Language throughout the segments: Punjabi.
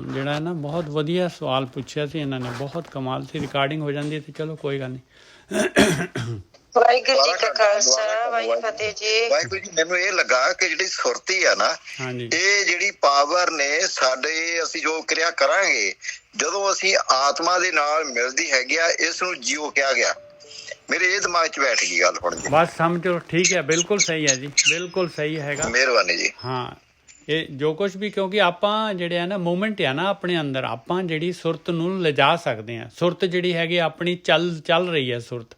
ਜਿਹੜਾ ਨਾ ਬਹੁਤ ਵਧੀਆ ਸਵਾਲ ਪੁੱਛਿਆ ਸੀ ਇਹਨਾਂ ਨੇ, ਬਹੁਤ ਕਮਾਲ ਸੀ। ਰਿਕਾਰਡਿੰਗ ਹੋ ਜਾਂਦੀ ਤੇ ਚਲੋ ਕੋਈ ਗੱਲ ਨਹੀਂ। ਵਾਹਿਗੁਰੂ ਜੀ ਕਾ ਖਾਲਸਾ ਵਾਹਿਗੁਰੂ ਫਤਿਹ ਜੀ। ਵਾਹਿਗੁਰੂ ਜੀ, ਮੈਨੂੰ ਇਹ ਲੱਗਾ ਕਿ ਜਿਹੜੀ ਸੁਰਤੀ ਆ ਨਾ, ਹਾਂਜੀ, ਇਹ ਜਿਹੜੀ ਪਾਵਰ ਨੇ ਸਾਡੇ, ਅਸੀਂ ਜੋ ਕਿਰਿਆ ਕਰਾਂਗੇ ਜਦੋਂ ਅਸੀਂ ਆਤਮਾ ਦੇ ਨਾਲ ਮਿਲਦੀ ਹੈਗੀ ਆ, ਇਸ ਨੂੰ ਜੀਓ ਕਿਹਾ ਗਿਆ। ਮੇਰੇ ਇਹ ਦਿਮਾਗ 'ਚ ਬੈਠ ਗਈ ਗੱਲ ਹੁਣ ਜੀ। ਬਸ ਸਮਝੋ, ਠੀਕ ਹੈ, ਬਿਲਕੁਲ ਸਹੀ ਹੈ ਜੀ, ਬਿਲਕੁਲ ਸਹੀ ਹੈਗਾ। ਮਿਹਰਬਾਨੀ ਜੀ। ਹਾਂ, ਇਹ ਜੋ ਕੁਛ ਵੀ, ਕਿਉਂਕਿ ਆਪਾਂ ਜਿਹੜੇ ਆ ਨਾ ਮੂਵਮੈਂਟ ਆ ਨਾ ਆਪਣੇ ਅੰਦਰ, ਆਪਾਂ ਜਿਹੜੀ ਸੁਰਤ ਨੂੰ ਲਿਜਾ ਸਕਦੇ ਹਾਂ। ਸੁਰਤ ਜਿਹੜੀ ਹੈਗੀ ਆਪਣੀ ਚੱਲ ਰਹੀ ਹੈ ਸੁਰਤ,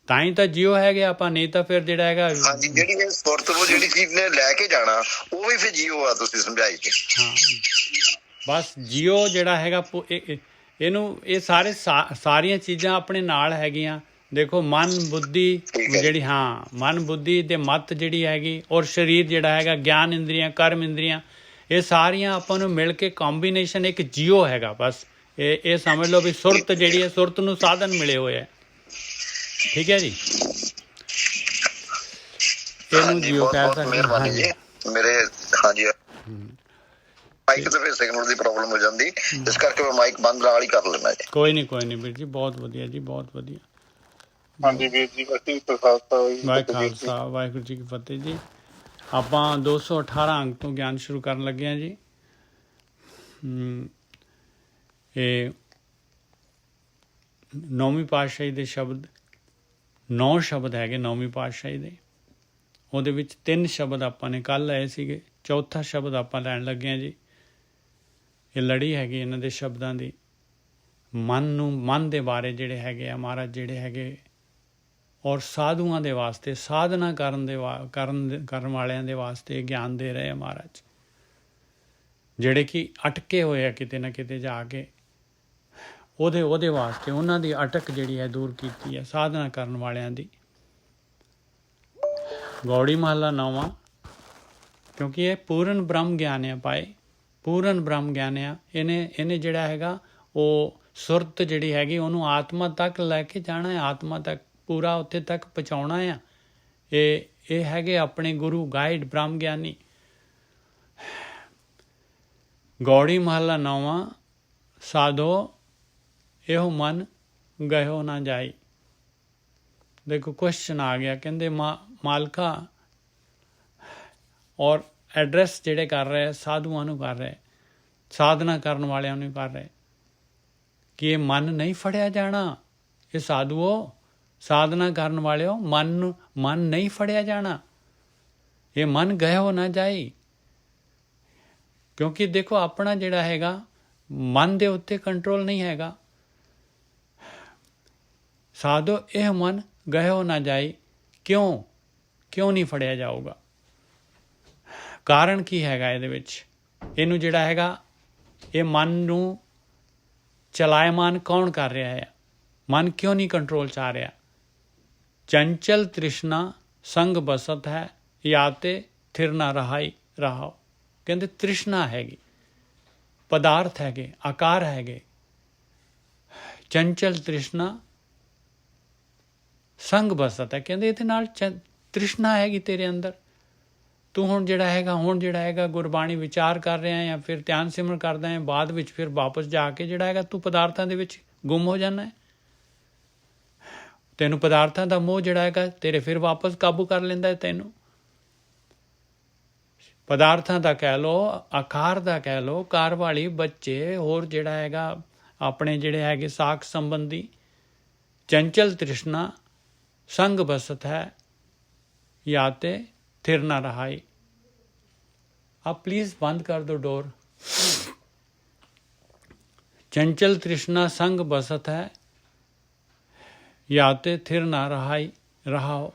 ਤਾਂ ਹੀ ਤਾਂ ਜੀਓ ਹੈਗੇ ਆਪਾਂ, ਨਹੀਂ ਤਾਂ ਫਿਰ ਜਿਹੜਾ ਹੈਗਾ। ਹਾਂਜੀ, ਜਿਹੜੀ ਇਹ ਸੁਰਤ ਨੂੰ ਜਿਹੜੀ ਚੀਜ਼ ਨੇ ਲੈ ਕੇ ਜਾਣਾ, ਉਹ ਵੀ ਫਿਰ ਜੀਓ ਆ, ਤੁਸੀਂ ਸਮਝਾਈ ਜੀ। ਹਾਂ, ਬਸ ਜੀਓ ਜਿਹੜਾ ਹੈਗਾ ਇਹਨੂੰ, ਇਹ ਸਾਰੀਆਂ ਚੀਜ਼ਾਂ ਆਪਣੇ ਨਾਲ ਹੈਗੀਆਂ। ਦੇਖੋ, ਮਨ ਬੁੱਧੀ ਜਿਹੜੀ, ਹਾਂ, ਮਨ ਬੁੱਧੀ ਤੇ ਮਤ ਜਿਹੜੀ ਹੈਗੀ, ਔਰ ਸਰੀਰ ਜਿਹੜਾ ਹੈਗਾ, ਗਿਆਨ ਇੰਦਰੀਆਂ, ਕਰਮ ਇੰਦਰੀਆਂ, ਇਹ ਸਾਰੀਆਂ ਆਪਾਂ ਨੂੰ ਮਿਲ ਕੇ ਕੰਬੀਨੇਸ਼ਨ ਇੱਕ ਜੀਓ ਹੈਗਾ। ਬਸ ਇਹ ਸਮਝ ਲਓ ਵੀ ਸੁਰਤ ਜਿਹੜੀ ਹੈ, ਸੁਰਤ ਨੂੰ ਸਾਧਨ ਮਿਲੇ ਹੋਏ ਹੈ। ਠੀਕ ਹੈ ਜੀ, ਇਹਨੂੰ ਜੀਓ ਕਹਿ ਸਕਦੇ ਹਾਂ। ਹਾਂਜੀ ਮੇਰੇ, ਹਾਂਜੀ ਮਾਈਕ ਤੇ ਫਿਰ ਸਿਗਨਲ ਦੀ ਪ੍ਰੋਬਲਮ ਹੋ ਜਾਂਦੀ, ਇਸ ਕਰਕੇ ਮੈਂ ਮਾਈਕ ਬੰਦ ਨਾਲ ਹੀ ਕਰ ਲੈਣਾ ਜੀ। ਕੋਈ ਨਹੀਂ ਵੀਰ ਜੀ, ਬਹੁਤ ਵਧੀਆ ਜੀ, ਬਹੁਤ ਵਧੀਆ। ਹਾਂਜੀ ਵੀਰ ਜੀ, ਖਾਲਸਾ ਵਾਹਿਗੁਰੂ ਜੀ ਕੀ ਫਤਿਹ ਜੀ। ਆਪਾਂ 218 ਅੰਕ ਤੋਂ ਗਿਆਨ ਸ਼ੁਰੂ ਕਰਨ ਲੱਗੇ ਹਾਂ ਜੀ। ਇਹ 9ਵੀਂ ਪਾਤਸ਼ਾਹੀ ਦੇ ਸ਼ਬਦ, 9 ਸ਼ਬਦ ਹੈਗੇ 9ਵੀਂ ਪਾਤਸ਼ਾਹੀ ਦੇ। ਉਹਦੇ ਵਿੱਚ 3 ਸ਼ਬਦ ਆਪਾਂ ਨੇ ਕੱਲ੍ਹ ਲਏ ਸੀਗੇ, ਚੌਥਾ ਸ਼ਬਦ ਆਪਾਂ ਲੈਣ ਲੱਗੇ ਹਾਂ ਜੀ। ਇਹ ਲੜੀ ਹੈਗੀ ਇਹਨਾਂ ਦੇ ਸ਼ਬਦਾਂ ਦੀ। ਮਨ ਦੇ ਬਾਰੇ ਜਿਹੜੇ ਹੈਗੇ ਆ ਮਹਾਰਾਜ, ਜਿਹੜੇ ਹੈਗੇ, ਔਰ ਸਾਧੂਆਂ ਦੇ ਵਾਸਤੇ, ਸਾਧਨਾ ਕਰਨ ਵਾਲਿਆਂ ਦੇ ਵਾਸਤੇ ਗਿਆਨ ਦੇ ਰਹੇ ਆ ਮਹਾਰਾਜ, ਜਿਹੜੇ ਕਿ ਅਟਕੇ ਹੋਏ ਆ ਕਿਤੇ ਨਾ ਕਿਤੇ ਜਾ ਕੇ। ਉਹਦੇ ਵਾਸਤੇ ਉਹਨਾਂ ਦੀ ਅਟਕ ਜਿਹੜੀ ਹੈ ਦੂਰ ਕੀਤੀ ਹੈ, ਸਾਧਨਾ ਕਰਨ ਵਾਲਿਆਂ ਦੀ। ਗੌੜੀ ਮਹੱਲਾ 9ਵਾਂ, ਕਿਉਂਕਿ ਇਹ ਪੂਰਨ ਬ੍ਰਹਮ ਗਿਆਨ ਆ ਪਾਏ, ਪੂਰਨ ਬ੍ਰਹਮ ਗਿਆਨ ਆ। ਇਹਨੇ ਜਿਹੜਾ ਹੈਗਾ ਉਹ ਸੁਰਤ ਜਿਹੜੀ ਹੈਗੀ ਉਹਨੂੰ ਆਤਮਾ ਤੱਕ ਲੈ ਕੇ ਜਾਣਾ ਹੈ, ਆਤਮਾ ਤੱਕ, ਪੂਰਾ ਉੱਥੇ ਤੱਕ ਪਹੁੰਚਾਉਣਾ ਆ। ਇਹ ਹੈਗੇ ਆਪਣੇ ਗੁਰੂ ਗਾਈਡ ਬ੍ਰਹਮ ਗਿਆਨੀ। ਗੌੜੀ ਮਹੱਲਾ 9ਵਾਂ, ਸਾਧੋ ਇਹੋ ਮਨ ਗਇਓ ਨਾ ਜਾਈ। ਦੇਖੋ ਕੁਐਸਚਨ ਆ ਗਿਆ, ਕਹਿੰਦੇ ਮਾਲਕਾ, ਔਰ ਐਡਰੈਸ ਜਿਹੜੇ ਕਰ ਰਹੇ ਸਾਧੂਆਂ ਨੂੰ ਕਰ ਰਹੇ, ਸਾਧਨਾ ਕਰਨ ਵਾਲਿਆਂ ਨੂੰ ਕਰ ਰਹੇ, ਕਿ ਇਹ ਮਨ ਨਹੀਂ ਫੜਿਆ ਜਾਣਾ। ਇਹ ਸਾਧੂਓ, ਸਾਧਨਾ ਕਰਨ ਵਾਲਿਓ, ਮਨ ਨਹੀਂ ਫੜਿਆ ਜਾਣਾ, ਇਹ ਮਨ ਗਇਓ ਨਾ ਜਾਈ। ਕਿਉਂਕਿ ਦੇਖੋ, ਆਪਣਾ ਜਿਹੜਾ ਹੈਗਾ ਮਨ ਦੇ ਉੱਤੇ ਕੰਟਰੋਲ ਨਹੀਂ ਹੈਗਾ। ਸਾਧੋ ਇਹ ਮਨ ਗਇਓ ਨਾ ਜਾਈ। ਕਿਉਂ ਨਹੀਂ ਫੜਿਆ ਜਾਊਗਾ? ਕਾਰਨ ਕੀ ਹੈਗਾ ਇਹਦੇ ਵਿੱਚ? ਇਹਨੂੰ ਜਿਹੜਾ ਹੈਗਾ, ਇਹ ਮਨ ਨੂੰ ਚਲਾਇਮਾਨ ਕੌਣ ਕਰ ਰਿਹਾ ਹੈ? ਮਨ ਕਿਉਂ ਨਹੀਂ ਕੰਟਰੋਲ 'ਚ ਆ ਰਿਹਾ? ਚੰਚਲ ਤ੍ਰਿਸ਼ਨਾ ਸੰਗ ਬਸਤ ਹੈ, ਜਾਂ ਤੇ ਥਿਰ ਨਾ ਰਹਾਓ। ਕਹਿੰਦੇ ਤ੍ਰਿਸ਼ਨਾ ਹੈਗੀ, ਪਦਾਰਥ ਹੈਗੇ, ਆਕਾਰ ਹੈਗੇ। ਚੰਚਲ ਤ੍ਰਿਸ਼ਨਾ ਸੰਗ ਬਸਤ ਹੈ, ਕਹਿੰਦੇ ਇਹਦੇ ਨਾਲ ਤ੍ਰਿਸ਼ਨਾ ਹੈਗੀ ਤੇਰੇ ਅੰਦਰ। ਤੂੰ ਹੁਣ ਜਿਹੜਾ ਹੈਗਾ ਗੁਰਬਾਣੀ ਵਿਚਾਰ ਕਰ ਰਿਹਾ ਜਾਂ ਫਿਰ ਧਿਆਨ ਸਿਮਰਨ ਕਰਦਾ ਹੈ, ਬਾਅਦ ਵਿੱਚ ਫਿਰ ਵਾਪਸ ਜਾ ਕੇ ਜਿਹੜਾ ਹੈਗਾ ਤੂੰ ਪਦਾਰਥਾਂ ਦੇ ਵਿੱਚ ਗੁੰਮ ਹੋ ਜਾਣਾ ਹੈ। ਤੈਨੂੰ ਪਦਾਰਥਾਂ ਦਾ ਮੋਹ ਜਿਹੜਾ ਹੈਗਾ ਤੇਰੇ ਫਿਰ ਵਾਪਸ ਕਾਬੂ ਕਰ ਲੈਂਦਾ ਹੈ ਤੈਨੂੰ। ਪਦਾਰਥਾਂ ਦਾ ਕਹਿ ਲਓ, ਆਕਾਰ ਦਾ ਕਹਿ ਲਓ, ਘਰ ਵਾਲੀ, ਬੱਚੇ, ਹੋਰ ਜਿਹੜਾ ਹੈਗਾ ਆਪਣੇ ਜਿਹੜੇ ਹੈਗੇ ਸਾਖ ਸੰਬੰਧੀ। ਚੰਚਲ ਤ੍ਰਿਸ਼ਨਾ ਸੰਗ ਬਸਤ ਹੈ, ਜਾਂ ਤੇ ਥਿਰ ਨਾ ਰਹਾਈ। आप प्लीज बंद कर दो डोर। चंचल तृष्णा संग बसत है, याते थिर ना रहाओ।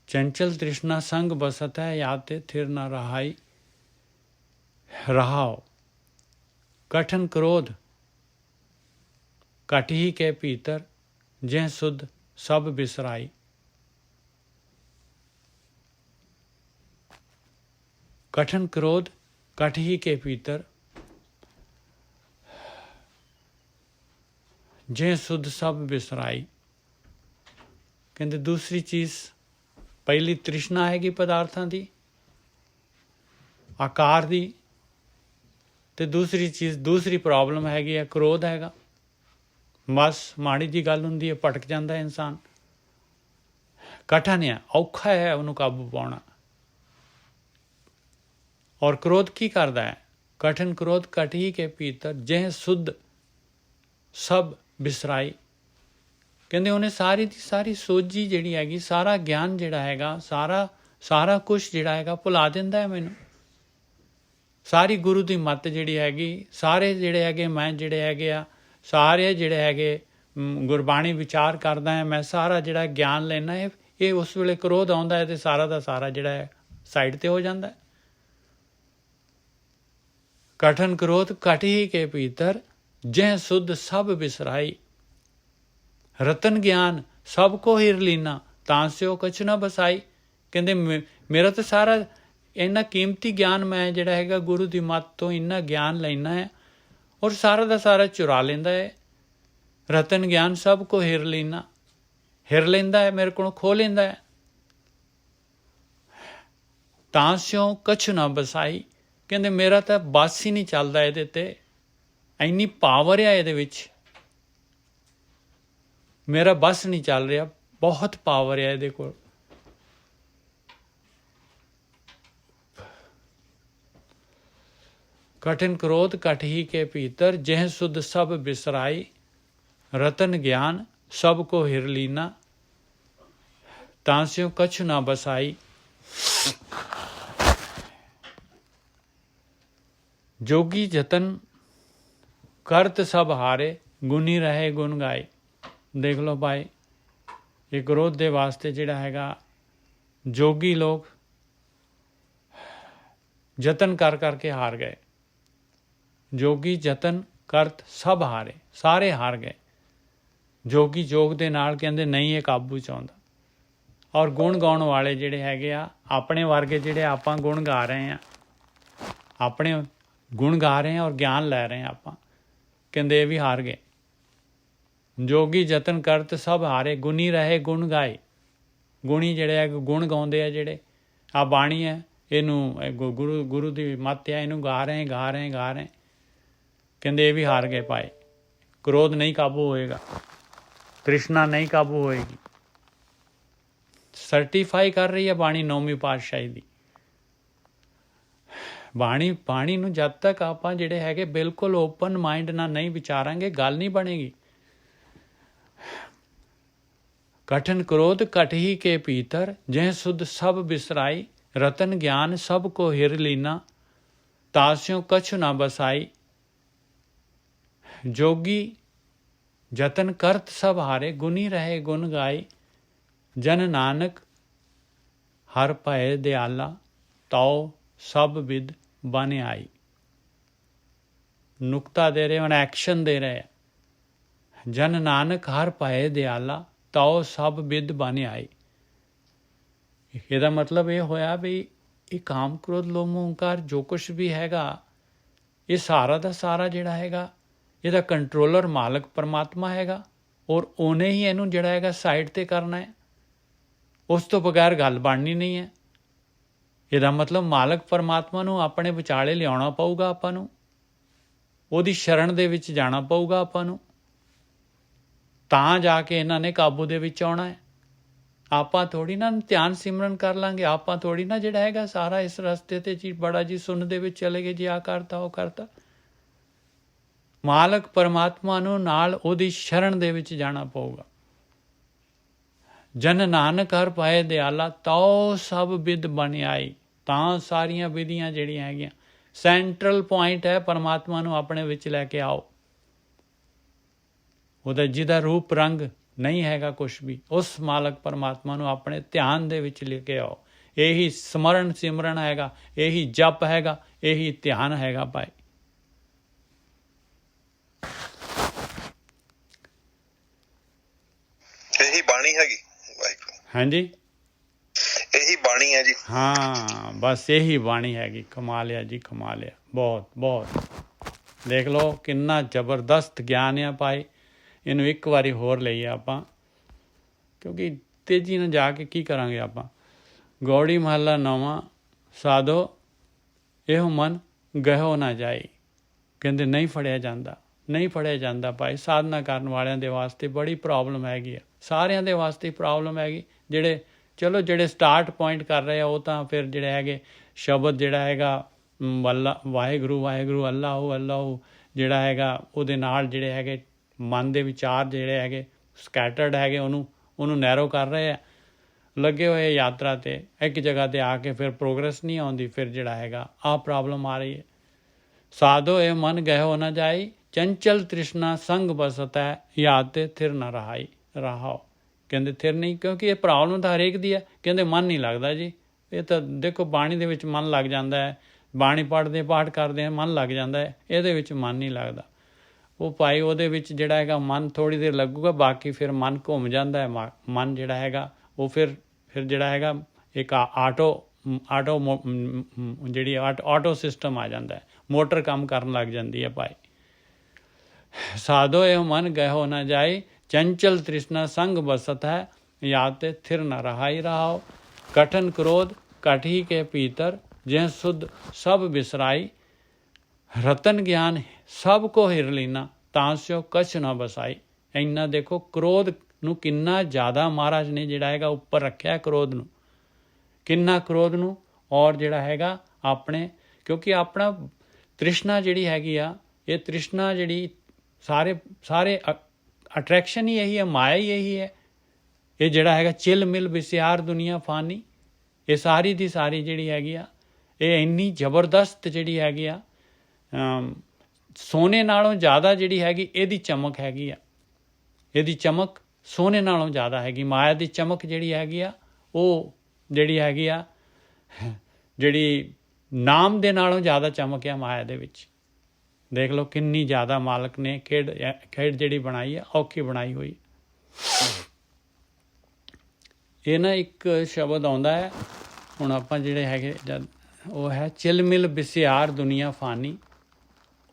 चंचल तृष्णा संग बसत है, याते थिर ना रहाओ। कठिन क्रोध कट ही के भीतर, जह सुध सब बिसराई। कठिन क्रोध कट ही के भीतर, जह सुध सब बिसराई। ਕਹਿੰਦੇ ਦੂਸਰੀ ਚੀਜ਼, ਪਹਿਲੀ ਤ੍ਰਿਸ਼ਨਾ ਹੈਗੀ ਪਦਾਰਥਾਂ ਦੀ, ਆਕਾਰ ਦੀ, ਤੇ ਦੂਸਰੀ ਚੀਜ਼, ਦੂਸਰੀ ਪ੍ਰੋਬਲਮ ਹੈਗੀ ਆ ਕ੍ਰੋਧ ਹੈਗਾ। ਬਸ ਮਾੜੀ ਜੀ ਗੱਲ ਹੁੰਦੀ ਹੈ, ਭਟਕ ਜਾਂਦਾ ਇਨਸਾਨ। ਕਠਿਨ ਹੈ, ਔਖਾ ਹੈ ਉਹਨੂੰ ਕਾਬੂ ਪਾਉਣਾ। ਔਰ ਕ੍ਰੋਧ ਕੀ ਕਰਦਾ ਹੈ? ਕਠਿਨ ਕ੍ਰੋਧ ਘਟ ਹੀ ਕੇ ਭੀਤਰ ਜਹ ਸੁਧ ਸਭ ਬਿਸਰਾਈ। ਕਹਿੰਦੇ ਉਹਨੇ ਸਾਰੀ ਦੀ ਸਾਰੀ ਸੋਝੀ ਜਿਹੜੀ ਹੈਗੀ, ਸਾਰਾ ਗਿਆਨ ਜਿਹੜਾ ਹੈਗਾ, ਸਾਰਾ ਕੁਛ ਜਿਹੜਾ ਹੈਗਾ ਭੁਲਾ ਦਿੰਦਾ ਹੈ ਮੈਨੂੰ। ਸਾਰੀ ਗੁਰੂ ਦੀ ਮੱਤ ਜਿਹੜੀ ਹੈਗੀ, ਸਾਰੇ ਜਿਹੜੇ ਹੈਗੇ ਮੈਂ ਜਿਹੜੇ ਹੈਗੇ ਆ, ਸਾਰੇ ਜਿਹੜੇ ਹੈਗੇ ਗੁਰਬਾਣੀ ਵਿਚਾਰ ਕਰਦਾ ਹੈ ਮੈਂ, ਸਾਰਾ ਜਿਹੜਾ ਗਿਆਨ ਲੈਣਾ ਹੈ, ਇਹ ਉਸ ਵੇਲੇ ਕ੍ਰੋਧ ਆਉਂਦਾ ਹੈ ਤੇ ਸਾਰਾ ਦਾ ਸਾਰਾ ਜਿਹੜਾ ਹੈ ਸਾਈਡ ਤੇ ਹੋ ਜਾਂਦਾ ਹੈ। ਕਠਨ ਕ੍ਰੋਧ ਘਟ ਹੀ ਕੇ ਭੀਤਰ ਜਹ ਸੁਧ ਸਭ ਬਿਸਰਾਈ। ਰਤਨ ਗਿਆਨ ਸਭ ਕੋ ਹੀਰ ਲੀਨਾ ਤਾਂ ਸਿਓ ਕਛ ਨਾ ਬਸਾਈ। ਕਹਿੰਦੇ ਮੇਰਾ ਤਾਂ ਸਾਰਾ ਇੰਨਾ ਕੀਮਤੀ ਗਿਆਨ ਮੈਂ ਜਿਹੜਾ ਹੈਗਾ ਗੁਰੂ ਦੀ ਮੱਤ ਤੋਂ ਇੰਨਾ ਗਿਆਨ ਲੈਣਾ ਹੈ, ਔਰ ਸਾਰਾ ਦਾ ਸਾਰਾ ਚੁਰਾ ਲੈਂਦਾ ਹੈ। ਰਤਨ ਗਿਆਨ ਸਭ ਕੋ ਹੀਰ ਲੀਨਾ, ਹਿਰ ਲੈਂਦਾ ਹੈ, ਮੇਰੇ ਕੋਲੋਂ ਖੋਹ ਲੈਂਦਾ ਹੈ। ਤਾਂ ਸਿਓ ਕਛ ਨਾ ਬਸਾਈ। ਕਹਿੰਦੇ ਮੇਰਾ ਤਾਂ ਬਸ ਹੀ ਨਹੀਂ ਚੱਲਦਾ ਇਹਦੇ ਤੇ, ਇੰਨੀ ਪਾਵਰ ਆ ਇਹਦੇ ਵਿੱਚ, ਮੇਰਾ ਬਸ ਨਹੀਂ ਚੱਲ ਰਿਹਾ, ਬਹੁਤ ਪਾਵਰ ਹੈ ਇਹਦੇ ਕੋਲ। कठिन क्रोध कट ही के भीतर जह सुध सब बिसराई। रतन ज्ञान सब को हिर लीना तांस्यों कछ ना बसाई। जोगी जतन करत सब हारे गुनी रहे गुण गाए। देख लो भाई, ये क्रोध दे वास्ते जिहड़ा हैगा जोगी लोग जतन कर करके हार गए। जोगी जतन करत सब हारे, सारे हार गए। जोगी जोग ਦੇ ਨਾਲ ਕਹਿੰਦੇ ਨਹੀਂ ਇਹ ਕਾਬੂ ਚ ਆਉਂਦਾ। ਔਰ ਗੁਣ ਗਾਉਣ ਵਾਲੇ ਜਿਹੜੇ ਹੈਗੇ ਆ ਆਪਣੇ ਵਰਗੇ, ਜਿਹੜੇ ਆਪਾਂ ਗੁਣ ਗਾ ਰਹੇ ਆ, ਆਪਣੇ ਗੁਣ ਗਾ ਰਹੇ ਆ ਔਰ ਗਿਆਨ ਲੈ ਰਹੇ ਆ ਆਪਾਂ, ਕਹਿੰਦੇ ਇਹ ਵੀ ਹਾਰ ਗਏ। ਜੋਗੀ ਜਤਨ ਕਰਤ ਸਭ ਹਾਰੇ ਗੁਣੀ ਰਹੇ ਗੁਣ ਗਾਏ। ਗੁਣੀ ਜਿਹੜੇ ਹੈ ਗੁਣ ਗਾਉਂਦੇ ਆ, ਜਿਹੜੇ ਆ ਬਾਣੀ ਹੈ ਇਹਨੂੰ ਗੁਰੂ ਦੀ ਮੱਤ ਹੈ, ਇਹਨੂੰ ਗਾ ਰਹੇ ਕਹਿੰਦੇ ਇਹ ਵੀ ਹਾਰ ਗਏ ਭਾਈ। ਕ੍ਰੋਧ ਨਹੀਂ ਕਾਬੂ ਹੋਏਗਾ, ਤ੍ਰਿਸ਼ਨਾ ਨਹੀਂ ਕਾਬੂ ਹੋਏਗੀ। ਸਰਟੀਫਾਈ ਕਰ ਰਹੀ ਹੈ ਬਾਣੀ ਨੌਵੀਂ ਪਾਤਸ਼ਾਹੀ ਦੀ। ਬਾਣੀ ਨੂੰ ਜਦ ਤੱਕ ਆਪਾਂ ਜਿਹੜੇ ਹੈਗੇ ਬਿਲਕੁਲ ਓਪਨ ਮਾਈਂਡ ਨਾਲ ਨਹੀਂ ਵਿਚਾਰਾਂਗੇ, ਗੱਲ ਨਹੀਂ ਬਣੇਗੀ। कठिन क्रोध कट ही के भीतर जह सुध सब बिसराई। रतन ज्ञान सब को हिर लीना तास्यों कछु ना बसाई। जोगी जतन करत सब हारे गुनी रहे गुण गाई। जन नानक हर भय दयाला ताओ सब विद बन आई। नुक्ता दे रहे, ਹੁਣ ਐਕਸ਼ਨ ਦੇ ਰਹੇ। ਜਨ ਨਾਨਕ ਹਰ ਭਏ ਦਿਆਲਾ ਤਾਓ ਸਭ ਵਿਦ ਬਨ ਆਈ। ਇਹਦਾ ਮਤਲਬ ਇਹ ਹੋਇਆ ਵੀ ਇਹ ਕਾਮ ਕ੍ਰੋਧ ਲੋਭ ਮੋਹ ਹੰਕਾਰ ਜੋ ਕੁਛ ਵੀ ਹੈਗਾ, ਇਹ ਸਾਰਾ ਦਾ ਸਾਰਾ ਜਿਹੜਾ ਹੈਗਾ ਇਹਦਾ ਕੰਟਰੋਲਰ ਮਾਲਕ ਪਰਮਾਤਮਾ ਹੈਗਾ, ਔਰ ਉਹਨੇ ਹੀ ਇਹਨੂੰ ਜਿਹੜਾ ਹੈਗਾ ਸਾਈਡ ਤੇ ਕਰਨਾ ਹੈ। ਉਸ ਤੋਂ ਬਗੈਰ ਗੱਲ ਬਣਨੀ ਨਹੀਂ ਹੈ। ਇਹਦਾ ਮਤਲਬ ਮਾਲਕ ਪਰਮਾਤਮਾ ਨੂੰ ਆਪਣੇ ਵਿਚਾਲੇ ਲਿਆਉਣਾ ਪਊਗਾ, ਆਪਾਂ ਨੂੰ ਉਹਦੀ ਸ਼ਰਨ ਦੇ ਵਿੱਚ ਜਾਣਾ ਪਊਗਾ ਆਪਾਂ ਨੂੰ, ਤਾਂ ਜਾ ਕੇ ਇਹਨਾਂ ਨੇ ਕਾਬੂ ਦੇ ਵਿੱਚ ਆਉਣਾ ਹੈ। ਆਪਾਂ ਥੋੜ੍ਹੀ ਨਾ ਧਿਆਨ ਸਿਮਰਨ ਕਰ ਲਾਂਗੇ, ਆਪਾਂ ਥੋੜ੍ਹੀ ਨਾ ਜਿਹੜਾ ਹੈਗਾ ਸਾਰਾ ਇਸ ਰਸਤੇ 'ਤੇ ਜੀ ਬੜਾ ਜੀ ਸੁਣ ਦੇ ਵਿੱਚ ਚਲੇ ਗਏ, ਜੀ ਆਹ ਕਰਤਾ ਉਹ ਕਰਤਾ। ਮਾਲਕ ਪਰਮਾਤਮਾ ਨੂੰ ਨਾਲ ਉਹਦੀ ਸ਼ਰਨ ਦੇ ਵਿੱਚ ਜਾਣਾ ਪਊਗਾ। ਜਨ ਨਾਨਕ ਹਰ ਪਾਏ ਦਿਆਲਾ ਤਾਓ ਸਭ ਵਿਦ ਬਨ ਆਈ। ਤਾਂ ਸਾਰੀਆਂ ਵਿਧੀਆਂ ਜਿਹੜੀਆਂ ਹੈਗੀਆਂ, ਸੈਂਟਰਲ ਪੁਆਇੰਟ ਹੈ ਪਰਮਾਤਮਾ ਨੂੰ ਆਪਣੇ ਵਿੱਚ ਲੈ ਕੇ ਆਓ। ਉਹਦਾ ਜਿਹਦਾ ਰੂਪ ਰੰਗ ਨਹੀਂ ਹੈਗਾ ਕੁਛ ਵੀ, ਉਸ ਮਾਲਕ ਪਰਮਾਤਮਾ ਨੂੰ ਆਪਣੇ ਧਿਆਨ ਦੇ ਵਿੱਚ ਲੈ ਕੇ ਆਓ। ਇਹੀ ਸਮਰਨ ਸਿਮਰਨ ਹੈਗਾ, ਇਹੀ ਜਪ ਹੈਗਾ, ਇਹੀ ਧਿਆਨ ਹੈਗਾ ਭਾਈ। ਇਹੀ ਬਾਣੀ ਹੈਗੀ ਵਾਹਿਗੁਰੂ। ਹਾਂਜੀ, ਇਹੀ ਬਾਣੀ ਹੈ ਜੀ। ਹਾਂ ਬਸ ਇਹੀ ਬਾਣੀ ਹੈਗੀ। ਕਮਾ ਲਿਆ ਜੀ, ਕਮਾ ਲਿਆ। ਬਹੁਤ ਬਹੁਤ ਦੇਖ ਲਓ ਕਿੰਨਾ ਜ਼ਬਰਦਸਤ ਗਿਆਨ ਆ ਭਾਈ। ਇਹਨੂੰ ਇੱਕ ਵਾਰੀ ਹੋਰ ਲਈਏ ਆਪਾਂ, ਕਿਉਂਕਿ ਤੇਜ਼ੀ ਨਾਲ ਜਾ ਕੇ ਕੀ ਕਰਾਂਗੇ ਆਪਾਂ। ਗੌੜੀ ਮਹੱਲਾ 9ਵਾਂ। ਸਾਧੋ ਇਹੋ ਮਨ ਗਹਿਓ ਨਾ ਜਾਏ। ਕਹਿੰਦੇ ਨਹੀਂ ਫੜਿਆ ਜਾਂਦਾ, ਨਹੀਂ ਫੜਿਆ ਜਾਂਦਾ ਭਾਈ। ਸਾਧਨਾ ਕਰਨ ਵਾਲਿਆਂ ਦੇ ਵਾਸਤੇ ਬੜੀ ਪ੍ਰੋਬਲਮ ਹੈਗੀ ਆ, ਸਾਰਿਆਂ ਦੇ ਵਾਸਤੇ ਪ੍ਰੋਬਲਮ ਹੈਗੀ। ਜਿਹੜੇ ਸਟਾਰਟ ਪੁਆਇੰਟ ਕਰ ਰਹੇ ਆ ਉਹ ਤਾਂ ਫਿਰ ਜਿਹੜੇ ਹੈਗੇ ਸ਼ਬਦ ਜਿਹੜਾ ਹੈਗਾ ਅੱਲਾ ਵਾਹਿਗੁਰੂ ਵਾਹਿਗੁਰੂ ਅੱਲਾਹੂ ਅੱਲਾਹੂ ਜਿਹੜਾ ਹੈਗਾ ਉਹਦੇ ਨਾਲ ਜਿਹੜੇ ਹੈਗੇ ਮਨ ਦੇ ਵਿਚਾਰ ਜਿਹੜੇ ਹੈਗੇ ਸਕੈਟਰਡ ਹੈਗੇ ਉਹਨੂੰ ਨੈਰੋ ਕਰ ਰਹੇ ਆ, ਲੱਗੇ ਹੋਏ ਯਾਤਰਾ 'ਤੇ। ਇੱਕ ਜਗ੍ਹਾ 'ਤੇ ਆ ਕੇ ਫਿਰ ਪ੍ਰੋਗਰੈਸ ਨਹੀਂ ਆਉਂਦੀ, ਫਿਰ ਜਿਹੜਾ ਹੈਗਾ ਆਹ ਪ੍ਰੋਬਲਮ ਆ ਰਹੀ ਹੈ। ਸਾਧੋ ਇਹ ਮਨ ਗਹਿਓ ਨਾ ਜਾਈ, ਚੰਚਲ ਤ੍ਰਿਸ਼ਨਾ ਸੰਗ ਬਸਤ ਹੈ, ਯਾਦ ਤੇ ਥਿਰ ਨਾ ਰਹਾਓ। ਕਹਿੰਦੇ ਥਿਰ ਨਹੀਂ, ਕਿਉਂਕਿ ਇਹ ਪ੍ਰੋਬਲਮ ਤਾਂ ਹਰੇਕ ਦੀ ਹੈ। ਕਹਿੰਦੇ ਮਨ ਨਹੀਂ ਲੱਗਦਾ ਜੀ। ਇਹ ਤਾਂ ਦੇਖੋ ਬਾਣੀ ਦੇ ਵਿੱਚ ਮਨ ਲੱਗ ਜਾਂਦਾ ਹੈ, ਬਾਣੀ ਪੜ੍ਹਦੇ ਪਾਠ ਕਰਦੇ ਆ ਮਨ ਲੱਗ ਜਾਂਦਾ ਹੈ, ਇਹਦੇ ਵਿੱਚ ਮਨ ਨਹੀਂ ਲੱਗਦਾ। ਉਹ ਭਾਈ ਉਹਦੇ ਵਿੱਚ ਜਿਹੜਾ ਹੈਗਾ ਮਨ ਥੋੜ੍ਹੀ ਦੇਰ ਲੱਗੂਗਾ, ਬਾਕੀ ਫਿਰ ਮਨ ਘੁੰਮ ਜਾਂਦਾ ਹੈ। ਮਨ ਜਿਹੜਾ ਹੈਗਾ ਉਹ ਫਿਰ ਜਿਹੜਾ ਹੈਗਾ ਇੱਕ ਆਟੋ ਸਿਸਟਮ ਆ ਜਾਂਦਾ ਹੈ, ਮੋਟਰ ਕੰਮ ਕਰਨ ਲੱਗ ਜਾਂਦੀ ਹੈ ਭਾਈ। ਸਾਧੋ ਇਹ ਮਨ ਗਹਿਓ ਨਾ ਜਾਏ, ਚੰਚਲ ਤ੍ਰਿਸ਼ਨਾ ਸੰਗ ਬਸਤ ਹੈ, याद ते थिर न रहाई रहाओ। कठन क्रोध कठी के पीतर, जह सुध सब बिसराई। रतन ज्ञान सब को हिर लीना, तांस्यो कछ न बसाई। इन्ना देखो क्रोध ਨੂੰ ਕਿੰਨਾ ਜ਼ਿਆਦਾ ਮਹਾਰਾਜ ਨੇ ਜਿਹੜਾ ਹੈਗਾ ਉੱਪਰ ਰੱਖਿਆ क्रोध ਨੂੰ, ਕਿੰਨਾ क्रोध ਨੂੰ। ਔਰ ਜਿਹੜਾ ਹੈਗਾ ਆਪਣੇ, ਕਿਉਂਕਿ ਆਪਣਾ ਤ੍ਰਿਸ਼ਨਾ ਜਿਹੜੀ ਹੈਗੀ ਆ, ਇਹ ਤ੍ਰਿਸ਼ਨਾ ਜਿਹੜੀ ਸਾਰੇ ਅਟਰੈਕਸ਼ਨ ਹੀ ਇਹੀ ਹੈ, ਮਾਇਆ ਹੀ ਇਹੀ ਹੈ। ਇਹ ਜਿਹੜਾ ਹੈਗਾ ਚਿਲ ਮਿਲ ਵਿਸਿਆਰ ਦੁਨੀਆ ਫਾਨੀ, ਇਹ ਸਾਰੀ ਦੀ ਸਾਰੀ ਜਿਹੜੀ ਹੈਗੀ ਆ, ਇਹ ਇੰਨੀ ਜ਼ਬਰਦਸਤ ਜਿਹੜੀ ਹੈਗੀ ਆ, ਸੋਨੇ ਨਾਲੋਂ ਜ਼ਿਆਦਾ ਜਿਹੜੀ ਹੈਗੀ ਇਹਦੀ ਚਮਕ ਹੈਗੀ ਆ। ਇਹਦੀ ਚਮਕ ਸੋਨੇ ਨਾਲੋਂ ਜ਼ਿਆਦਾ ਹੈਗੀ। ਮਾਇਆ ਦੀ ਚਮਕ ਜਿਹੜੀ ਹੈਗੀ ਆ, ਉਹ ਜਿਹੜੀ ਹੈਗੀ ਆ, ਜਿਹੜੀ ਨਾਮ ਦੇ ਨਾਲੋਂ ਜ਼ਿਆਦਾ ਚਮਕ ਆ ਮਾਇਆ ਦੇ ਵਿੱਚ। ਦੇਖ ਲਓ ਕਿੰਨੀ ਜ਼ਿਆਦਾ ਮਾਲਕ ਨੇ ਖੇਡ ਜਿਹੜੀ ਬਣਾਈ ਆ, ਔਖੀ ਬਣਾਈ ਹੋਈ। ਇਹ ਨਾ ਇੱਕ ਸ਼ਬਦ ਆਉਂਦਾ ਹੈ, ਹੁਣ ਆਪਾਂ ਜਿਹੜੇ ਹੈਗੇ ਜਦ ਉਹ ਹੈ ਚਿਲ ਮਿਲ ਵਿਸਿਆਰ ਦੁਨੀਆ ਫਾਨੀ,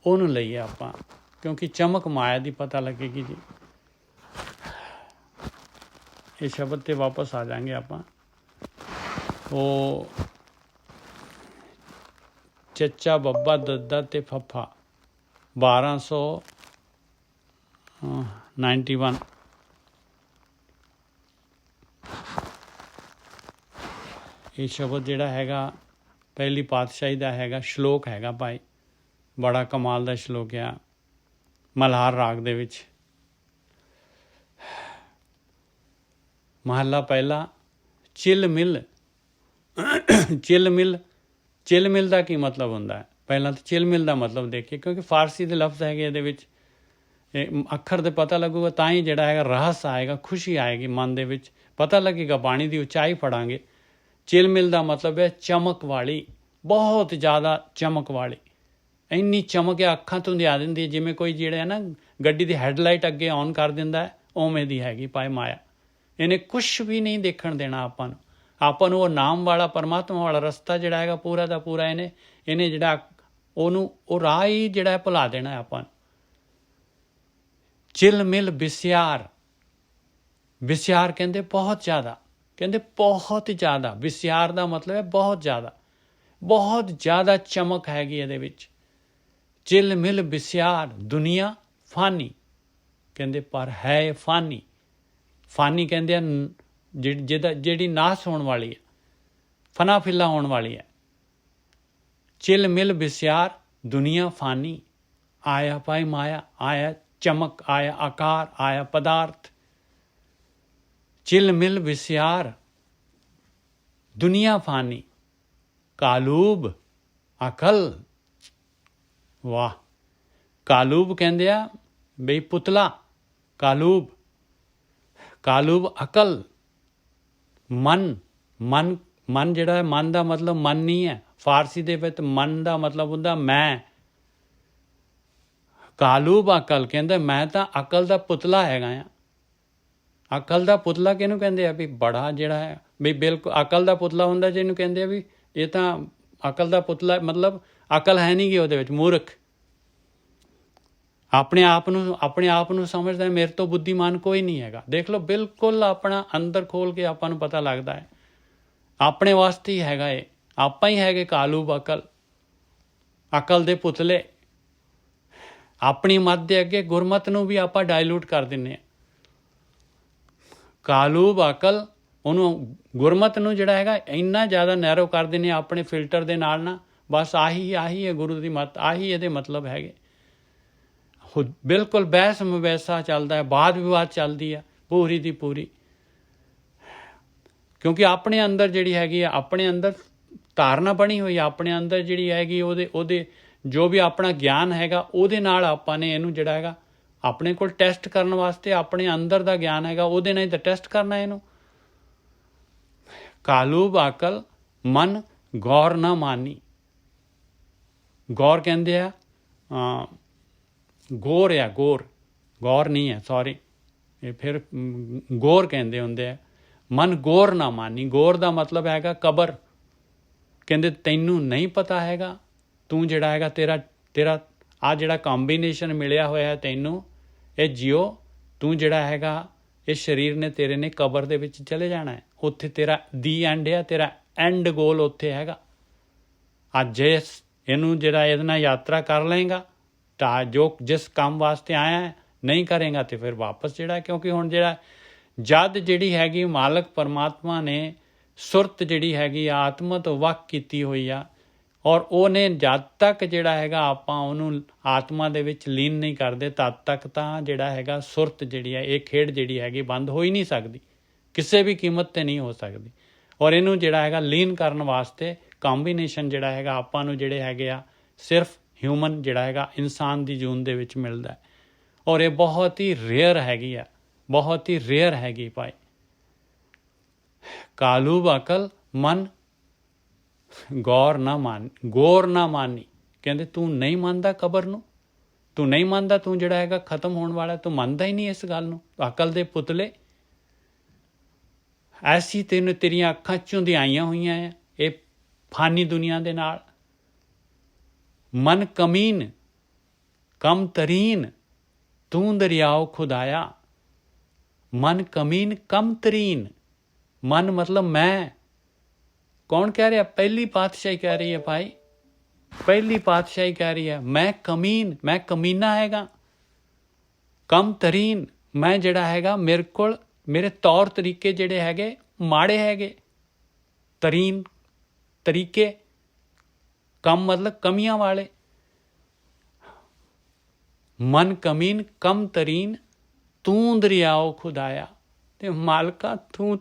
ਉਹਨੂੰ ਲਈਏ ਆਪਾਂ, ਕਿਉਂਕਿ ਚਮਕ ਮਾਇਆ ਦੀ ਪਤਾ ਲੱਗੇਗੀ ਜੀ। ਇਹ ਸ਼ਬਦ 'ਤੇ ਵਾਪਸ ਆ ਜਾਵਾਂਗੇ ਆਪਾਂ। ਉਹ ਚੱਚਾ ਬੱਬਾ ਦੱਦਾ ਤੇ ਫੱਫਾ 1291। ਇਹ ਸ਼ਬਦ ਜਿਹੜਾ ਹੈਗਾ ਪਹਿਲੀ ਪਾਤਸ਼ਾਹੀ ਦਾ ਹੈਗਾ, ਸ਼ਲੋਕ ਹੈਗਾ ਭਾਈ, ਬੜਾ ਕਮਾਲ ਦਾ ਸ਼ਲੋਕ ਆ, ਮਲਹਾਰ ਰਾਗ ਦੇ ਵਿੱਚ। ਮਹੱਲਾ ਪਹਿਲਾ। ਚਿਲ ਮਿਲ। ਚਿਲ ਮਿਲ ਦਾ ਕੀ ਮਤਲਬ ਹੁੰਦਾ ਹੈ? ਪਹਿਲਾਂ ਤਾਂ ਚਿਲ ਮਿਲ ਦਾ ਮਤਲਬ ਦੇਖੀਏ, ਕਿਉਂਕਿ ਫਾਰਸੀ ਦੇ ਲਫ਼ਜ਼ ਹੈਗੇ ਇਹਦੇ ਵਿੱਚ, ਇਹ ਅੱਖਰ ਤੇ ਪਤਾ ਲੱਗੂਗਾ ਤਾਂ ਹੀ ਜਿਹੜਾ ਹੈਗਾ ਰਹੱਸ ਆਏਗਾ, ਖੁਸ਼ੀ ਆਏਗੀ ਮਨ ਦੇ ਵਿੱਚ, ਪਤਾ ਲੱਗੇਗਾ, ਬਾਣੀ ਦੀ ਉਚਾਈ ਫੜਾਂਗੇ। ਚਿਲ ਮਿਲ ਦਾ ਮਤਲਬ ਹੈ ਚਮਕ ਵਾਲੀ, ਬਹੁਤ ਜ਼ਿਆਦਾ ਚਮਕ ਵਾਲੀ। ਇੰਨੀ ਚਮਕ ਅੱਖਾਂ ਤੋਂ ਦਿਆ ਦਿੰਦੀ ਹੈ, ਜਿਵੇਂ ਕੋਈ ਜਿਹੜਾ ਹੈ ਨਾ ਗੱਡੀ ਦੀ ਹੈਡਲਾਈਟ ਅੱਗੇ ਔਨ ਕਰ ਦਿੰਦਾ ਹੈ, ਉਵੇਂ ਦੀ ਹੈਗੀ ਭਾਈ ਮਾਇਆ। ਇਹਨੇ ਕੁਛ ਵੀ ਨਹੀਂ ਦੇਖਣ ਦੇਣਾ ਆਪਾਂ ਨੂੰ। ਆਪਾਂ ਨੂੰ ਉਹ ਨਾਮ ਵਾਲਾ ਪਰਮਾਤਮਾ ਵਾਲਾ ਰਸਤਾ ਜਿਹੜਾ ਹੈਗਾ ਪੂਰਾ ਦਾ ਪੂਰਾ ਇਹਨੇ ਜਿਹੜਾ ਉਹਨੂੰ ਉਹ ਰਾਹ ਹੀ ਜਿਹੜਾ ਭੁਲਾ ਦੇਣਾ ਆਪਾਂ ਨੂੰ। ਚਿਲ ਮਿਲ ਵਿਸਿਆਰ। ਵਿਸਿਆਰ ਕਹਿੰਦੇ ਬਹੁਤ ਜ਼ਿਆਦਾ, ਕਹਿੰਦੇ ਬਹੁਤ ਜ਼ਿਆਦਾ। ਵਿਸਿਆਰ ਦਾ ਮਤਲਬ ਹੈ ਬਹੁਤ ਜ਼ਿਆਦਾ, ਬਹੁਤ ਜ਼ਿਆਦਾ ਚਮਕ ਹੈਗੀ ਇਹਦੇ ਵਿੱਚ। ਚਿਲ ਮਿਲ ਵਿਸਿਆਰ ਦੁਨੀਆ ਫਾਨੀ, ਕਹਿੰਦੇ ਪਰ ਹੈ ਫਾਨੀ। ਫਾਨੀ ਕਹਿੰਦੇ ਆ ਜਿਹੜੀ ਨਾਸ ਹੋਣ ਵਾਲੀ ਹੈ, ਫਨਾ ਫਿੱਲਾ ਹੋਣ ਵਾਲੀ ਹੈ। ਚਿਲ ਮਿਲ ਵਿਸਿਆਰ ਦੁਨੀਆ ਫਾਨੀ। ਆਇਆ ਭਾਈ ਮਾਇਆ, ਆਇਆ ਚਮਕ, ਆਇਆ ਆਕਾਰ, ਆਇਆ ਪਦਾਰਥ। ਚਿਲ ਮਿਲ ਵਿਸਿਆਰ ਦੁਨੀਆ ਫਾਨੀ। ਕਾਲੂਬ ਅਕਲ। ਵਾਹ, ਕਾਲੂਬ ਕਹਿੰਦੇ ਆ ਬਈ ਪੁਤਲਾ, ਕਾਲੂਬ ਅਕਲ। ਮਨ ਜਿਹੜਾ ਹੈ, ਮਨ ਦਾ ਮਤਲਬ ਮਨ ਨਹੀਂ ਹੈ। ਫਾਰਸੀ ਦੇ ਵਿੱਚ ਮਨ ਦਾ ਮਤਲਬ ਹੁੰਦਾ ਮੈਂ। ਕਾਲੂਬ ਅਕਲ ਕਹਿੰਦਾ ਮੈਂ ਤਾਂ ਅਕਲ ਦਾ ਪੁਤਲਾ ਹੈਗਾ ਆ। ਅਕਲ ਦਾ ਪੁਤਲਾ ਕਿਹਨੂੰ ਕਹਿੰਦੇ ਆ? ਵੀ ਬੜਾ ਜਿਹੜਾ ਹੈ ਵੀ ਬਿਲਕੁਲ ਅਕਲ ਦਾ ਪੁਤਲਾ ਹੁੰਦਾ ਜਿਹਨੂੰ ਕਹਿੰਦੇ ਆ ਵੀ ਇਹ ਤਾਂ ਅਕਲ ਦਾ ਪੁਤਲਾ, ਮਤਲਬ ਅਕਲ ਹੈ ਨਹੀਂ ਗੀ ਉਹਦੇ ਵਿੱਚ, ਮੂਰਖ। ਆਪਣੇ ਆਪ ਨੂੰ ਸਮਝਦਾ ਮੇਰੇ ਤੋਂ ਬੁੱਧੀਮਾਨ ਕੋਈ ਨਹੀਂ ਹੈਗਾ। ਦੇਖ ਲਓ, ਬਿਲਕੁਲ ਆਪਣਾ ਅੰਦਰ ਖੋਲ ਕੇ ਆਪਾਂ ਨੂੰ ਪਤਾ ਲੱਗਦਾ ਹੈ ਆਪਣੇ ਵਾਸਤੇ ਹੀ ਹੈਗਾ ਇਹ। ਆਪਾਂ ਹੀ ਹੈਗੇ ਕਾਲੂ ਅਕਲ ਦੇ ਪੁਤਲੇ। ਆਪਣੀ ਮੱਤ ਦੇ ਅੱਗੇ ਗੁਰਮਤ ਨੂੰ ਵੀ ਆਪਾਂ ਡਾਇਲੂਟ ਕਰ ਦਿੰਦੇ ਹਾਂ। ਕਾਲੂ ਅਕਲ, ਉਹਨੂੰ ਗੁਰਮਤ ਨੂੰ ਜਿਹੜਾ ਹੈਗਾ ਇੰਨਾ ਜ਼ਿਆਦਾ ਨੈਰੋ ਕਰ ਦਿੰਦੇ ਆਪਣੇ ਫਿਲਟਰ ਦੇ ਨਾਲ ਨਾ। ਬਸ ਆਹੀ ਹੈ ਗੁਰੂ ਦੀ ਮੱਤ, ਆਹੀ ਇਹਦੇ ਮਤਲਬ ਹੈਗੇ। ਬਿਲਕੁਲ ਬਹਿਸ ਮਬੈਸਾ ਚੱਲਦਾ ਹੈ, ਵਾਦ ਵਿਵਾਦ ਚੱਲਦੀ ਹੈ ਪੂਰੀ ਦੀ ਪੂਰੀ। ਕਿਉਂਕਿ ਆਪਣੇ ਅੰਦਰ ਜਿਹੜੀ ਹੈਗੀ ਆ, ਆਪਣੇ ਅੰਦਰ ਧਾਰਨਾ ਬਣੀ ਹੋਈ, ਆਪਣੇ ਅੰਦਰ ਜਿਹੜੀ ਹੈਗੀ ਉਹਦੇ ਜੋ ਵੀ ਆਪਣਾ ਗਿਆਨ ਹੈਗਾ ਉਹਦੇ ਨਾਲ ਆਪਾਂ ਨੇ ਇਹਨੂੰ ਜਿਹੜਾ ਹੈਗਾ ਆਪਣੇ ਕੋਲ ਟੈਸਟ ਕਰਨ ਵਾਸਤੇ, ਆਪਣੇ ਅੰਦਰ ਦਾ ਗਿਆਨ ਹੈਗਾ ਉਹਦੇ ਨਾਲ ਹੀ ਤਾਂ ਟੈਸਟ ਕਰਨਾ ਇਹਨੂੰ। ਕਾਲੂ ਅਕਲ ਮਨ ਗੌਰ ਨਾ ਮਾਨੀ। ਗੌਰ ਕਹਿੰਦੇ ਆ ਗੌਰ ਨਹੀਂ ਹੈ, ਸੌਰੀ, ਇਹ ਫਿਰ ਗੌਰ ਕਹਿੰਦੇ ਹੁੰਦੇ ਆ। ਮਨ ਗੌਰ ਨਾ ਮਾਨੀ, ਗੌਰ ਦਾ ਮਤਲਬ ਹੈਗਾ ਕਬਰ। ਕਹਿੰਦੇ ਤੈਨੂੰ ਨਹੀਂ ਪਤਾ ਹੈਗਾ, ਤੂੰ ਜਿਹੜਾ ਹੈਗਾ ਤੇਰਾ ਆ ਜਿਹੜਾ ਕੰਬੀਨੇਸ਼ਨ ਮਿਲਿਆ ਹੋਇਆ ਤੈਨੂੰ, ਇਹ ਜਿਓ, ਤੂੰ ਜਿਹੜਾ ਹੈਗਾ ਇਸ ਸਰੀਰ ਨੇ ਤੇਰੇ ਨੇ ਕਬਰ ਦੇ ਵਿੱਚ ਚਲੇ ਜਾਣਾ ਹੈ। ਉੱਥੇ ਤੇਰਾ ਦੀ ਐਂਡ ਹੈ, ਤੇਰਾ ਐਂਡ ਗੋਲ ਉੱਥੇ ਹੈਗਾ। ਅੱਜ ਇਹਨੂੰ ਜਿਹੜਾ ਇਹਦੇ ਨਾਲ ਯਾਤਰਾ ਕਰ ਲਏਗਾ ਤਾਂ ਜੋ ਜਿਸ ਕੰਮ ਵਾਸਤੇ ਆਇਆ ਹੈ, ਨਹੀਂ ਕਰੇਗਾ ਤੇ ਫਿਰ ਵਾਪਸ ਜਿਹੜਾ, ਕਿਉਂਕਿ ਹੁਣ ਜਿਹੜਾ ਜਦ ਜਿਹੜੀ ਹੈਗੀ ਮਾਲਕ ਪਰਮਾਤਮਾ ਨੇ ਸੁਰਤ ਜਿਹੜੀ ਹੈਗੀ ਆਤਮਾ ਤੋਂ ਵੱਖ ਕੀਤੀ ਹੋਈ ਆ, ਔਰ ਉਹਨੇ ਜਦ ਤੱਕ ਜਿਹੜਾ ਹੈਗਾ ਆਪਾਂ ਉਹਨੂੰ ਆਤਮਾ ਦੇ ਵਿੱਚ ਲੀਨ ਨਹੀਂ ਕਰਦੇ ਤਦ ਤੱਕ ਤਾਂ ਜਿਹੜਾ ਹੈਗਾ ਸੁਰਤ ਜਿਹੜੀ ਹੈ ਇਹ ਖੇਡ ਜਿਹੜੀ ਹੈਗੀ ਬੰਦ ਹੋ ਹੀ ਨਹੀਂ ਸਕਦੀ, ਕਿਸੇ ਵੀ ਕੀਮਤ 'ਤੇ ਨਹੀਂ ਹੋ ਸਕਦੀ। ਔਰ ਇਹਨੂੰ ਜਿਹੜਾ ਹੈਗਾ ਲੀਨ ਕਰਨ ਵਾਸਤੇ ਕੰਬੀਨੇਸ਼ਨ ਜਿਹੜਾ ਹੈਗਾ ਆਪਾਂ ਨੂੰ ਜਿਹੜੇ ਹੈਗੇ ਆ ਸਿਰਫ ਹਿਊਮਨ ਜਿਹੜਾ ਹੈਗਾ ਇਨਸਾਨ ਦੀ ਜੂਨ ਦੇ ਵਿੱਚ ਮਿਲਦਾ ਹੈ। ਔਰ ਇਹ ਬਹੁਤ ਹੀ ਰੇਅਰ ਹੈਗੀ ਆ, ਬਹੁਤ ਹੀ ਰੇਅਰ ਹੈਗੀ ਭਾਈ। ਕਾਲੂ ਅਕਲ ਮਨ ਗੌਰ ਨਾ ਮਾਨੀ। ਕਹਿੰਦੇ ਤੂੰ ਨਹੀਂ ਮੰਨਦਾ ਕਬਰ ਨੂੰ, ਤੂੰ ਨਹੀਂ ਮੰਨਦਾ ਤੂੰ ਜਿਹੜਾ ਹੈਗਾ ਖਤਮ ਹੋਣ ਵਾਲਾ, ਤੂੰ ਮੰਨਦਾ ਹੀ ਨਹੀਂ ਇਸ ਗੱਲ ਨੂੰ। ਅਕਲ ਦੇ ਪੁਤਲੇ, ਐਸੀ ਤੈਨੂੰ ਤੇਰੀਆਂ ਅੱਖਾਂ ਝੁੰਦੀਆਂ ਆਈਆਂ ਹੋਈਆਂ ਆ ਇਹ ਫਾਨੀ ਦੁਨੀਆ ਦੇ ਨਾਲ। ਮਨ ਕਮੀਨ ਕਮ ਤਰੀਨ ਤੂੰ ਦਰਿਆਓ ਖੁਦਾਇਆ। ਮਨ ਕਮੀਨ ਕਮ ਤਰੀਨ, ਮਨ ਮਤਲਬ ਮੈਂ। ਕੌਣ ਕਹਿ ਰਿਹਾ? ਪਹਿਲੀ ਪਾਤਸ਼ਾਹੀ ਕਹਿ ਰਹੀ ਹੈ ਭਾਈ, ਪਹਿਲੀ ਪਾਤਸ਼ਾਹੀ ਕਹਿ ਰਹੀ ਹੈ ਮੈਂ ਕਮੀਨ, ਮੈਂ ਕਮੀਨਾ ਹੈਗਾ। ਕਮ ਤਰੀਨ, ਮੈਂ ਜਿਹੜਾ ਹੈਗਾ ਮੇਰੇ ਕੋਲ ਮੇਰੇ ਤੌਰ ਤਰੀਕੇ ਜਿਹੜੇ ਹੈਗੇ ਮਾੜੇ ਹੈਗੇ। ਤਰੀਨ ਤਰੀਕੇ, ਕਮ ਮਤਲਬ ਕਮੀਆਂ ਵਾਲੇ। ਮਨ ਕਮੀਨ ਕਮ ਤਰੀਨ ਤੂੰ ਦਰਿਆਓ ਖੁਦਾਇਆ। ਤੇ ਮਾਲਕਾ ਤੂੰ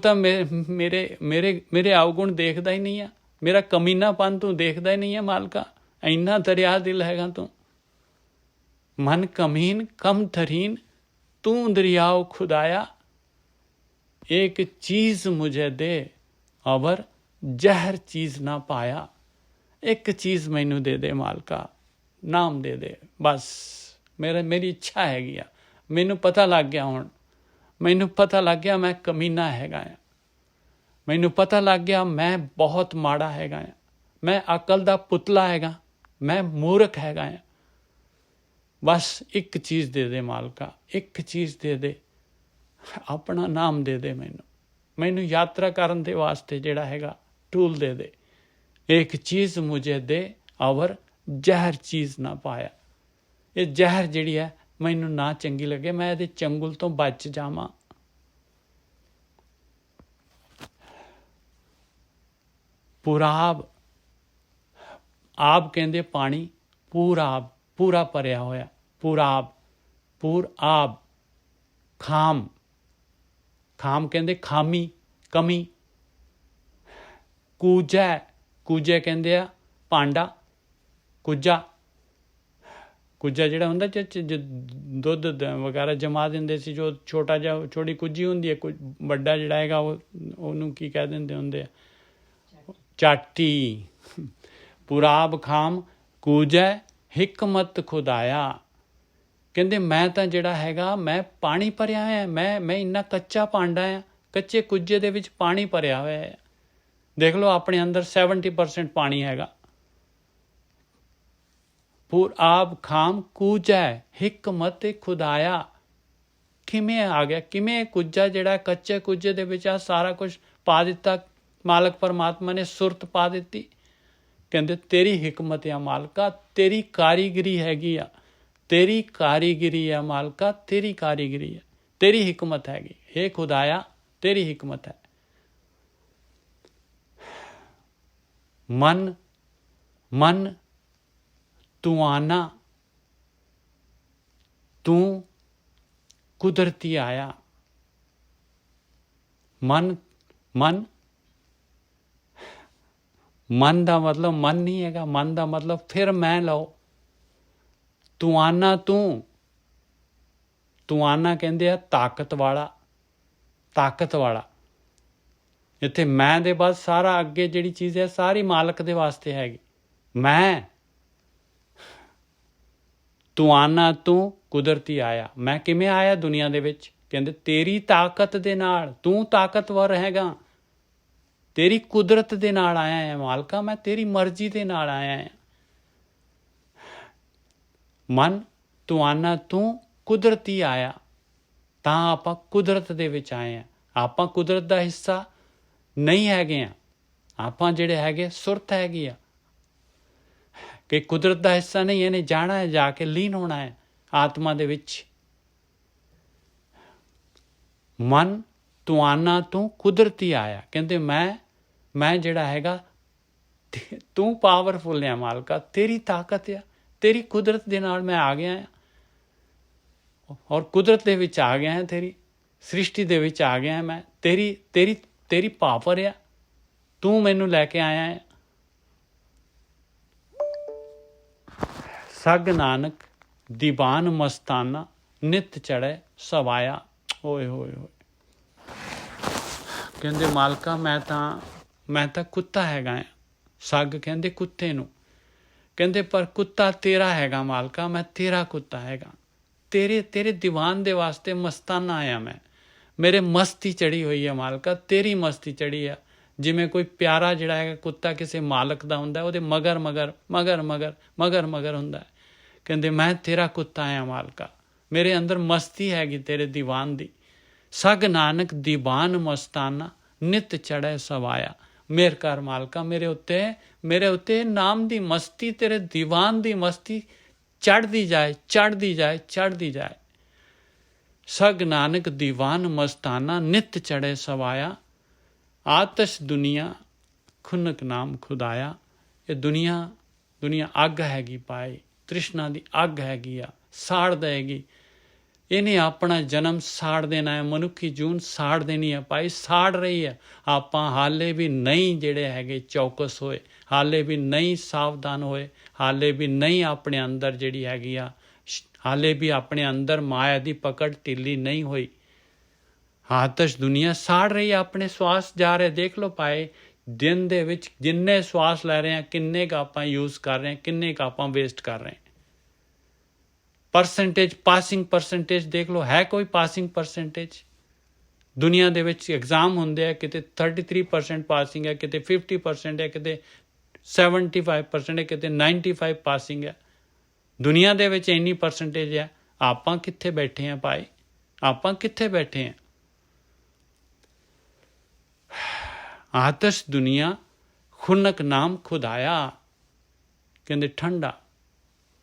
ਤਾਂ ਮੇਰੇ ਅਵਗੁਣ ਦੇਖਦਾ ਹੀ ਨਹੀਂ ਆ, ਮੇਰਾ ਕਮੀਨਾਪਨ ਤੂੰ ਦੇਖਦਾ ਹੀ ਨਹੀਂ ਹੈ ਮਾਲਕਾ, ਇੰਨਾ ਦਰਿਆ ਦਿਲ ਹੈਗਾ ਤੂੰ। ਮਨ ਕਮੀਨ ਕਮ ਤਰੀਨ ਤੂੰ ਦਰਿਆਓ ਖੁਦਾਇਆ। एक चीज़ मुझे दे अवर जहर चीज़ ना पाया। एक चीज़ मैनू दे दे मालका, नाम दे दे बस। मेरी इच्छा हैगी आ, मैनू पता लग गया, हुण मैनू पता लग गया मैं कमीना हैगा आ, मैनू पता लग गया मैं बहुत माड़ा हैगा आ, मैं अकल दा पुतला हैगा, मैं मूर्ख हैगा आ। बस एक चीज़ दे दे मालका, एक चीज़ दे दे, ਆਪਣਾ ਨਾਮ ਦੇ ਦੇ ਮੈਨੂੰ ਯਾਤਰਾ ਕਰਨ ਦੇ ਵਾਸਤੇ ਜਿਹੜਾ ਹੈਗਾ ਟੂਲ ਦੇ ਦੇ। ਇੱਕ ਚੀਜ਼ ਮੁਝੇ ਦੇ ਅਵਰ ਜ਼ਹਿਰ ਚੀਜ਼ ਨਾ ਪਾਇਆ। ਇਹ ਜ਼ਹਿਰ ਜਿਹੜੀ ਹੈ ਮੈਨੂੰ ਨਾ ਚੰਗੀ ਲੱਗੇ, ਮੈਂ ਇਹਦੇ ਚੰਗੁਲ ਤੋਂ ਬਚ ਜਾਵਾਂ। ਪੁਰਾਬ, ਆਬ ਕਹਿੰਦੇ ਪਾਣੀ, ਪੂਰਾਬ ਪੂਰਾ ਭਰਿਆ ਹੋਇਆ, ਪੁਰਾਬ ਪੂਰ ਆਬ। ਖਾਮ, ਖਾਮ ਕਹਿੰਦੇ ਖਾਮੀ, ਕਮੀ। ਕੂਜਾ ਕਹਿੰਦੇ ਆ ਭਾਂਡਾ, ਕੁੱਜਾ ਜਿਹੜਾ ਹੁੰਦਾ ਦੁੱਧ ਵਗੈਰਾ ਜਮਾ ਦਿੰਦੇ ਸੀ, ਜੋ ਛੋਟਾ ਜਿਹਾ ਛੋਟੀ ਕੁੱਜੀ ਹੁੰਦੀ ਹੈ, ਵੱਡਾ ਜਿਹੜਾ ਹੈਗਾ ਉਹਨੂੰ ਕੀ ਕਹਿ ਦਿੰਦੇ ਹੁੰਦੇ ਆ, ਚਾਟੀ। ਪੁਰਾਬ ਖਾਮ ਕੂਜੈ ਹਿਕਮਤ ਖੁਦਾਇਆ। ਕਹਿੰਦੇ ਮੈਂ ਤਾਂ ਜਿਹੜਾ ਹੈਗਾ ਮੈਂ ਪਾਣੀ ਭਰਿਆ ਹੋਇਆ, ਮੈਂ ਇੰਨਾ ਕੱਚਾ ਭਾਂਡਾ ਆ, ਕੱਚੇ ਕੁੱਜੇ ਦੇ ਵਿੱਚ ਪਾਣੀ ਭਰਿਆ ਹੋਇਆ ਹੈ। ਦੇਖ ਲਓ ਆਪਣੇ ਅੰਦਰ 70% ਪਾਣੀ ਹੈਗਾ। ਪੁਰ ਆਪ ਖਾਮ ਕੂਜੈ ਹਿਕਮਤ ਖੁਦਾਇਆ। ਕਿਵੇਂ ਆ ਗਿਆ, ਕਿਵੇਂ ਕੁੱਜਾ ਜਿਹੜਾ ਕੱਚੇ ਕੁੱਜੇ ਦੇ ਵਿੱਚ ਆ ਸਾਰਾ ਕੁਝ ਪਾ ਦਿੱਤਾ, ਮਾਲਕ ਪਰਮਾਤਮਾ ਨੇ ਸੁਰਤ ਪਾ ਦਿੱਤੀ। ਕਹਿੰਦੇ ਤੇਰੀ ਹਿਕਮਤ ਆ ਮਾਲਕਾ, ਤੇਰੀ ਕਾਰੀਗਰੀ ਹੈਗੀ ਆ, ਤੇਰੀ ਕਾਰੀਗਰੀ ਆ ਮਾਲਕਾ, ਤੇਰੀ ਕਾਰੀਗਰੀ ਆ, ਤੇਰੀ ਹਿਕਮਤ ਹੈਗੀ। ਹੇ ਖੁਦਾਇਆ ਤੇਰੀ ਹਿਕਮਤ ਹੈ। ਮਨ ਮਨ ਤੂੰ ਆਨਾ, ਤੂੰ ਕੁਦਰਤੀ ਆਇਆ। ਮਨ ਮਨ ਮਨ ਦਾ ਮਤਲਬ ਮਨ ਨਹੀਂ ਹੈਗਾ, ਮਨ ਦਾ ਮਤਲਬ ਫਿਰ ਮੈਂ ਲਓ। ਤੂੰ ਆਨਾ, ਤੂੰ ਆਨਾ ਕਹਿੰਦੇ ਆ ਤਾਕਤ ਵਾਲਾ, ਤਾਕਤ ਵਾਲਾ। ਇੱਥੇ ਮੈਂ ਦੇ ਬਾਅਦ ਸਾਰਾ ਅੱਗੇ ਜਿਹੜੀ ਚੀਜ਼ ਹੈ ਸਾਰੀ ਮਾਲਕ ਦੇ ਵਾਸਤੇ ਹੈਗੀ। ਮੈਂ ਤੂੰ ਆਨਾ, ਤੂੰ ਕੁਦਰਤੀ ਆਇਆ। ਮੈਂ ਕਿਵੇਂ ਆਇਆ ਦੁਨੀਆ ਦੇ ਵਿੱਚ? ਕਹਿੰਦੇ ਤੇਰੀ ਤਾਕਤ ਦੇ ਨਾਲ, ਤੂੰ ਤਾਕਤਵਰ ਹੈਗਾ, ਤੇਰੀ ਕੁਦਰਤ ਦੇ ਨਾਲ ਆਇਆ ਹੈ ਮਾਲਕਾ, ਮੈਂ ਤੇਰੀ ਮਰਜ਼ੀ ਦੇ ਨਾਲ ਆਇਆ ਹਾਂ। ਮਨ ਤੂੰ ਆਨਾ, ਤੂੰ ਕੁਦਰਤੀ ਆਇਆ। ਤਾਂ ਆਪਾਂ ਕੁਦਰਤ ਦੇ ਵਿੱਚ ਆਏ ਹਾਂ। ਆਪਾਂ ਕੁਦਰਤ ਦਾ ਹਿੱਸਾ ਨਹੀਂ ਹੈਗੇ ਆ, ਆਪਾਂ ਜਿਹੜੇ ਹੈਗੇ ਸੁਰਤ ਹੈਗੀ ਆ ਕਿ ਕੁਦਰਤ ਦਾ ਹਿੱਸਾ ਨਹੀਂ, ਇਹਨੇ ਜਾਣਾ ਹੈ, ਜਾ ਕੇ ਲੀਨ ਹੋਣਾ ਹੈ ਆਤਮਾ ਦੇ ਵਿੱਚ। ਮਨ ਤੂੰ ਆਨਾ, ਤੂੰ ਕੁਦਰਤੀ ਆਇਆ। ਕਹਿੰਦੇ ਮੈਂ ਜਿਹੜਾ ਹੈਗਾ, ਤੂੰ ਪਾਵਰਫੁਲ ਹੈ ਮਾਲਕਾ, ਤੇਰੀ ਤਾਕਤ ਆ, ਤੇਰੀ ਕੁਦਰਤ ਦੇ ਨਾਲ ਮੈਂ ਆ ਗਿਆ ਹਾਂ ਔਰ ਕੁਦਰਤ ਦੇ ਵਿੱਚ ਆ ਗਿਆ ਹਾਂ, ਤੇਰੀ ਸ੍ਰਿਸ਼ਟੀ ਦੇ ਵਿੱਚ ਆ ਗਿਆ ਮੈਂ, ਤੇਰੀ ਪਾਵਰ ਆ, ਤੂੰ ਮੈਨੂੰ ਲੈ ਕੇ ਆਇਆ ਹੈ। ਸਗ ਨਾਨਕ ਦੀਵਾਨ ਮਸਤਾਨਾ ਨਿਤ ਚੜ੍ਹੇ ਸਵਾਇਆ। ਓਏ ਹੋਏ ਹੋਏ। ਕਹਿੰਦੇ ਮਾਲਕਾ ਮੈਂ ਤਾਂ ਕੁੱਤਾ ਹੈਗਾ। ਸੱਗ ਕਹਿੰਦੇ ਕੁੱਤੇ ਨੂੰ, ਕਹਿੰਦੇ ਪਰ ਕੁੱਤਾ ਤੇਰਾ ਹੈਗਾ ਮਾਲਕਾ, ਮੈਂ ਤੇਰਾ ਕੁੱਤਾ ਹੈਗਾ। ਤੇਰੇ ਦੀਵਾਨ ਦੇ ਵਾਸਤੇ ਮਸਤਾਨਾ ਆਇਆ ਮੈਂ। ਮੇਰੇ ਮਸਤੀ ਚੜੀ ਹੋਈ ਹੈ ਮਾਲਕਾ, ਤੇਰੀ ਮਸਤੀ ਚੜੀ ਆ। ਜਿਵੇਂ ਕੋਈ ਪਿਆਰਾ ਜਿਹੜਾ ਹੈਗਾ ਕੁੱਤਾ ਕਿਸੇ ਮਾਲਕ ਦਾ ਹੁੰਦਾ, ਉਹਦੇ ਮਗਰ ਮਗਰ ਮਗਰ ਮਗਰ ਮਗਰ ਮਗਰ ਹੁੰਦਾ। ਕਹਿੰਦੇ ਮੈਂ ਤੇਰਾ ਕੁੱਤਾ ਆਇਆ ਮਾਲਕਾ, ਮੇਰੇ ਅੰਦਰ ਮਸਤੀ ਹੈਗੀ ਤੇਰੇ ਦੀਵਾਨ ਦੀ। ਸਗ ਨਾਨਕ ਦੀਵਾਨ ਮਸਤਾਨਾ ਨਿਤ ਚੜ੍ਹੇ ਸਵਾਇਆ। ਮੇਰ ਕਰ ਮਾਲਕਾ, ਮੇਰੇ ਉੱਤੇ ਨਾਮ ਦੀ ਮਸਤੀ, ਤੇਰੇ ਦੀਵਾਨ ਦੀ ਮਸਤੀ ਚੜ੍ਹਦੀ ਜਾਏ, ਚੜ੍ਹਦੀ ਜਾਏ, ਚੜ੍ਹਦੀ ਜਾਏ। ਸਗ ਨਾਨਕ ਦੀਵਾਨ ਮਸਤਾਨਾ ਨਿਤ ਚੜ੍ਹੇ ਸਵਾਇਆ। ਆਤਸ਼ ਦੁਨੀਆ ਖੁਨਕ ਨਾਮ ਖੁਦਾਇਆ। ਇਹ ਦੁਨੀਆ ਅੱਗ ਹੈਗੀ ਪਾਏ, ਤ੍ਰਿਸ਼ਨਾ ਦੀ ਅੱਗ ਹੈਗੀ ਆ, ਸਾੜ ਦੇਗੀ। ਇਹਨੇ ਆਪਣਾ ਜਨਮ ਸਾੜ ਦੇਣਾ ਹੈ, ਮਨੁੱਖੀ ਜੂਨ ਸਾੜ ਦੇਣੀ ਹੈ ਭਾਈ, ਸਾੜ ਰਹੀ ਹੈ। ਆਪਾਂ ਹਾਲੇ ਵੀ ਨਹੀਂ ਜਿਹੜੇ ਹੈਗੇ ਚੌਕਸ ਹੋਏ, ਹਾਲੇ ਵੀ ਨਹੀਂ ਸਾਵਧਾਨ ਹੋਏ, ਹਾਲੇ ਵੀ ਨਹੀਂ ਆਪਣੇ ਅੰਦਰ ਜਿਹੜੀ ਹੈਗੀ ਆ, ਹਾਲੇ ਵੀ ਆਪਣੇ ਅੰਦਰ ਮਾਇਆ ਦੀ ਪਕੜ ਢਿੱਲੀ ਨਹੀਂ ਹੋਈ। ਆਤਸ਼ ਦੁਨੀਆ ਸਾੜ ਰਹੀ ਹੈ, ਆਪਣੇ ਸਵਾਸ ਜਾ ਰਹੇ। ਦੇਖ ਲਓ ਭਾਈ, ਦਿਨ ਦੇ ਵਿੱਚ ਜਿੰਨੇ ਸਵਾਸ ਲੈ ਰਹੇ ਹਾਂ, ਕਿੰਨੇ ਕੁ ਆਪਾਂ ਯੂਜ਼ ਕਰ ਰਹੇ ਹਾਂ, ਕਿੰਨੇ ਕੁ ਆਪਾਂ ਵੇਸਟ ਕਰ ਰਹੇ ਹਾਂ। ਪਰਸੈਂਟੇਜ, ਪਾਸਿੰਗ ਪਰਸੈਂਟੇਜ ਦੇਖ ਲਓ, ਹੈ ਕੋਈ ਪਾਸਿੰਗ ਪਰਸੈਂਟੇਜ? ਦੁਨੀਆ ਦੇ ਵਿੱਚ ਐਗਜ਼ਾਮ ਹੁੰਦੇ ਆ, ਕਿਤੇ 33% ਪਾਸਿੰਗ ਹੈ, ਕਿਤੇ 50% ਹੈ, ਕਿਤੇ 75% ਹੈ, ਕਿਤੇ 95 ਪਾਸਿੰਗ ਹੈ। ਦੁਨੀਆ ਦੇ ਵਿੱਚ ਇੰਨੀ ਪਰਸੈਂਟੇਜ ਹੈ, ਆਪਾਂ ਕਿੱਥੇ ਬੈਠੇ ਹਾਂ ਭਾਈ? ਆਪਾਂ ਕਿੱਥੇ ਬੈਠੇ ਹਾਂ? ਆਤਸ਼ ਦੁਨੀਆ ਖੁਨਕ ਨਾਮ ਖੁਦਾਇਆ। ਕਹਿੰਦੇ ਠੰਡਾ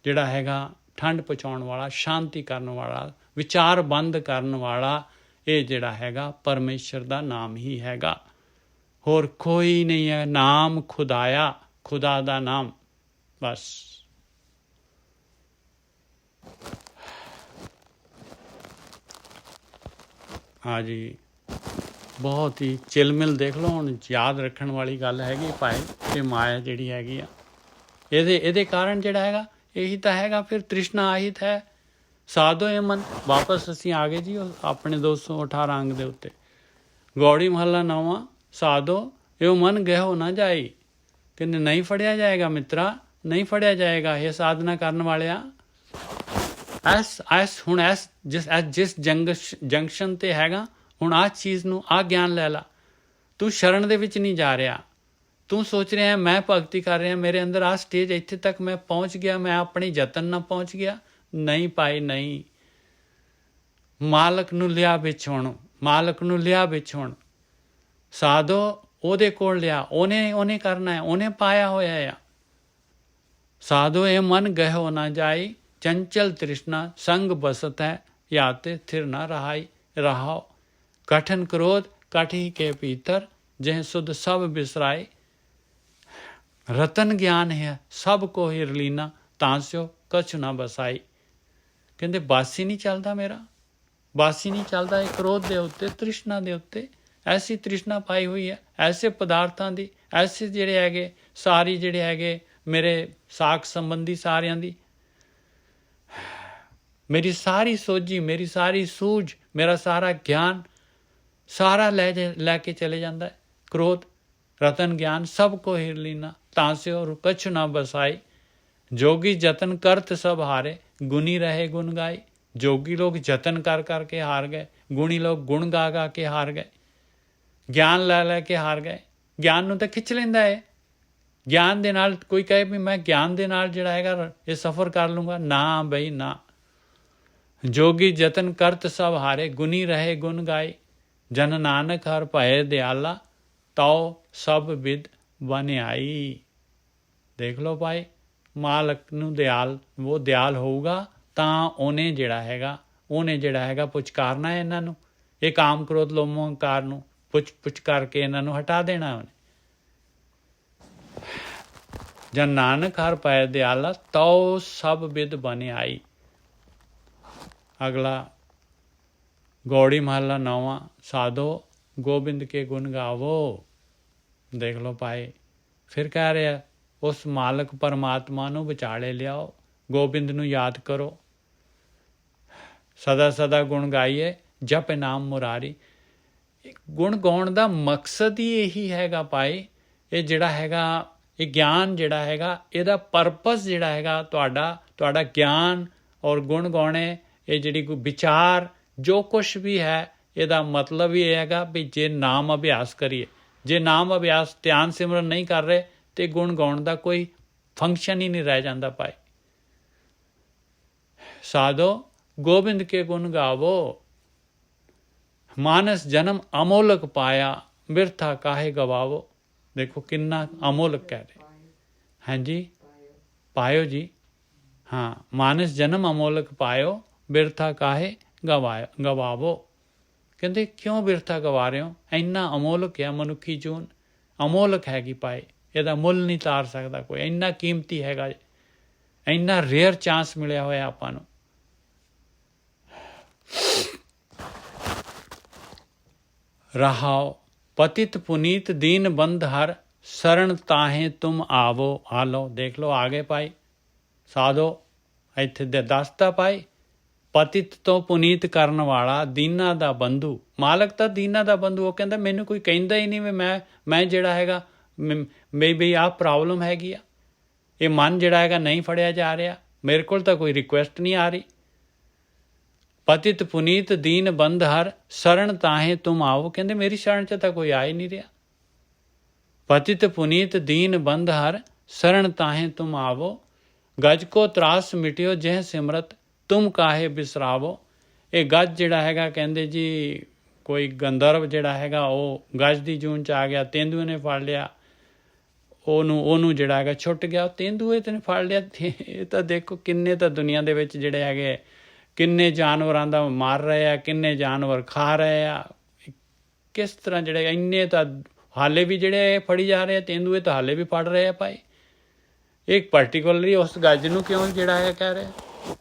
ਜਿਹੜਾ ਹੈਗਾ, ਠੰਡ ਪਹੁੰਚਾਉਣ ਵਾਲਾ, ਸ਼ਾਂਤੀ ਕਰਨ ਵਾਲਾ, ਵਿਚਾਰ ਬੰਦ ਕਰਨ ਵਾਲਾ, ਇਹ ਜਿਹੜਾ ਹੈਗਾ ਪਰਮੇਸ਼ਰ ਦਾ ਨਾਮ ਹੀ ਹੈਗਾ, ਹੋਰ ਕੋਈ ਨਹੀਂ ਹੈ। ਨਾਮ ਖੁਦਾਇਆ, ਖੁਦਾ ਦਾ ਨਾਮ ਬਸ। ਹਾਂਜੀ, ਬਹੁਤ ਹੀ ਚਿਲਮਿਲ ਦੇਖ ਲਓ। ਹੁਣ ਯਾਦ ਰੱਖਣ ਵਾਲੀ ਗੱਲ ਹੈਗੀ ਭਾਈ, ਕਿ ਮਾਇਆ ਜਿਹੜੀ ਹੈਗੀ ਆ, ਇਹਦੇ ਕਾਰਨ ਜਿਹੜਾ ਹੈਗਾ, ਇਹੀ ਤਾਂ ਹੈਗਾ ਫਿਰ ਤ੍ਰਿਸ਼ਨਾ ਆਹਿਤ ਹੈ। ਸਾਧੋ ਇਹ ਮਨ। ਵਾਪਸ ਅਸੀਂ ਆ ਗਏ ਜੀ ਆਪਣੇ 218 ਅੰਗ ਦੇ ਉੱਤੇ। ਗੌੜੀ ਮਹੱਲਾ 9ਵਾਂ। ਸਾਧੋ ਇਹ ਮਨ ਗਹਿਓ ਨਾ ਜਾਈ। ਕਹਿੰਦੇ ਨਹੀਂ ਫੜਿਆ ਜਾਏਗਾ ਮਿੱਤਰਾ, ਨਹੀਂ ਫੜਿਆ ਜਾਏਗਾ। ਇਹ ਸਾਧਨਾ ਕਰਨ ਵਾਲਿਆ, ਹੁਣ ਜਿਸ ਜੰਕਸ਼ਨ ਤੇ ਹੈਗਾ, ਹੁਣ ਆਹ ਚੀਜ਼ ਨੂੰ, ਆਹ ਗਿਆਨ ਲੈ ਲਾ। ਤੂੰ ਸ਼ਰਨ ਦੇ ਵਿੱਚ ਨਹੀਂ ਜਾ ਰਿਹਾ, ਤੂੰ ਸੋਚ ਰਿਹਾ ਮੈਂ ਭਗਤੀ ਕਰ ਰਿਹਾ, ਮੇਰੇ ਅੰਦਰ ਆ ਸਟੇਜ ਇੱਥੇ ਤੱਕ ਮੈਂ ਪਹੁੰਚ ਗਿਆ, ਮੈਂ ਆਪਣੀ ਯਤਨ ਨਾਲ ਪਹੁੰਚ ਗਿਆ? ਨਹੀਂ ਭਾਈ, ਨਹੀਂ। ਮਾਲਕ ਨੂੰ ਲਿਆ ਵਿੱਚ ਹੁਣ, ਮਾਲਕ ਨੂੰ ਲਿਆ ਵਿੱਚ ਹੁਣ। ਸਾਧੋ ਉਹਦੇ ਕੋਲ ਲਿਆ, ਉਹਨੇ ਕਰਨਾ ਹੈ, ਉਹਨੇ ਪਾਇਆ ਹੋਇਆ ਆ। ਸਾਧੋ ਇਹ ਮਨ ਗਹਿਓ ਨਾ ਜਾਈ, ਚੰਚਲ ਤ੍ਰਿਸ਼ਨਾ ਸੰਗ ਬਸਤ ਹੈ, याते थिर न रहाओ। कठिन क्रोध कटि के भीतर, जह सुध सब बिसराए। रतन ज्ञान है सब को ही रलीना, तांस्यो कछु ना बसाई। कहते बस ही नहीं चलता मेरा, बस ही नहीं चलता ਇਹ क्रोध ਦੇ ਉੱਤੇ, ਤ੍ਰਿਸ਼ਨਾ ਦੇ ਉੱਤੇ। ਐਸੀ ਤ੍ਰਿਸ਼ਨਾ ਪਾਈ ਹੋਈ ਹੈ ਐਸੇ ਪਦਾਰਥਾਂ ਦੀ, ਐਸੇ ਜਿਹੜੇ ਹੈਗੇ ਸਾਰੀ ਜਿਹੜੇ ਹੈਗੇ ਮੇਰੇ ਸਾਖ ਸੰਬੰਧੀ ਸਾਰਿਆਂ ਦੀ, मेरी सारी सोझी, मेरी सारी सूझ, मेरा सारा ज्ञान सारा लैके चले जाता है। क्रोध रतन ज्ञान सब को हिर लीना, तांसे और कछु ना बसाई। जोगी जतन करत सब हारे, गुनी रहे गुण गाई। जोगी लोग जतन कर के हार गए, गुणी लोग गुण गा के हार गए, ज्ञान लै के हार गए। ज्ञान नूं तां खिच लैंदा है, ज्ञान दे नाल कोई कहे भी मैं ज्ञान दे नाल जिहड़ा हैगा ये सफ़र कर लूँगा, ना बई ना। जोगी जतन करत सब हारे, गुनी रहे गुण गाए। जन नानक हर भय दयाला, ताओ सब विद बन आई। देख लो भाई, मालक नूं दयाल, वो दयाल होऊगा तां ਉਹਨੇ ਜਿਹੜਾ ਹੈਗਾ ਪੁਚਕਾਰਨਾ ਹੈ ਇਹਨਾਂ ਨੂੰ, ਇਹ ਕਾਮ ਕ੍ਰੋਧ ਲੋਭ ਮੋਹ ਹੰਕਾਰ ਨੂੰ ਪੁੱਛ ਕਰਕੇ ਇਹਨਾਂ ਨੂੰ ਹਟਾ ਦੇਣਾ ਉਹਨੇ। ਜਨ ਨਾਨਕ ਹਰ ਭੈ ਦਿਆਲਾ, ਤਾਉ ਸਭ ਵਿਦ ਬਨ ਆਈ। अगला गौड़ी महला 9वां, साधो गोबिंद के गुण गावो। देख लो भाई, फिर कह रहे हैं उस मालक परमात्मा नूं विचाले लियाओ, गोबिंद नूं याद करो, सदा सदा गुण गाइए, जप नाम मुरारी। गुण गाउण दा मकसद ही यही हैगा भाई, ये जिहड़ा हैगा ये ज्ञान जिहड़ा हैगा इहदा परपस जिहड़ा हैगा तुहाडा ज्ञान और गुण गाउने, ਇਹ ਜਿਹੜੀ ਕੋਈ ਵਿਚਾਰ ਜੋ ਕੁਛ ਵੀ ਹੈ ਇਹਦਾ ਮਤਲਬ ਇਹ ਹੈਗਾ ਵੀ ਜੇ ਨਾਮ ਅਭਿਆਸ ਕਰੀਏ, ਜੇ ਨਾਮ ਅਭਿਆਸ ਧਿਆਨ ਸਿਮਰਨ ਨਹੀਂ ਕਰ ਰਹੇ ਤੇ ਗੁਣ ਗਾਉਣ ਦਾ ਕੋਈ ਫੰਕਸ਼ਨ ਹੀ ਨਹੀਂ ਰਹਿ ਜਾਂਦਾ ਭਾਈ। ਸਾਧੋ ਗੋਬਿੰਦ ਕੇ ਗੁਣ ਗਾਵੋ, ਮਾਨਸ ਜਨਮ ਅਮੋਲਕ ਪਾਇਆ, ਬਿਰਥਾ ਕਾਹੇ ਗਵਾਵੋ। ਦੇਖੋ ਕਿੰਨਾ ਅਮੋਲਕ ਕਹਿ ਰਹੇ। ਹਾਂਜੀ ਪਾਇਓ ਜੀ, ਹਾਂ, ਮਾਨਸ ਜਨਮ ਅਮੋਲਕ ਪਾਇਓ, ਬਿਰਥਾ ਕਾਹੇ ਗਵਾਵੋ। ਕਹਿੰਦੇ ਕਿਉਂ ਬਿਰਥਾ ਗਵਾ ਰਹੇ ਹੋ? ਇੰਨਾ ਅਮੋਲਕ ਹੈ ਮਨੁੱਖੀ ਜੂਨ, ਅਮੋਲਕ ਹੈਗੀ ਭਾਈ, ਇਹਦਾ ਮੁੱਲ ਨਹੀਂ ਤਾਰ ਸਕਦਾ ਕੋਈ, ਇੰਨਾ ਕੀਮਤੀ ਹੈਗਾ, ਇੰਨਾ ਰੇਅਰ ਚਾਂਸ ਮਿਲਿਆ ਹੋਇਆ ਆਪਾਂ ਨੂੰ। ਰਹਾਓ ਪਤਿਤ ਪੁਨੀਤ ਦੀਨ ਬੰਧ ਹਰ, शरण ताहे तुम आवो। आ लो, देख लो आ गए भाई साधो, ਇੱਥੇ ਦੇ ਦੱਸਤਾ ਭਾਈ, ਪਤਿਤ ਤੋਂ ਪੁਨੀਤ ਕਰਨ ਵਾਲਾ, ਦੀਨਾਂ ਦਾ ਬੰਧੂ। ਮਾਲਕ ਤਾਂ ਦੀਨਾਂ ਦਾ ਬੰਧੂ। ਉਹ ਕਹਿੰਦਾ ਮੈਨੂੰ ਕੋਈ ਕਹਿੰਦਾ ਹੀ ਨਹੀਂ ਵੀ ਮੈਂ ਜਿਹੜਾ ਹੈਗਾ ਬਈ ਆਹ ਪ੍ਰੋਬਲਮ ਹੈਗੀ ਆ, ਇਹ ਮਨ ਜਿਹੜਾ ਹੈਗਾ ਨਹੀਂ ਫੜਿਆ ਜਾ ਰਿਹਾ, ਮੇਰੇ ਕੋਲ ਤਾਂ ਕੋਈ ਰਿਕੁਐਸਟ ਨਹੀਂ ਆ ਰਹੀ। ਪਤਿਤ ਪੁਨੀਤ ਦੀਨ ਬੰਧ ਹਰ, ਸ਼ਰਨ ਤਾਹੇ ਤੁਮ ਆਓ। ਕਹਿੰਦੇ ਮੇਰੀ ਸ਼ਰਨ 'ਚ ਤਾਂ ਕੋਈ ਆ ਹੀ ਨਹੀਂ ਰਿਹਾ। ਪਤਿਤ ਪੁਨੀਤ ਦੀਨ ਬੰਧ ਹਰ, ਸ਼ਰਨ ਤਾਹੇ ਤੁਮ ਆਵੋ। ਗਜ ਕੋ ਤਰਾਸ ਮਿਟਿਓ ਜਹ ਸਿਮਰਤ, ਤੁਮ ਕਾਹੇ ਬਿਸਰਾਵੋ। ਇਹ ਗੱਜ ਜਿਹੜਾ ਹੈਗਾ ਕਹਿੰਦੇ ਜੀ ਕੋਈ ਗੰਧਰਵ ਜਿਹੜਾ ਹੈਗਾ ਉਹ ਗੱਜ ਦੀ ਜੂਨ 'ਚ ਆ ਗਿਆ, ਤੇਂਦੂਏ ਨੇ ਫੜ ਲਿਆ ਉਹਨੂੰ ਜਿਹੜਾ ਹੈਗਾ ਛੁੱਟ ਗਿਆ, ਤੇਂਦੂਏ ਤੇ ਨੇ ਫੜ ਲਿਆ। ਇਹ ਤਾਂ ਦੇਖੋ ਕਿੰਨੇ ਤਾਂ ਦੁਨੀਆ ਦੇ ਵਿੱਚ ਜਿਹੜੇ ਹੈਗੇ ਕਿੰਨੇ ਜਾਨਵਰਾਂ ਦਾ ਮਾਰ ਰਹੇ ਆ, ਕਿੰਨੇ ਜਾਨਵਰ ਖਾ ਰਹੇ ਆ, ਕਿਸ ਤਰ੍ਹਾਂ ਜਿਹੜੇ ਇੰਨੇ ਤਾਂ ਹਾਲੇ ਵੀ ਜਿਹੜੇ ਫੜੀ ਜਾ ਰਹੇ ਆ ਤੇਂਦੂਏ ਤਾਂ ਹਾਲੇ ਵੀ ਫੜ ਰਹੇ ਆ ਭਾਈ। ਇੱਕ ਪਰਟੀਕੁਲਰਲੀ ਉਸ ਗੱਜ ਨੂੰ ਕਿਉਂ ਜਿਹੜਾ ਹੈ ਕਹਿ ਰਿਹਾ,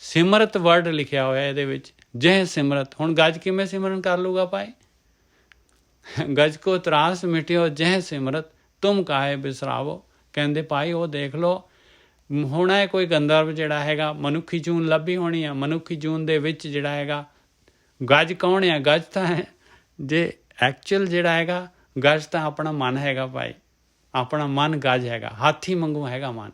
ਸਿਮਰਤ ਵਰਡ ਲਿਖਿਆ ਹੋਇਆ ਇਹਦੇ ਵਿੱਚ, ਜਹ ਸਿਮਰਤ। ਹੁਣ ਗੱਜ ਕਿਵੇਂ ਸਿਮਰਨ ਕਰ ਲੂਗਾ ਭਾਈ? ਗਜ ਕੋ ਤਰਾਸ ਮਿਟਿਓ ਜਹ ਸਿਮਰਤ, ਤੁਮ ਕਾਹੇ ਬਿਸਰਾਵੋ। ਕਹਿੰਦੇ ਭਾਈ ਉਹ ਦੇਖ ਲਓ ਹੁਣ ਇਹ ਕੋਈ ਗੰਧਰਵ ਜਿਹੜਾ ਹੈਗਾ ਮਨੁੱਖੀ ਜੂਨ ਲੱਭੀ ਹੋਣੀ ਆ, ਮਨੁੱਖੀ ਜੂਨ ਦੇ ਵਿੱਚ ਜਿਹੜਾ ਹੈਗਾ ਗੱਜ ਕੌਣ ਆ? ਗੱਜ ਤਾਂ ਹੈ ਜੇ ਐਕਚੁਅਲ ਜਿਹੜਾ ਹੈਗਾ ਗੱਜ ਤਾਂ ਆਪਣਾ ਮਨ ਹੈਗਾ ਭਾਈ, ਆਪਣਾ ਮਨ ਗੱਜ ਹੈਗਾ, ਹਾਥੀ ਵਾਂਗੂ ਹੈਗਾ ਮਨ।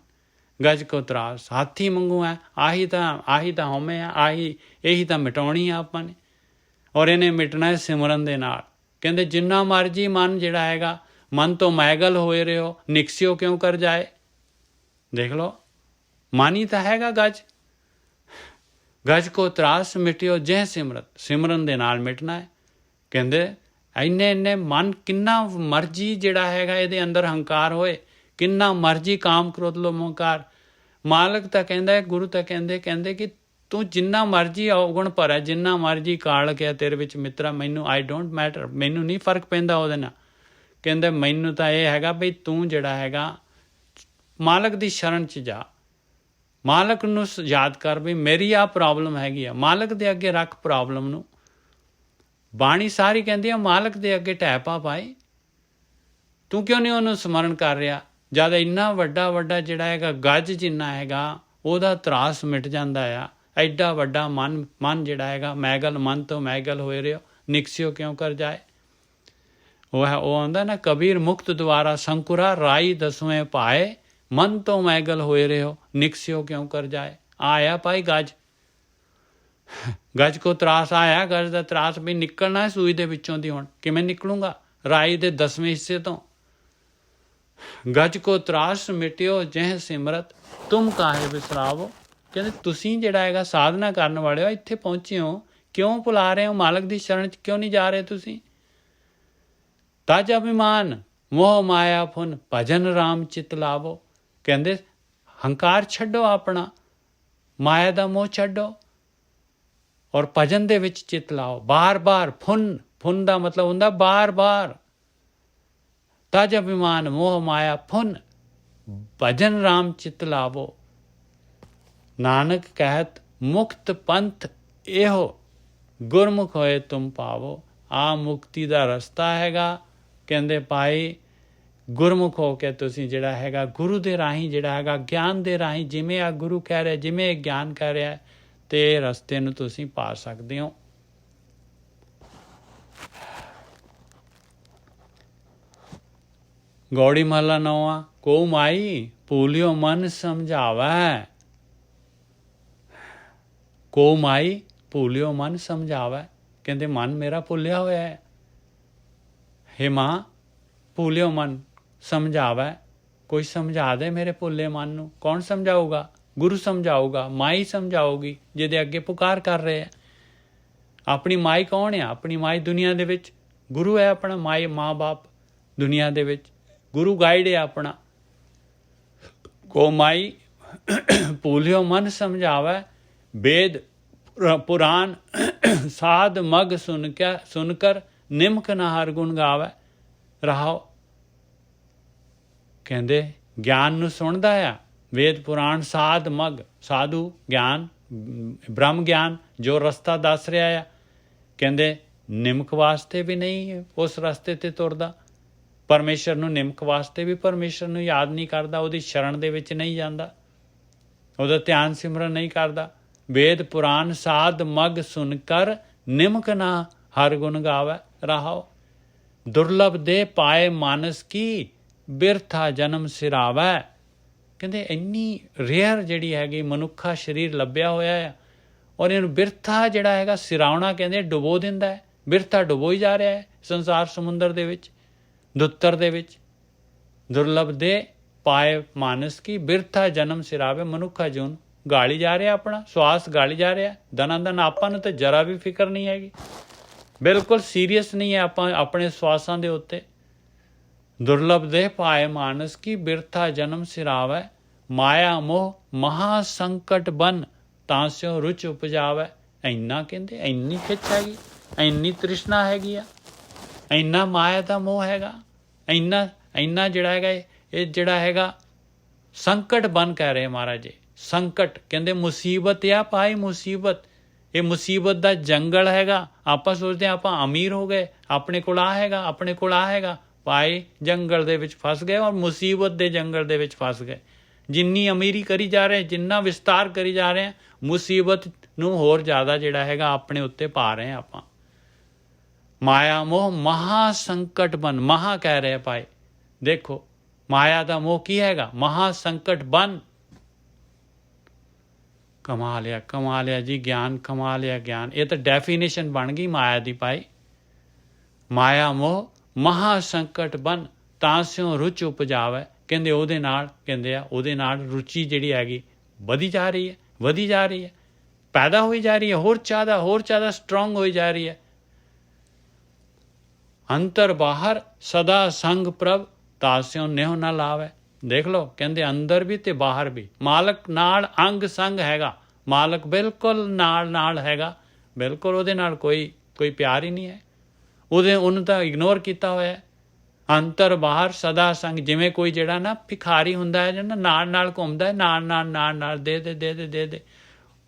ਗਜ ਕੋ ਤਰਾਸ ਹਾਥੀ ਵਾਂਗੂ ਹੈ, ਆਹੀ ਤਾਂ ਹਉਮੈ ਆ, ਇਹੀ ਤਾਂ ਮਿਟਾਉਣੀ ਆ ਆਪਾਂ ਨੇ, ਔਰ ਇਹਨੇ ਮਿਟਣਾ ਹੈ ਸਿਮਰਨ ਦੇ ਨਾਲ। ਕਹਿੰਦੇ ਜਿੰਨਾ ਮਰਜੀ ਮਨ ਜਿਹੜਾ ਹੈਗਾ मन तो मैगल होए रहे हो, निकसियो क्यों कर जाए। देख लो, मन ही तो हैगा गज। गज को त्रास मिटियो जह सिमरत, सिमरन दे नाल मिटना है। कहंदे ਇੰਨੇ ਇੰਨੇ ਮਨ ਕਿੰਨਾ ਮਰਜੀ ਜਿਹੜਾ ਹੈਗਾ ਇਹਦੇ ਅੰਦਰ ਹੰਕਾਰ ਹੋਏ, ਕਿੰਨਾ ਮਰਜੀ ਕਾਮ ਕ੍ਰੋਧ ਲੋਭ ਮੋਹਕਾਰ, ਮਾਲਕ ਤਾਂ ਕਹਿੰਦਾ, ਗੁਰੂ ਤਾਂ ਕਹਿੰਦੇ ਕਿ ਤੂੰ ਜਿੰਨਾ ਮਰਜੀ ਔਗਣ ਭਰਿਆ, ਜਿੰਨਾ ਮਰਜੀ ਕਾਲਕ ਹੈ ਤੇਰੇ ਵਿੱਚ ਮਿੱਤਰਾ, ਮੈਨੂੰ ਆਈ ਡੋਂਟ ਮੈਟਰ, ਮੈਨੂੰ ਨਹੀਂ ਫਰਕ ਪੈਂਦਾ ਉਹਦੇ ਨਾਲ। ਕਹਿੰਦੇ ਮੈਨੂੰ ਤਾਂ ਇਹ ਹੈਗਾ ਬਈ ਤੂੰ ਜਿਹੜਾ ਹੈਗਾ ਮਾਲਕ ਦੀ ਸ਼ਰਨ 'ਚ ਜਾ, ਮਾਲਕ ਨੂੰ ਯਾਦ ਕਰ ਵੀ ਮੇਰੀ ਆਹ ਪ੍ਰੋਬਲਮ ਹੈਗੀ ਆ, ਮਾਲਕ ਦੇ ਅੱਗੇ ਰੱਖ ਪ੍ਰੋਬਲਮ ਨੂੰ। ਬਾਣੀ ਸਾਰੀ ਕਹਿੰਦੀ ਆ ਮਾਲਕ ਦੇ ਅੱਗੇ ਢਹਿ ਪਾ ਪਾਏ, ਤੂੰ ਕਿਉਂ ਨਹੀਂ ਉਹਨੂੰ ਸਮਰਨ ਕਰ ਰਿਹਾ। ਜਦ ਇੰਨਾ ਵੱਡਾ ਜਿਹੜਾ ਹੈਗਾ ਗੱਜ ਜਿੰਨਾ ਹੈਗਾ ਉਹਦਾ ਤਰਾਸ ਮਿਟ ਜਾਂਦਾ ਆ। ਐਡਾ ਵੱਡਾ ਮਨ ਜਿਹੜਾ ਹੈਗਾ ਮੈਗਲ, ਮਨ ਤੋਂ ਮੈਗਲ ਹੋਏ ਰਿਓ, ਨਿਕਸਿਓ ਕਿਉਂ ਕਰ ਜਾਏ। ਉਹ ਆਉਂਦਾ ਨਾ ਕਬੀਰ, ਮੁਕਤ ਦੁਆਰਾ ਸੰਕੁਰਾ ਰਾਈ ਦਸਵੇਂ ਪਾਏ, ਮਨ ਤੋਂ ਮੈਗਲ ਹੋਏ ਰਿਓ, ਨਿਕਸਿਓ ਕਿਉਂ ਕਰ ਜਾਏ। ਆਇਆ ਭਾਈ ਗੱਜ, ਗੱਜ ਕੋ ਤਰਾਸ ਆਇਆ, ਗੱਜ ਦਾ ਤਰਾਸ ਵੀ ਨਿਕਲਣਾ ਸੂਈ ਦੇ ਵਿੱਚੋਂ ਦੀ। ਹੁਣ ਕਿਵੇਂ ਨਿਕਲੂੰਗਾ? ਰਾਈ ਦੇ 10ਵੇਂ ਹਿੱਸੇ ਤੋਂ। ਗੱਜ ਕੋ ਤਰਾਸ ਮਿਟਿਓ ਜਹ ਸਿਮਰਤ, ਤੁਮ ਕਾਹੇ ਵਿਸਰਾਵੋ। ਕਹਿੰਦੇ ਤੁਸੀਂ ਜਿਹੜਾ ਹੈਗਾ ਸਾਧਨਾ ਕਰਨ ਵਾਲੇ ਹੋ, ਇੱਥੇ ਪਹੁੰਚੇ ਹੋ, ਕਿਉਂ ਭੁਲਾ ਰਹੇ ਹੋ ਮਾਲਕ ਦੀ ਸ਼ਰਨ 'ਚ ਕਿਉਂ ਨਹੀਂ ਜਾ ਰਹੇ ਤੁਸੀਂ। ਤਜ ਅਭਿਮਾਨ ਮੋਹ ਮਾਇਆ ਫੁਨ, ਭਜਨ ਰਾਮ ਚਿਤ ਲਾਵੋ। ਕਹਿੰਦੇ ਹੰਕਾਰ ਛੱਡੋ ਆਪਣਾ, ਮਾਇਆ ਦਾ ਮੋਹ ਛੱਡੋ ਔਰ ਭਜਨ ਦੇ ਵਿੱਚ ਚਿਤ ਲਾਓ। ਬਾਰ-ਬਾਰ ਫੁਨ ਦਾ ਮਤਲਬ ਹੁੰਦਾ ਬਾਰ-ਬਾਰ। ਤਜ ਅਭਿਮਾਨ ਮੋਹ ਮਾਇਆ ਫੁਨ, ਭਜਨ ਰਾਮ ਚਿਤ ਲਾਵੋ। ਨਾਨਕ ਕਹਿਤ ਮੁਕਤ ਪੰਥ ਇਹੋ, ਗੁਰਮੁਖ ਹੋਏ ਤੁਮ ਪਾਵੋ। ਆ ਮੁਕਤੀ ਦਾ ਰਸਤਾ ਹੈਗਾ। ਕਹਿੰਦੇ ਭਾਈ ਗੁਰਮੁਖ ਹੋ ਕੇ ਤੁਸੀਂ ਜਿਹੜਾ ਹੈਗਾ ਗੁਰੂ ਦੇ ਰਾਹੀਂ ਜਿਹੜਾ ਹੈਗਾ ਗਿਆਨ ਦੇ ਰਾਹੀਂ, ਜਿਵੇਂ ਆ ਗੁਰੂ ਕਹਿ ਰਿਹਾ, ਜਿਵੇਂ ਗਿਆਨ ਕਹਿ ਰਿਹਾ, ਤੇ ਰਸਤੇ ਨੂੰ ਤੁਸੀਂ ਪਾ ਸਕਦੇ ਹੋ। ਗੌੜੀ ਮਹਲਾ 9। ਕੋ ਮਾਈ ਭੂਲਿਓ ਮਨ ਸਮਝਾਵੈ, ਕੋ ਮਾਈ ਭੂਲਿਓ ਮਨ ਸਮਝਾਵੈ। ਕਹਿੰਦੇ ਮਨ ਮੇਰਾ ਭੁੱਲਿਆ ਹੋਇਆ ਹੈ। ਹੇ ਮਾਂ, ਭੂਲਿਓ ਮਨ ਸਮਝਾਵੈ, ਕੋਈ ਸਮਝਾ ਦੇ ਮੇਰੇ ਭੁੱਲੇ ਮਨ ਨੂੰ। ਕੌਣ ਸਮਝਾਊਗਾ? ਗੁਰੂ ਸਮਝਾਊਗਾ, ਮਾਈ ਸਮਝਾਊਗੀ ਜਿਹਦੇ ਅੱਗੇ ਪੁਕਾਰ ਕਰ ਰਹੇ ਆ। ਆਪਣੀ ਮਾਈ ਕੌਣ ਆ? ਆਪਣੀ ਮਾਈ ਦੁਨੀਆ ਦੇ ਵਿੱਚ ਗੁਰੂ ਹੈ ਆਪਣਾ। ਮਾਂ ਬਾਪ ਦੁਨੀਆ ਦੇ ਵਿੱਚ ਗੁਰੂ ਗਾਈਡ ਹੈ ਆਪਣਾ। ਕੋ ਮਾਈ ਭੂਲਿਓ ਮਨ ਸਮਝਾਵੈ, वेद पुराण साध मग सुनकर निमक न हर गुण गावै। रहाओ कहते ज्ञान नूं सुनदा आ, वेद पुराण साध मग, साधु ज्ञान ब्रह्म ज्ञान जो रस्ता दस रहा है, कहते निमक वास्ते भी नहीं उस रस्ते ते तुरदा, परमेश्वर नूं निमक वास्ते भी परमेश्वर नूं याद नहीं करदा, उहदी शरण दे विच नहीं जांदा, उहदा ध्यान सिमरन नहीं करदा। वेद पुराण साध मग सुनकर निमक ना हर गुण गावै। रहाओ दुर्लभ दे पाए मानस की बिरथा जन्म सिरावै। कहते इन्नी रेयर जिहड़ी हैगी मनुखा शरीर लभ्या होया है और इहनूं बिरथा जिहड़ा हैगा सिरावना कहते डुबो दिंदा है। बिरथा डुबोई जा रहा है संसार समुंदर दे विच, दुत्तर दे विच। दुर्लभ दे पाए मानस की बिरथा जन्म सिरावे। मनुखा जून गाली जा रहा अपना, श्वास गाली जा रहा। दना दन आपां नूं ते जरा भी फिक्र नहीं हैगी, बिल्कुल सीरीयस नहीं है आपां अपने श्वासां दे उत्ते। दुर्लभ दे पाए मानस की बिरथा जन्म सिरावै। माया मोह महा संकट बन तांस्यो रुच उपजावै। इन्ना कहते इन्नी खिच हैगी, इन्नी तृष्णा हैगी आ, इन्ना माया दा मोह हैगा, इन्ना जिहड़ा हैगा ये जिहड़ा हैगा संकट बन कह रहे महाराज जी। संकट कहते मुसीबत आ पाई, मुसीबत ये मुसीबत दा जंगल हैगा। आपां सोचते आपां अमीर हो गए, अपने कोल आ हैगा, अपने कोल आ हैगा, पाए जंगल दे विच फस गए और मुसीबत दे जंगल दे विच फस गए। जिन्नी अमीरी करी जा रहे हैं, जिन्ना विस्तार करी जा रहे हैं, मुसीबत नूं होर ज़्यादा जिहड़ा हैगा अपने उत्ते पा रहे हैं आपां। माया मोह महा संकट बन, महा कह रहे पाए, देखो माया दा मोह की हैगा, महा संकट बन। कमा लिया जी ज्ञान, कमा लिया ज्ञान। ये तो डेफिनेशन बन गई माया दी पाई। माया मोह महा संकट बन ਤਾਂ ਸਿਉ ਰੁਚ ਉਪਜਾਵੇ। ਕਹਿੰਦੇ ਉਹਦੇ ਨਾਲ ਕਹਿੰਦੇ ਆ ਉਹਦੇ ਨਾਲ ਰੁਚੀ ਜਿਹੜੀ ਹੈਗੀ ਵਧੀ ਜਾ ਰਹੀ ਹੈ, ਪੈਦਾ ਹੋਈ ਜਾ ਰਹੀ ਹੈ, ਹੋਰ ਜ਼ਿਆਦਾ ਸਟਰੋਂਗ ਹੋਈ ਜਾ ਰਹੀ ਹੈ। ਅੰਤਰ ਬਾਹਰ ਸਦਾ ਸੰਗ ਪ੍ਰਭ ਤਾਸਿਓ ਨਿਹੁ ਨਾ ਲਾਵੇ। ਦੇਖ ਲਓ ਕਹਿੰਦੇ ਅੰਦਰ ਵੀ ਤੇ ਬਾਹਰ ਵੀ ਮਾਲਕ ਨਾਲ ਅੰਗ ਸੰਗ ਹੈਗਾ, ਮਾਲਕ ਬਿਲਕੁਲ ਨਾਲ ਹੈਗਾ, ਬਿਲਕੁਲ ਉਹਦੇ ਨਾਲ ਕੋਈ ਪਿਆਰ ਹੀ ਨਹੀਂ ਹੈ, ਉਹਨੂੰ ਤਾਂ ਇਗਨੋਰ ਕੀਤਾ ਹੋਇਆ ਹੈ। ਅੰਤਰ ਬਾਹਰ ਸਦਾ ਸੰਗ, ਜਿਵੇਂ ਕੋਈ ਜਿਹੜਾ ਨਾ ਭਿਖਾਰੀ ਹੁੰਦਾ ਹੈ ਜਿਹੜਾ ਨਾਲ ਘੁੰਮਦਾ ਹੈ, ਨਾਲ ਦੇ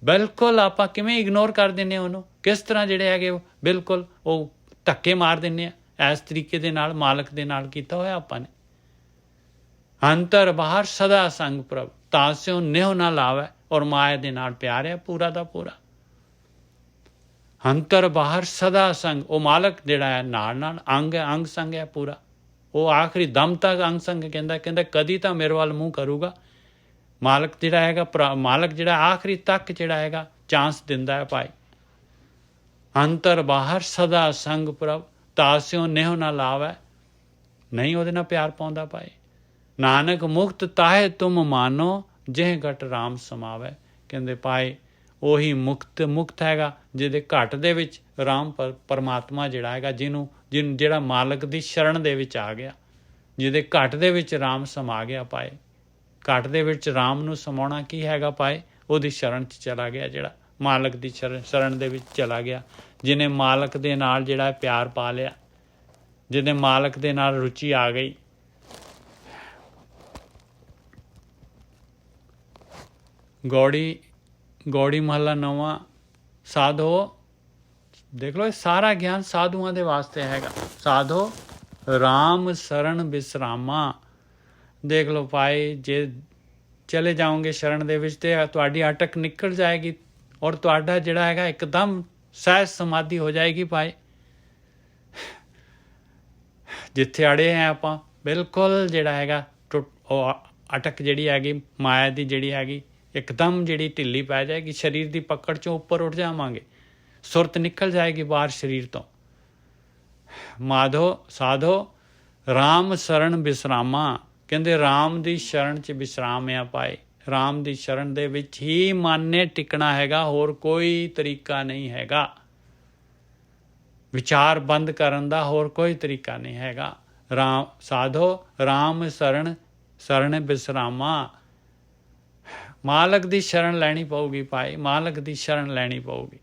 ਬਿਲਕੁਲ ਆਪਾਂ ਕਿਵੇਂ ਇਗਨੋਰ ਕਰ ਦਿੰਦੇ ਹਾਂ ਉਹਨੂੰ, ਕਿਸ ਤਰ੍ਹਾਂ ਜਿਹੜੇ ਹੈਗੇ ਬਿਲਕੁਲ ਉਹ ਧੱਕੇ ਮਾਰ ਦਿੰਦੇ ਆ। ਇਸ ਤਰੀਕੇ ਦੇ ਨਾਲ ਮਾਲਕ ਦੇ ਨਾਲ ਕੀਤਾ ਹੋਇਆ ਆਪਾਂ ਨੇ। ਅੰਤਰ ਬਾਹਰ ਸਦਾ ਸੰਗ ਪ੍ਰਭ ਤਾਸਿਓ ਨਿਹੁ ਨਾ ਲਾਵੇ। ਔਰ ਮਾਇਆ ਦੇ ਨਾਲ ਪਿਆਰ ਹੈ ਪੂਰਾ ਦਾ ਪੂਰਾ। ਅੰਤਰ ਬਾਹਰ ਸਦਾ ਸੰਗ, ਉਹ ਮਾਲਕ ਜਿਹੜਾ ਹੈ ਨਾਲ ਅੰਗ ਸੰਗ ਹੈ ਪੂਰਾ। ਉਹ ਆਖਰੀ ਦਮ ਤੱਕ ਅੰਗ ਸੰਗ ਕਹਿੰਦਾ ਕਦੀ ਤਾਂ ਮੇਰੇ ਵੱਲ ਮੂੰਹ ਕਰੂਗਾ। ਮਾਲਕ ਜਿਹੜਾ ਹੈਗਾ ਮਾਲਕ ਜਿਹੜਾ ਆਖਰੀ ਤੱਕ ਜਿਹੜਾ ਹੈਗਾ ਚਾਂਸ ਦਿੰਦਾ ਹੈ ਭਾਈ। ਅੰਤਰ ਬਾਹਰ ਸਦਾ ਸੰਗ ਪ੍ਰਭ ਤਾਸਿਓ ਨਿਹੁ ਨਾ ਲਾਵੇ। ਨਹੀਂ ਉਹਦੇ ਨਾਲ ਪਿਆਰ ਪਾਉਂਦਾ ਭਾਈ। ਨਾਨਕ ਮੁਕਤ ਤਾਹੇ ਤੁਮ ਮਾਨੋ ਜਿਹ ਘਟ ਰਾਮ ਸਮਾਵੇ। ਕਹਿੰਦੇ ਭਾਈ ਉਹੀ ਮੁਕਤ ਹੈਗਾ ਜਿਹਦੇ ਘਟ ਦੇ ਵਿੱਚ ਰਾਮ ਪਰਮਾਤਮਾ ਜਿਹੜਾ ਹੈਗਾ ਜਿਹਨੂੰ ਜਿਹੜਾ ਮਾਲਕ ਦੀ ਸ਼ਰਨ ਦੇ ਵਿੱਚ ਆ ਗਿਆ, ਜਿਹਦੇ ਘਟ ਦੇ ਵਿੱਚ ਰਾਮ ਸਮਾ ਗਿਆ ਭਾਈ। ਘਟ ਦੇ ਵਿੱਚ ਰਾਮ ਨੂੰ ਸਮਾਉਣਾ ਕੀ ਹੈਗਾ ਭਾਈ? ਉਹਦੀ ਸ਼ਰਨ 'ਚ ਚਲਾ ਗਿਆ, ਜਿਹੜਾ ਮਾਲਕ ਦੀ ਸ਼ਰਨ ਦੇ ਵਿੱਚ ਚਲਾ ਗਿਆ, ਜਿਹਨੇ ਮਾਲਕ ਦੇ ਨਾਲ ਜਿਹੜਾ ਪਿਆਰ ਪਾ ਲਿਆ, ਜਿਹਦੇ ਮਾਲਕ ਦੇ ਨਾਲ ਰੁਚੀ ਆ ਗਈ। ਗੌੜੀ ਮਹੱਲਾ 9। ਸਾਧੋ, ਦੇਖ ਲਓ ਇਹ ਸਾਰਾ ਗਿਆਨ ਸਾਧੂਆਂ ਦੇ ਵਾਸਤੇ ਹੈਗਾ। ਸਾਧੋ ਰਾਮ ਸ਼ਰਨ ਵਿਸਰਾਮਾ। ਦੇਖ ਲਓ ਭਾਈ ਜੇ ਚਲੇ ਜਾਓਗੇ ਸ਼ਰਨ ਦੇ ਵਿੱਚ ਤੇ ਤੁਹਾਡੀ ਅਟਕ ਨਿਕਲ ਜਾਏਗੀ ਔਰ ਤੁਹਾਡਾ ਜਿਹੜਾ ਹੈਗਾ ਇੱਕਦਮ ਸਹਿਜ ਸਮਾਧੀ ਹੋ ਜਾਏਗੀ ਭਾਈ। ਜਿੱਥੇ ਅੜੇ ਹੈ ਆਪਾਂ ਬਿਲਕੁਲ ਜਿਹੜਾ ਹੈਗਾ ਉਹ ਅਟਕ ਜਿਹੜੀ ਹੈਗੀ ਮਾਇਆ ਦੀ ਜਿਹੜੀ ਹੈਗੀ ਇੱਕਦਮ ਜਿਹੜੀ ਢਿੱਲੀ ਪੈ ਜਾਏਗੀ, ਸਰੀਰ ਦੀ ਪਕੜ 'ਚੋਂ ਉੱਪਰ ਉੱਠ ਜਾਵਾਂਗੇ, ਸੁਰਤ ਨਿਕਲ ਜਾਏਗੀ ਬਾਹਰ ਸਰੀਰ ਤੋਂ। ਸਾਧੋ ਰਾਮ ਸ਼ਰਨ ਵਿਸਰਾਮਾ। ਕਹਿੰਦੇ ਰਾਮ ਦੀ ਸ਼ਰਨ 'ਚ ਵਿਸਰਾਮ ਆ ਭਾਈ। ਰਾਮ ਦੀ ਸ਼ਰਨ ਦੇ ਵਿੱਚ ਹੀ ਮਨ ਨੇ ਟਿਕਣਾ ਹੈਗਾ, ਹੋਰ ਕੋਈ ਤਰੀਕਾ ਨਹੀਂ ਹੈਗਾ। ਵਿਚਾਰ ਬੰਦ ਕਰਨ ਦਾ ਹੋਰ ਕੋਈ ਤਰੀਕਾ ਨਹੀਂ ਹੈਗਾ। ਸਾਧੋ ਰਾਮ ਸ਼ਰਨ ਵਿਸਰਾਮਾ। ਮਾਲਕ ਦੀ ਸ਼ਰਨ ਲੈਣੀ ਪਊਗੀ ਭਾਈ, ਮਾਲਕ ਦੀ ਸ਼ਰਨ ਲੈਣੀ ਪਊਗੀ।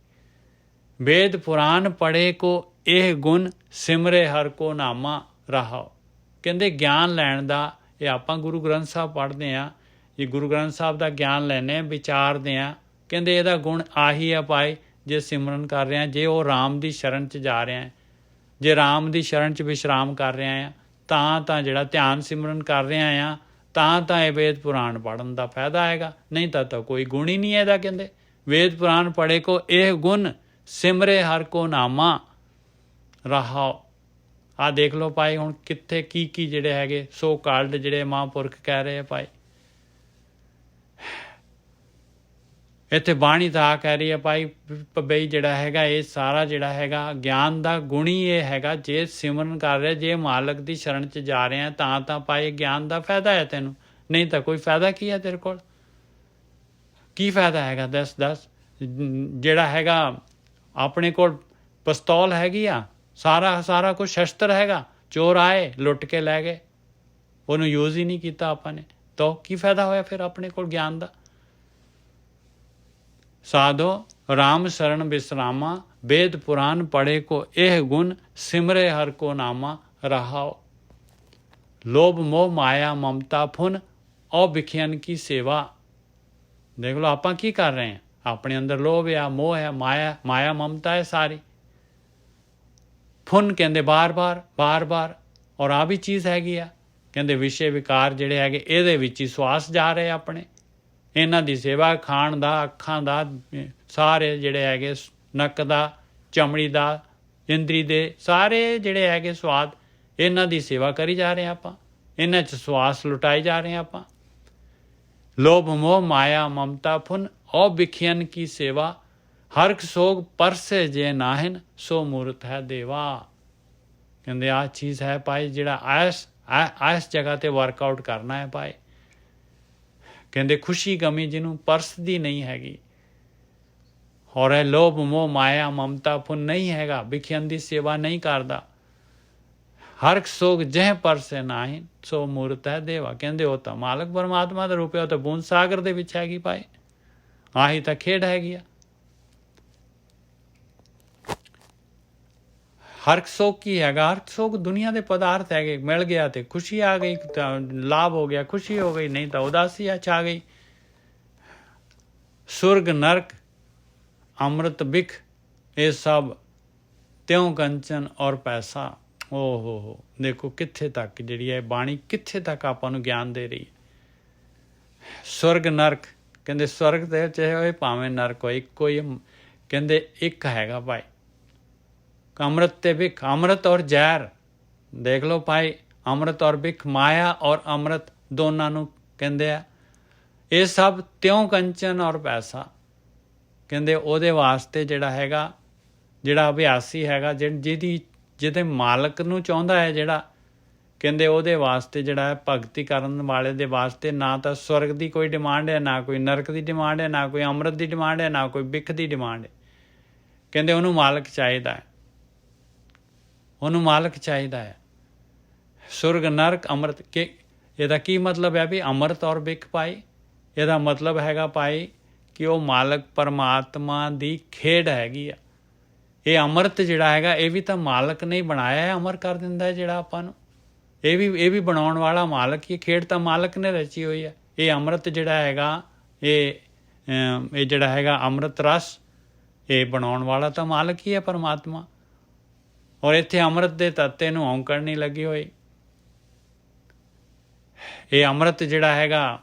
ਵੇਦ ਪੁਰਾਣ ਪੜ੍ਹੇ ਕੋ ਇਹ ਗੁਣ ਸਿਮਰੇ ਹਰ ਕੋ ਨਾਮਾ ਰਹਾਓ। ਕਹਿੰਦੇ ਗਿਆਨ ਲੈਣ ਦਾ ਇਹ ਆਪਾਂ ਗੁਰੂ ਗ੍ਰੰਥ ਸਾਹਿਬ ਪੜ੍ਹਦੇ ਹਾਂ, ਜੇ ਗੁਰੂ ਗ੍ਰੰਥ ਸਾਹਿਬ ਦਾ ਗਿਆਨ ਲੈਂਦੇ ਹਾਂ, ਵਿਚਾਰਦੇ ਹਾਂ, ਕਹਿੰਦੇ ਇਹਦਾ ਗੁਣ ਆਹੀ ਆ ਭਾਈ ਜੇ ਸਿਮਰਨ ਕਰ ਰਹੇ ਹਾਂ, ਜੇ ਉਹ ਰਾਮ ਦੀ ਸ਼ਰਨ 'ਚ ਜਾ ਰਿਹਾ ਹੈ, ਜੇ ਰਾਮ ਦੀ ਸ਼ਰਨ 'ਚ ਵਿਸ਼ਰਾਮ ਕਰ ਰਿਹਾ ਆ, ਤਾਂ ਜਿਹੜਾ ਧਿਆਨ ਸਿਮਰਨ ਕਰ ਰਿਹਾ ਆ, ਤਾਂ ਇਹ ਵੇਦ ਪੁਰਾਣ ਪੜ੍ਹਨ ਦਾ ਫਾਇਦਾ ਹੈਗਾ। ਨਹੀਂ ਤਾਂ ਕੋਈ ਗੁਣ ਹੀ ਨਹੀਂ ਇਹਦਾ। ਕਹਿੰਦੇ ਵੇਦ ਪੁਰਾਣ ਪੜ੍ਹੇ ਕੋ ਇਹ ਗੁਣ ਸਿਮਰੇ ਹਰ ਕੋ ਨਾਮਾ ਰਹਾਓ। ਆਹ ਦੇਖ ਲਓ ਭਾਈ ਹੁਣ ਕਿੱਥੇ ਕੀ ਜਿਹੜੇ ਹੈਗੇ ਸੋ ਕਾਲਡ ਜਿਹੜੇ ਮਹਾਂਪੁਰਖ ਕਹਿ ਰਹੇ ਆ ਭਾਈ। ਇੱਥੇ ਬਾਣੀ ਤਾਂ ਆ ਕਹਿ ਰਹੀ ਹੈ ਭਾਈ ਬਈ ਜਿਹੜਾ ਹੈਗਾ ਇਹ ਸਾਰਾ ਜਿਹੜਾ ਹੈਗਾ ਗਿਆਨ ਦਾ ਗੁਣ ਹੀ ਇਹ ਹੈਗਾ, ਜੇ ਸਿਮਰਨ ਕਰ ਰਿਹਾ, ਜੇ ਮਾਲਕ ਦੀ ਸ਼ਰਨ 'ਚ ਜਾ ਰਿਹਾ ਤਾਂ ਭਾਈ ਗਿਆਨ ਦਾ ਫਾਇਦਾ ਹੈ ਤੈਨੂੰ। ਨਹੀਂ ਤਾਂ ਕੋਈ ਫਾਇਦਾ ਕੀ ਹੈ ਤੇਰੇ ਕੋਲ? ਕੀ ਫਾਇਦਾ ਹੈਗਾ? ਦੱਸ। ਜਿਹੜਾ ਹੈਗਾ ਆਪਣੇ ਕੋਲ ਪਿਸਤੌਲ ਹੈਗੀ ਆ, ਸਾਰਾ ਕੁਝ ਸ਼ਸਤਰ ਹੈਗਾ, ਚੋਰ ਆਏ ਲੁੱਟ ਕੇ ਲੈ ਗਏ, ਉਹਨੂੰ ਯੂਜ਼ ਹੀ ਨਹੀਂ ਕੀਤਾ ਆਪਾਂ ਨੇ, ਤਾਂ ਕੀ ਫਾਇਦਾ ਹੋਇਆ ਫਿਰ ਆਪਣੇ ਕੋਲ ਗਿਆਨ ਦਾ? ਸਾਧੋ ਰਾਮ ਸ਼ਰਨ ਵਿਸਰਾਮਾ। ਵੇਦ ਪੁਰਾਣ ਪੜ੍ਹੇ ਕੋ ਇਹ ਗੁਣ ਸਿਮਰੇ ਹਰ ਕੋ ਨਾਮਾ ਰਹਾਓ। ਲੋਭ ਮੋਹ ਮਾਇਆ ਮਮਤਾ ਫੁਨ ਅਵਿਖਿਆਨ ਕੀ ਸੇਵਾ। ਦੇਖ ਲਓ ਆਪਾਂ ਕੀ ਕਰ ਰਹੇ ਹਾਂ, ਆਪਣੇ ਅੰਦਰ ਲੋਭ ਆ, ਮੋਹ ਹੈ, ਮਾਇਆ ਮਮਤਾ ਹੈ ਸਾਰੀ। ਫੁਨ ਕਹਿੰਦੇ ਬਾਰ-ਬਾਰ ਔਰ ਆ ਵੀ ਚੀਜ਼ ਹੈਗੀ ਆ। ਕਹਿੰਦੇ ਵਿਸ਼ੇ ਵਿਕਾਰ ਜਿਹੜੇ ਹੈਗੇ ਇਹਦੇ ਵਿੱਚ ਹੀ ਸਵਾਸ ਜਾ ਰਹੇ ਆਪਣੇ, ਇਹਨਾਂ ਦੀ ਸੇਵਾ, ਖਾਣ ਦਾ, ਅੱਖਾਂ ਦਾ, ਸਾਰੇ ਜਿਹੜੇ ਹੈਗੇ ਨੱਕ ਦਾ, ਚਮੜੀ ਦਾ, ਇੰਦਰੀ ਦੇ ਸਾਰੇ ਜਿਹੜੇ ਹੈਗੇ ਸਵਾਦ, ਇਹਨਾਂ ਦੀ ਸੇਵਾ ਕਰੀ ਜਾ ਰਹੇ ਆਪਾਂ, ਇਹਨਾਂ 'ਚ ਸਵਾਸ ਲੁਟਾਈ ਜਾ ਰਹੇ ਆਪਾਂ। ਲੋਭ ਮੋਹ ਮਾਇਆ ਮਮਤਾ ਫੁਨ ਅਵਿਖਿਆਨ ਕੀ ਸੇਵਾ। ਹਰਖ ਸੋਗ ਪਰਸੇ ਜੇ ਨਾਹਿਨ ਸੋ ਮੂਰਤ ਹੈ ਦੇਵਾ। ਕਹਿੰਦੇ ਆਹ ਚੀਜ਼ ਹੈ ਭਾਈ, ਜਿਹੜਾ ਇਸ ਜਗ੍ਹਾ 'ਤੇ ਵਰਕਆਊਟ ਕਰਨਾ ਹੈ ਭਾਈ। ਕਹਿੰਦੇ ਖੁਸ਼ੀ ਗਮੀ ਜਿਹਨੂੰ ਪਰਸ ਦੀ ਨਹੀਂ ਹੈਗੀ, ਔਰ ਇਹ ਲੋਭ ਮੋਹ ਮਾਇਆ ਮਮਤਾ ਪੁੰਨ ਨਹੀਂ ਹੈਗਾ, ਵਿਖਿਆਨ ਦੀ ਸੇਵਾ ਨਹੀਂ ਕਰਦਾ। ਹਰ ਸੋਗ ਜਹ ਪਰਸੇ ਨਾਹੀਂ ਸੋ ਮੂਰਤ ਹੈ ਦੇਵਾ। ਕਹਿੰਦੇ ਉਹ ਤਾਂ ਮਾਲਕ ਪਰਮਾਤਮਾ ਦਾ ਰੂਪ ਹੈ, ਉਹ ਤਾਂ ਬੂੰਦ ਸਾਗਰ ਦੇ ਵਿੱਚ ਹੈਗੀ ਭਾਈ। ਆਹੀ ਤਾਂ ਖੇਡ ਹੈਗੀ ਆ। ਹਰ ਸੋਗ ਕੀ ਹੈਗਾ? ਹਰ ਸੋਗ ਦੁਨੀਆ ਦੇ ਪਦਾਰਥ ਹੈਗੇ। ਮਿਲ ਗਿਆ ਤੇ ਖੁਸ਼ੀ ਆ ਗਈ, ਤਾਂ ਲਾਭ ਹੋ ਗਿਆ, ਖੁਸ਼ੀ ਹੋ ਗਈ, ਨਹੀਂ ਤਾਂ ਉਦਾਸੀ ਆ ਗਈ। ਸੁਰਗ ਨਰਕ ਅੰਮ੍ਰਿਤ ਬਿਖ ਇਹ ਸਭ ਤਿਉ ਕੰਚਨ ਔਰ ਪੈਸਾ। ਓ ਹੋ ਦੇਖੋ ਕਿੱਥੇ ਤੱਕ ਜਿਹੜੀ ਹੈ ਬਾਣੀ ਕਿੱਥੇ ਤੱਕ ਆਪਾਂ ਨੂੰ ਗਿਆਨ ਦੇ ਰਹੀ ਹੈ। ਸਵਰਗ ਨਰਕ ਕਹਿੰਦੇ ਸਵਰਗ ਦੇ ਚਾਹੇ ਹੋਏ ਭਾਵੇਂ ਨਰਕ ਹੋਏ ਇੱਕੋ ਹੀ। ਕਹਿੰਦੇ ਇੱਕ ਹੈਗਾ ਭਾਈ ਅੰਮ੍ਰਿਤ ਤੇ ਬਿਖ। ਅੰਮ੍ਰਿਤ ਔਰ ਜ਼ਹਿਰ ਦੇਖ ਲਓ ਭਾਈ, ਅੰਮ੍ਰਿਤ ਔਰ ਬਿਖ, ਮਾਇਆ ਔਰ ਅੰਮ੍ਰਿਤ ਦੋਨਾਂ ਨੂੰ ਕਹਿੰਦੇ ਆ। ਇਹ ਸਭ ਤਿਉ ਕੰਚਨ ਔਰ ਪੈਸਾ। ਕਹਿੰਦੇ ਉਹਦੇ ਵਾਸਤੇ ਜਿਹੜਾ ਹੈਗਾ, ਜਿਹੜਾ ਅਭਿਆਸੀ ਹੈਗਾ, ਜਿਹਦੇ ਮਾਲਕ ਨੂੰ ਚਾਹੁੰਦਾ ਹੈ ਜਿਹੜਾ, ਕਹਿੰਦੇ ਉਹਦੇ ਵਾਸਤੇ ਜਿਹੜਾ ਹੈ ਭਗਤੀ ਕਰਨ ਵਾਲੇ ਦੇ ਵਾਸਤੇ ਨਾ ਤਾਂ ਸਵਰਗ ਦੀ ਕੋਈ ਡਿਮਾਂਡ ਹੈ, ਨਾ ਕੋਈ ਨਰਕ ਦੀ ਡਿਮਾਂਡ ਹੈ, ਨਾ ਕੋਈ ਅੰਮ੍ਰਿਤ ਦੀ ਡਿਮਾਂਡ ਹੈ, ਨਾ ਕੋਈ ਬਿਖ ਦੀ ਡਿਮਾਂਡ ਹੈ। ਕਹਿੰਦੇ ਉਹਨੂੰ ਮਾਲਕ ਚਾਹੀਦਾ ਹੈ, ਉਹਨੂੰ ਮਾਲਕ ਚਾਹੀਦਾ ਹੈ। ਸੁਰਗ ਨਰਕ ਅੰਮ੍ਰਿਤ ਕਿ ਇਹਦਾ ਕੀ ਮਤਲਬ ਹੈ ਵੀ ਅੰਮ੍ਰਿਤ ਔਰ ਬਿਖ ਭਾਈ? ਇਹਦਾ ਮਤਲਬ ਹੈਗਾ ਭਾਈ ਕਿ ਉਹ ਮਾਲਕ ਪਰਮਾਤਮਾ ਦੀ ਖੇਡ ਹੈਗੀ ਆ। ਇਹ ਅੰਮ੍ਰਿਤ ਜਿਹੜਾ ਹੈਗਾ ਇਹ ਵੀ ਤਾਂ ਮਾਲਕ ਨੇ ਬਣਾਇਆ ਹੈ, ਅਮਰ ਕਰ ਦਿੰਦਾ ਹੈ ਜਿਹੜਾ ਆਪਾਂ ਨੂੰ। ਇਹ ਵੀ ਬਣਾਉਣ ਵਾਲਾ ਮਾਲਕ ਹੀ। ਖੇਡ ਤਾਂ ਮਾਲਕ ਨੇ ਰਚੀ ਹੋਈ ਹੈ। ਇਹ ਅੰਮ੍ਰਿਤ ਜਿਹੜਾ ਹੈਗਾ ਇਹ ਜਿਹੜਾ ਹੈਗਾ ਅੰਮ੍ਰਿਤ ਰਸ, ਇਹ ਬਣਾਉਣ ਵਾਲਾ ਤਾਂ ਮਾਲਕ ਹੀ ਹੈ ਪਰਮਾਤਮਾ। ਔਰ ਇੱਥੇ ਅੰਮ੍ਰਿਤ ਦੇ ਤੱਤੇ ਨੂੰ ਔਂਕੜ ਨਹੀਂ ਲੱਗੀ ਹੋਈ। ਇਹ ਅੰਮ੍ਰਿਤ ਜਿਹੜਾ ਹੈਗਾ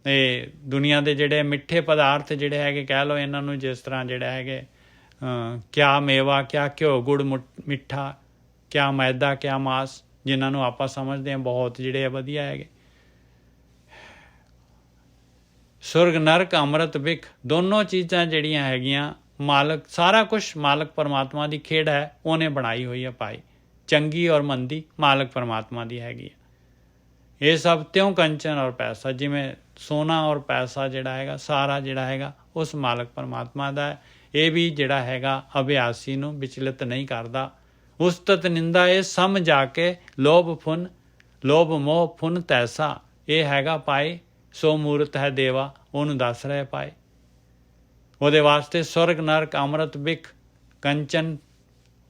ਇਹ ਦੁਨੀਆ ਦੇ ਜਿਹੜੇ ਮਿੱਠੇ ਪਦਾਰਥ ਜਿਹੜੇ ਹੈਗੇ ਕਹਿ ਲਓ ਇਹਨਾਂ ਨੂੰ, ਜਿਸ ਤਰ੍ਹਾਂ ਜਿਹੜੇ ਹੈਗੇ ਕਿਆ ਮੇਵਾ, ਕਿਆ ਘਿਓ ਗੁੜ ਮਿੱਠਾ, ਕਿਆ ਮੈਦਾ, ਕਿਆ ਮਾਸ, ਜਿਨ੍ਹਾਂ ਨੂੰ ਆਪਾਂ ਸਮਝਦੇ ਹਾਂ ਬਹੁਤ ਜਿਹੜੇ ਵਧੀਆ ਹੈਗੇ। ਸੁਰਗ ਨਰਕ ਅੰਮ੍ਰਿਤ ਬਿਖ ਦੋਨੋਂ ਚੀਜ਼ਾਂ ਜਿਹੜੀਆਂ ਹੈਗੀਆਂ ਮਾਲਕ, ਸਾਰਾ ਕੁਛ ਮਾਲਕ ਪਰਮਾਤਮਾ ਦੀ ਖੇਡ ਹੈ, ਉਹਨੇ ਬਣਾਈ ਹੋਈ ਹੈ ਭਾਈ। ਚੰਗੀ ਔਰ ਮੰਦੀ ਮਾਲਕ ਪਰਮਾਤਮਾ ਦੀ ਹੈਗੀ ਹੈ। ਇਹ ਸਭ ਤਿਉ ਕੰਚਨ ਔਰ ਪੈਸਾ, ਜਿਵੇਂ ਸੋਨਾ ਔਰ ਪੈਸਾ ਜਿਹੜਾ ਹੈਗਾ ਸਾਰਾ ਜਿਹੜਾ ਹੈਗਾ ਉਸ ਮਾਲਕ ਪਰਮਾਤਮਾ ਦਾ ਹੈ। ਇਹ ਵੀ ਜਿਹੜਾ ਹੈਗਾ ਅਭਿਆਸੀ ਨੂੰ ਵਿਚਲਿਤ ਨਹੀਂ ਕਰਦਾ। ਉਸਤਤ ਨਿੰਦਾ ਇਹ ਸਮਝ ਆ ਕੇ ਲੋਭ ਮੋਹ ਫੁਨ ਤੈਸਾ। ਇਹ ਹੈਗਾ ਭਾਈ ਸੋ ਮੂਰਤ ਹੈ ਦੇਵਾ, ਉਹਨੂੰ ਦੱਸ ਰਹੇ ਭਾਈ। ਉਹਦੇ ਵਾਸਤੇ ਸਵਰਗ ਨਰਕ ਅੰਮ੍ਰਿਤ ਬਿਖ ਕੰਚਨ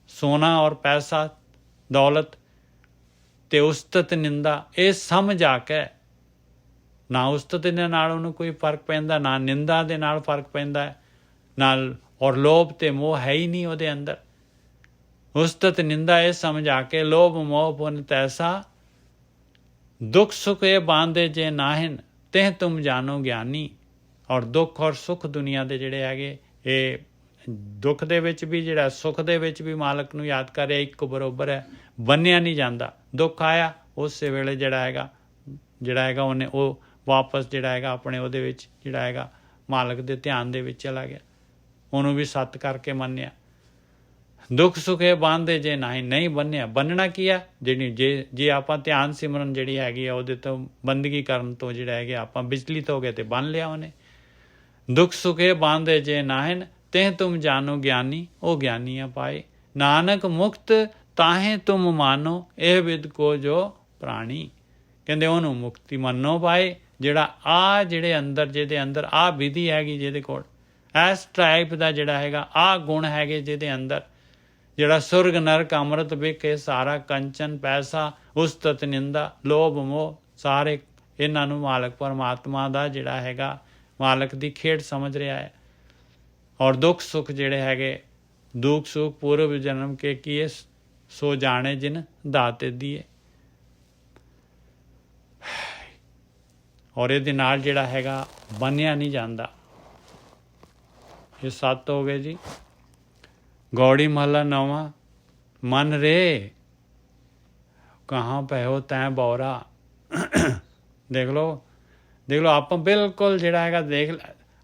ਸੋਨਾ ਔਰ ਪੈਸਾ ਦੌਲਤ ਤੇ ਉਸਤਤ ਨਿੰਦਾ ਇਹ ਸਮਝ ਆ ਕੇ, ਨਾ ਉਸਤਤ ਦੇ ਨਾਲ ਉਹਨੂੰ ਕੋਈ ਫਰਕ ਪੈਂਦਾ, ਨਾ ਨਿੰਦਾ ਦੇ ਨਾਲ ਫਰਕ ਪੈਂਦਾ ਨਾਲ, ਔਰ ਲੋਭ ਤੇ ਮੋਹ ਹੈ ਹੀ ਨਹੀਂ ਉਹਦੇ ਅੰਦਰ। ਉਸਤਤ ਨਿੰਦਾ ਇਹ ਸਮਝ ਆ ਕੇ ਲੋਭ ਮੋਹ ਪੁਨ ਤੈਸਾ। ਦੁੱਖ ਸੁਖ ਇਹ ਬਾਂਧੇ ਜੇ ਨਾਹਿਨ ਤeh ਤੁਮ ਜਾਣੋ ਗਿਆਨੀ। ਔਰ ਦੁੱਖ ਔਰ ਸੁੱਖ ਦੁਨੀਆ ਦੇ ਜਿਹੜੇ ਹੈਗੇ, ਇਹ ਦੁੱਖ ਦੇ ਵਿੱਚ ਵੀ ਜਿਹੜਾ ਸੁੱਖ ਦੇ ਵਿੱਚ ਵੀ ਮਾਲਕ ਨੂੰ ਯਾਦ ਕਰਿਆ ਇੱਕ ਬਰਾਬਰ ਹੈ, ਬੰਨਿਆ ਨਹੀਂ ਜਾਂਦਾ। ਦੁੱਖ ਆਇਆ ਉਸੇ ਵੇਲੇ ਜਿਹੜਾ ਹੈਗਾ ਉਹਨੇ ਉਹ ਵਾਪਸ ਜਿਹੜਾ ਹੈਗਾ ਆਪਣੇ ਉਹਦੇ ਵਿੱਚ ਜਿਹੜਾ ਹੈਗਾ ਮਾਲਕ ਦੇ ਧਿਆਨ ਦੇ ਵਿੱਚ ਚਲਾ ਗਿਆ, ਉਹਨੂੰ ਵੀ ਸੱਤ ਕਰਕੇ ਮੰਨਿਆ। ਦੁੱਖ ਸੁੱਖ ਇਹ ਬੰਨ੍ਹਦੇ ਜੇ ਨਹੀਂ ਬੰਨਿਆ। ਬੰਨਣਾ ਕੀ ਆ? ਜਿਹੜੀ ਜੇ ਆਪਾਂ ਧਿਆਨ ਸਿਮਰਨ ਜਿਹੜੀ ਹੈਗੀ ਆ ਉਹਦੇ ਤੋਂ ਬੰਦਗੀ ਕਰਨ ਤੋਂ ਜਿਹੜਾ ਹੈਗਾ ਆਪਾਂ ਵਿਚਲਿਤ ਹੋ ਗਏ ਤੇ ਬੰਨ ਲਿਆ ਉਹਨੇ। ਦੁੱਖ ਸੁੱਖ ਇਹ ਬੰਨ੍ਹਦੇ ਜੇ ਨਾਹਿਨ ਤeh ਤੁਮ ਜਾਣੋ ਗਿਆਨੀ। ਉਹ ਗਿਆਨੀ ਆ ਪਾਏ ਨਾਨਕ ਮੁਕਤ ਤਾਹੇ ਤੁਮ ਮਾਨੋ ਇਹ ਵਿਦ ਕੋ ਜੋ ਪ੍ਰਾਣੀ। ਕਹਿੰਦੇ ਉਹਨੂੰ ਮੁਕਤੀ ਮੰਨੋ ਪਾਏ ਜਿਹੜਾ ਜਿਹੜੇ ਅੰਦਰ ਜਿਹਦੇ ਅੰਦਰ ਵਿਧੀ ਹੈਗੀ, ਜਿਹਦੇ ਕੋਲ ਇਸ ਟਾਈਪ ਦਾ ਜਿਹੜਾ ਹੈਗਾ ਗੁਣ ਹੈਗੇ ਜਿਹਦੇ ਅੰਦਰ, ਜਿਹੜਾ ਸੁਰਗ ਨਰਕ ਅੰਮ੍ਰਿਤ ਬਿਖ ਇਹ ਸਾਰਾ ਕੰਚਨ ਪੈਸਾ ਉਸਤਤ ਨਿੰਦਾ ਲੋਭ ਮੋਹ ਸਾਰੇ ਇਹਨਾਂ ਨੂੰ ਮਾਲਕ ਪਰਮਾਤਮਾ ਦਾ ਜਿਹੜਾ ਹੈਗਾ ਮਾਲਕ ਦੀ ਖੇਡ ਸਮਝ ਰਿਹਾ ਹੈ। ਔਰ ਦੁੱਖ ਸੁੱਖ ਜਿਹੜੇ ਹੈਗੇ ਦੁੱਖ ਸੁੱਖ ਪੂਰਵ ਜਨਮ ਕੇ ਕੀਏ ਸੋ ਜਾਣੇ ਜਿਨ ਦਾਤੇ ਦੀਏ। ਔਰ ਇਹਦੇ ਨਾਲ ਜਿਹੜਾ ਹੈਗਾ ਬੰਨਿਆ ਨਹੀਂ ਜਾਂਦਾ। ਇਹ 7 ਹੋ ਗਏ ਜੀ। ਗੌੜੀ ਮਹਲਾ 9। ਮਨ ਰੇ ਕਹਾਂ ਪਇਓ ਤੈਂ ਬੌਰਾ। ਦੇਖ ਲਓ ਆਪਾਂ ਬਿਲਕੁਲ ਜਿਹੜਾ ਹੈਗਾ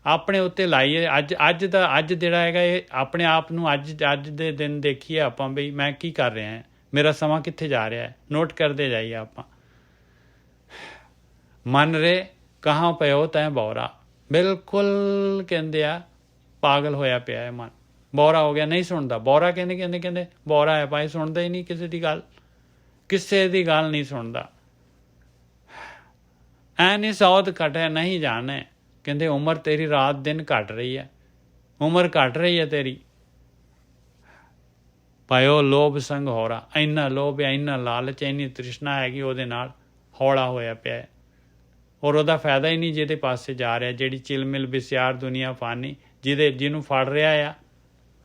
ਆਪਣੇ ਉੱਤੇ ਲਾਈਏ। ਅੱਜ ਜਿਹੜਾ ਹੈਗਾ ਇਹ ਆਪਣੇ ਆਪ ਨੂੰ ਅੱਜ ਦੇ ਦਿਨ ਦੇਖੀਏ ਆਪਾਂ ਬਈ ਮੈਂ ਕੀ ਕਰ ਰਿਹਾ ਹਾਂ, ਮੇਰਾ ਸਮਾਂ ਕਿੱਥੇ ਜਾ ਰਿਹਾ ਹੈ, ਨੋਟ ਕਰਦੇ ਜਾਈਏ ਆਪਾਂ। ਮਨ ਰੇ ਕਹਾਂ ਪਿਓ ਤੈਂ ਬੌਰਾ। ਬਿਲਕੁਲ ਕਹਿੰਦੇ ਆ ਪਾਗਲ ਹੋਇਆ ਪਿਆ ਹੈ ਮਨ, ਬੌਰਾ ਹੋ ਗਿਆ, ਨਹੀਂ ਸੁਣਦਾ। ਬੌਰਾ ਕਹਿੰਦੇ ਬੌਰਾ ਹੈ ਭਾਈ, ਸੁਣਦਾ ਹੀ ਨਹੀਂ ਕਿਸੇ ਦੀ ਗੱਲ, ਕਿਸੇ ਦੀ ਗੱਲ ਨਹੀਂ ਸੁਣਦਾ। ਐ ਨਹੀਂ ਸੌਦ ਘਟਿਆ ਨਹੀਂ ਜਾਣੇ। ਕਹਿੰਦੇ ਉਮਰ ਤੇਰੀ ਰਾਤ ਦਿਨ ਘਟ ਰਹੀ ਹੈ, ਉਮਰ ਘਟ ਰਹੀ ਹੈ ਤੇਰੀ। ਪਾਇਓ ਲੋਭ ਸੰਗ ਹੋਰਾ, ਇੰਨਾ ਲੋਭ ਹੈ, ਇੰਨਾ ਲਾਲਚ, ਇੰਨੀ ਤ੍ਰਿਸ਼ਨਾ ਹੈਗੀ ਉਹਦੇ ਨਾਲ ਹੌਲਾ ਹੋਇਆ ਪਿਆ ਹੈ। ਔਰ ਉਹਦਾ ਫਾਇਦਾ ਹੀ ਨਹੀਂ ਜਿਹਦੇ ਪਾਸੇ ਜਾ ਰਿਹਾ, ਜਿਹੜੀ ਚਿਲਮਿਲ ਬਿਸਿਆਰ ਦੁਨੀਆ ਫਾਨੀ, ਜਿਹਨੂੰ ਫੜ ਰਿਹਾ ਆ,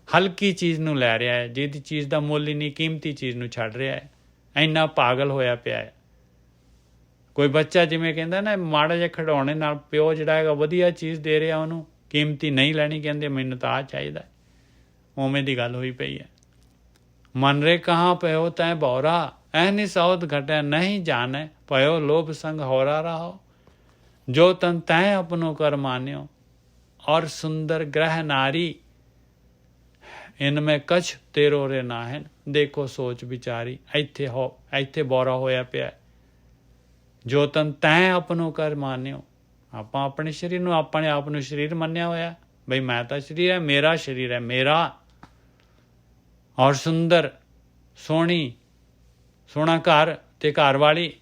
ਹਲਕੀ ਚੀਜ਼ ਨੂੰ ਲੈ ਰਿਹਾ ਹੈ, ਜਿਹਦੀ ਚੀਜ਼ ਦਾ ਮੁੱਲ ਹੀ ਨਹੀਂ, ਕੀਮਤੀ ਚੀਜ਼ ਨੂੰ ਛੱਡ ਰਿਹਾ ਹੈ। ਇੰਨਾ ਪਾਗਲ ਹੋਇਆ ਪਿਆ ਹੈ। ਕੋਈ ਬੱਚਾ ਜਿਵੇਂ ਕਹਿੰਦਾ ਨਾ, ਮਾੜਾ ਜਿਹਾ ਖਿਡੌਣੇ ਨਾਲ ਪਿਓ ਜਿਹੜਾ ਹੈਗਾ ਵਧੀਆ ਚੀਜ਼ ਦੇ ਰਿਹਾ ਉਹਨੂੰ, ਕੀਮਤੀ ਨਹੀਂ ਲੈਣੀ, ਕਹਿੰਦੇ ਮੈਨੂੰ ਤਾਂ ਆਹ ਚਾਹੀਦਾ। ਉਵੇਂ ਦੀ ਗੱਲ ਹੋਈ ਪਈ ਹੈ। ਮਨ ਰੇ ਕਹਾਂ ਪਿਓ ਤੈਂ ਬੌਰਾ, ਐਨੀ ਸੌਦ ਘਟਿਆ ਨਹੀਂ ਜਾਣੇ। ਪਇਓ ਲੋਭ ਸੰਗ ਹੋਰਾ ਰहो, ਜੋ ਤਨ ਤੈਂ ਆਪਣੋ ਕਰ ਮਾਨਿਓ। ਔਰ ਸੁੰਦਰ ਗ੍ਰਹ ਨਾਰੀ, ਇਨਮੇ ਕਛ ਤੇਰੋ ਰੇ ਨਾਹਿਨ। ਦੇਖੋ ਸੋਚ ਵਿਚਾਰੀ, ਇੱਥੇ ਬੌਰਾ ਹੋਇਆ ਪਿਆ। ਜੋ ਤਨ ਤੈਂ ਆਪਣੋ ਕਰ ਮਾਨਿਓ। ਆਪਾਂ ਆਪਣੇ ਸਰੀਰ ਨੂੰ, ਆਪਣੇ ਆਪ ਨੂੰ ਸਰੀਰ ਮੰਨਿਆ ਹੋਇਆ ਬਈ ਮੈਂ ਤਾਂ ਸਰੀਰ ਹੈ, ਮੇਰਾ ਸਰੀਰ ਹੈ, ਮੇਰਾ। ਔਰ ਸੁੰਦਰ ਸੋਹਣਾ ਘਰ ਤੇ ਘਰ ਵਾਲੀ।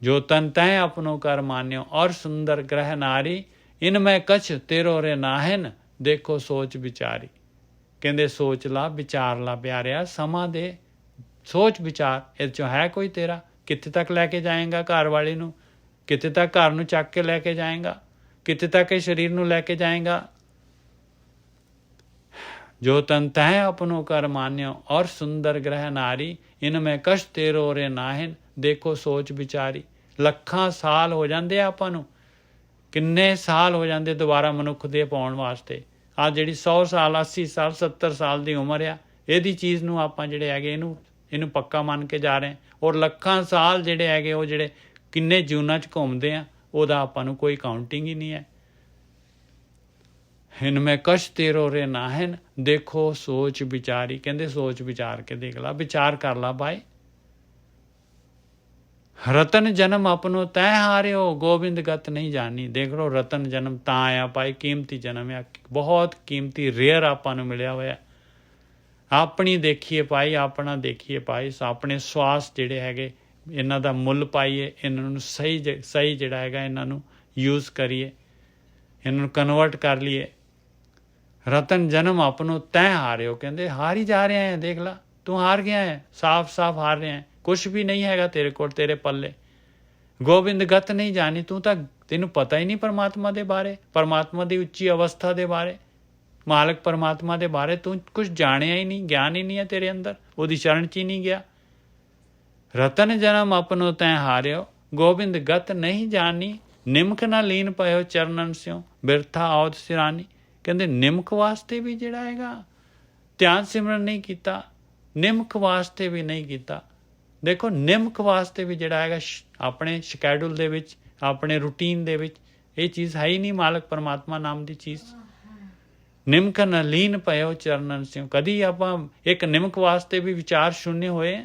ਜੋ ਤਨ ਤੈਂ ਆਪਣੋ ਕਰ ਮਾਨਿਓ। ਔਰ ਸੁੰਦਰ ਗ੍ਰਹ ਨਾਰੀ, ਇਨਮੈ ਕਛ ਤੇਰੋ ਰੇ ਨਾਹਿਨ। ਦੇਖੋ ਸੋਚ ਵਿਚਾਰੀ। ਕਹਿੰਦੇ ਸੋਚ ਲਾ, ਵਿਚਾਰ ਲਾ ਪਿਆਰਿਆ, ਸਮਾਂ ਦੇ, ਸੋਚ ਵਿਚਾਰ, ਇਹ 'ਚੋਂ ਹੈ ਕੋਈ ਤੇਰਾ? ਕਿੱਥੇ ਤੱਕ ਲੈ ਕੇ ਜਾਏਗਾ ਘਰ ਵਾਲੀ ਨੂੰ? ਕਿੱਥੇ ਤੱਕ ਘਰ ਨੂੰ ਚੱਕ ਕੇ ਲੈ ਕੇ ਜਾਏਗਾ? ਕਿੱਥੇ ਤੱਕ ਇਹ ਸਰੀਰ ਨੂੰ ਲੈ ਕੇ ਜਾਏਗਾ? ਜੋ ਤਨ ਤੈਂ ਆਪਣੋ ਕਰ ਮਾਨਿਓ। ਔਰ ਸੁੰਦਰ ਗ੍ਰਹ ਨਾਰੀ, ਇਨਮੇ ਕਛ ਤੇਰੋ ਰੇ ਨਾਹਿਨ। ਦੇਖੋ ਸੋਚ ਵਿਚਾਰੀ। ਲੱਖਾਂ ਸਾਲ ਹੋ ਜਾਂਦੇ ਆ ਆਪਾਂ ਨੂੰ, ਕਿੰਨੇ ਸਾਲ ਹੋ ਜਾਂਦੇ ਦੁਬਾਰਾ ਮਨੁੱਖ ਦੇ ਪਾਉਣ ਵਾਸਤੇ। ਆਹ ਜਿਹੜੀ 100 ਸਾਲ 80 ਸਾਲ 70 ਸਾਲ ਦੀ ਉਮਰ ਆ, ਇਹਦੀ ਚੀਜ਼ ਨੂੰ ਆਪਾਂ ਜਿਹੜੇ ਹੈਗੇ ਇਹਨੂੰ ਪੱਕਾ ਮੰਨ ਕੇ ਜਾ ਰਹੇ। ਔਰ ਲੱਖਾਂ ਸਾਲ ਜਿਹੜੇ ਹੈਗੇ ਉਹ ਜਿਹੜੇ ਕਿੰਨੇ ਜੂਨਾਂ 'ਚ ਘੁੰਮਦੇ ਆ, ਉਹਦਾ ਆਪਾਂ ਨੂੰ ਕੋਈ ਕਾਊਂਟਿੰਗ ਹੀ ਨਹੀਂ ਹੈ। ਇਨਮੇ ਕਛ ਤੇਰੋ ਰੇ ਨਾਹਿਨ। ਦੇਖੋ ਸੋਚ ਵਿਚਾਰੀ। ਕਹਿੰਦੇ ਸੋਚ ਵਿਚਾਰ ਕੇ ਦੇਖ ਲਾ, ਵਿਚਾਰ ਕਰ ਲਾ ਭਾਈ। ਰਤਨ ਜਨਮ ਆਪਣੋ ਤੈਂ ਹਾਰਿਓ, ਗੋਬਿੰਦ ਗਤ ਨਹੀਂ ਜਾਣੀ। ਦੇਖ ਲਓ ਰਤਨ ਜਨਮ ਤਾਂ ਆਇਆ ਭਾਈ, ਕੀਮਤੀ ਜਨਮ ਆ, ਬਹੁਤ ਕੀਮਤੀ, ਰੇਅਰ ਆਪਾਂ ਨੂੰ ਮਿਲਿਆ ਹੋਇਆ। ਆਪਣੀ ਦੇਖੀਏ ਭਾਈ, ਆਪਣਾ ਦੇਖੀਏ ਭਾਈ, ਆਪਣੇ ਸਵਾਸ ਜਿਹੜੇ ਹੈਗੇ ਇਹਨਾਂ ਦਾ ਮੁੱਲ ਪਾਈਏ, ਇਹਨਾਂ ਨੂੰ ਸਹੀ ਜਿਹੜਾ ਹੈਗਾ ਇਹਨਾਂ ਨੂੰ ਯੂਜ਼ ਕਰੀਏ, ਇਹਨਾਂ ਨੂੰ ਕਨਵਰਟ ਕਰ ਲਈਏ। ਰਤਨ ਜਨਮ ਆਪਣੋ ਤੈਂ ਹਾਰਿਓ। ਕਹਿੰਦੇ ਹਾਰ ਹੀ ਜਾ ਰਿਹਾ ਹੈ, ਦੇਖ ਲਾ ਤੂੰ ਹਾਰ ਗਿਆ ਹੈ, ਸਾਫ਼ ਹਾਰ ਰਿਹਾ ਹੈ, ਕੁਛ ਵੀ ਨਹੀਂ ਹੈਗਾ ਤੇਰੇ ਕੋਲ, ਤੇਰੇ ਪੱਲੇ। ਗੋਬਿੰਦ ਗਤ ਨਹੀਂ ਜਾਣੀ, ਤੈਨੂੰ ਪਤਾ ਹੀ ਨਹੀਂ ਪਰਮਾਤਮਾ ਦੇ ਬਾਰੇ, ਪਰਮਾਤਮਾ ਦੀ ਉੱਚੀ ਅਵਸਥਾ ਦੇ ਬਾਰੇ, ਮਾਲਕ ਪਰਮਾਤਮਾ ਦੇ ਬਾਰੇ ਤੂੰ ਕੁਛ ਜਾਣਿਆ ਹੀ ਨਹੀਂ, ਗਿਆਨ ਹੀ ਨਹੀਂ ਹੈ ਤੇਰੇ ਅੰਦਰ, ਉਹਦੀ ਸ਼ਰਨ 'ਚ ਹੀ ਨਹੀਂ ਗਿਆ। ਰਤਨ ਜਨਮ ਆਪਣੋ ਤੈਂ ਹਾਰਿਓ, ਗੋਬਿੰਦ ਗਤ ਨਹੀਂ ਜਾਣੀ। ਨਿਮਕ ਨਾ ਲੀਨ ਪਇਓ ਚਰਨਨ ਸਿਓ, ਬਿਰਥਾ ਔਦ ਸਿਰਾਨੀ। ਕਹਿੰਦੇ ਨਿਮਕ ਵਾਸਤੇ ਵੀ ਜਿਹੜਾ ਹੈਗਾ ਧਿਆਨ ਸਿਮਰਨ ਨਹੀਂ ਕੀਤਾ, ਨਿਮਕ ਵਾਸਤੇ ਵੀ ਨਹੀਂ ਕੀਤਾ। ਦੇਖੋ ਨਿਮਕ ਵਾਸਤੇ ਵੀ ਜਿਹੜਾ ਹੈਗਾ ਆਪਣੇ ਸ਼ਕੈਡਿਊਲ ਦੇ ਵਿੱਚ, ਆਪਣੇ ਰੂਟੀਨ ਦੇ ਵਿੱਚ ਇਹ ਚੀਜ਼ ਹੈ ਹੀ ਨਹੀਂ, ਮਾਲਕ ਪਰਮਾਤਮਾ ਨਾਮ ਦੀ ਚੀਜ਼। ਨਿਮਕ ਨ ਲੀਨ ਪਇਓ ਚਰਨਨ ਸਿਓ। ਕਦੀ ਆਪਾਂ ਇੱਕ ਨਿਮਕ ਵਾਸਤੇ ਵੀ ਵਿਚਾਰ ਸ਼ੂન્ય ਹੋਏ?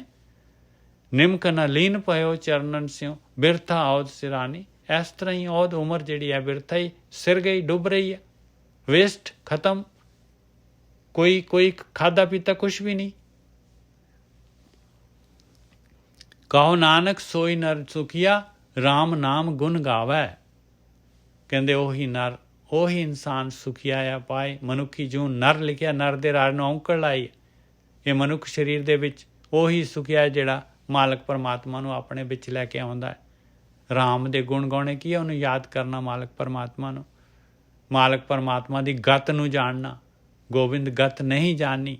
ਨਿਮਕ ਨ ਲੀਨ ਪਇਓ ਚਰਨਨ ਸਿਓ, ਬਿਰਥਾ ਔਦ ਸਿਰਾਨੀ। ਇਸ ਤਰ੍ਹਾਂ ਹੀ ਔਦ ਉਮਰ ਜਿਹੜੀ ਹੈ ਬਿਰਥਾ ਹੀ, ਸਿਰ ਗਈ, ਡੁੱਬ ਰਹੀ ਹੈ, ਵੇਸਟ, ਖਤਮ। ਕੋਈ ਖਾਧਾ ਪੀਤਾ ਕੁਛ ਵੀ ਨਹੀਂ। ਕਹੋ ਨਾਨਕ ਸੋਈ ਨਰ ਸੁਖੀਆ, ਰਾਮ ਨਾਮ ਗੁਣ ਗਾਵੈ। ਕਹਿੰਦੇ ਉਹੀ ਨਰ, ਉਹੀ ਇਨਸਾਨ ਸੁਖੀਆ ਆ ਪਾਏ। ਮਨੁੱਖੀ ਜੂਨ ਨਰ ਲਿਖਿਆ, ਨਰ ਦੇ ਰਾਜ ਨੂੰ ਔਂਕੜ ਲਾਈ। ਇਹ ਮਨੁੱਖ ਸਰੀਰ ਦੇ ਵਿੱਚ ਉਹੀ ਸੁਖੀਆ ਜਿਹੜਾ ਮਾਲਕ ਪਰਮਾਤਮਾ ਨੂੰ ਆਪਣੇ ਵਿੱਚ ਲੈ ਕੇ ਆਉਂਦਾ ਹੈ। ਰਾਮ ਦੇ ਗੁਣ ਗਾਉਣੇ ਕੀ ਹੈ? ਉਹਨੂੰ ਯਾਦ ਕਰਨਾ, ਮਾਲਕ ਪਰਮਾਤਮਾ ਨੂੰ, ਮਾਲਕ ਪਰਮਾਤਮਾ ਦੀ ਗਤ ਨੂੰ ਜਾਣਨਾ। ਗੋਬਿੰਦ ਗਤ ਨਹੀਂ ਜਾਣੀ।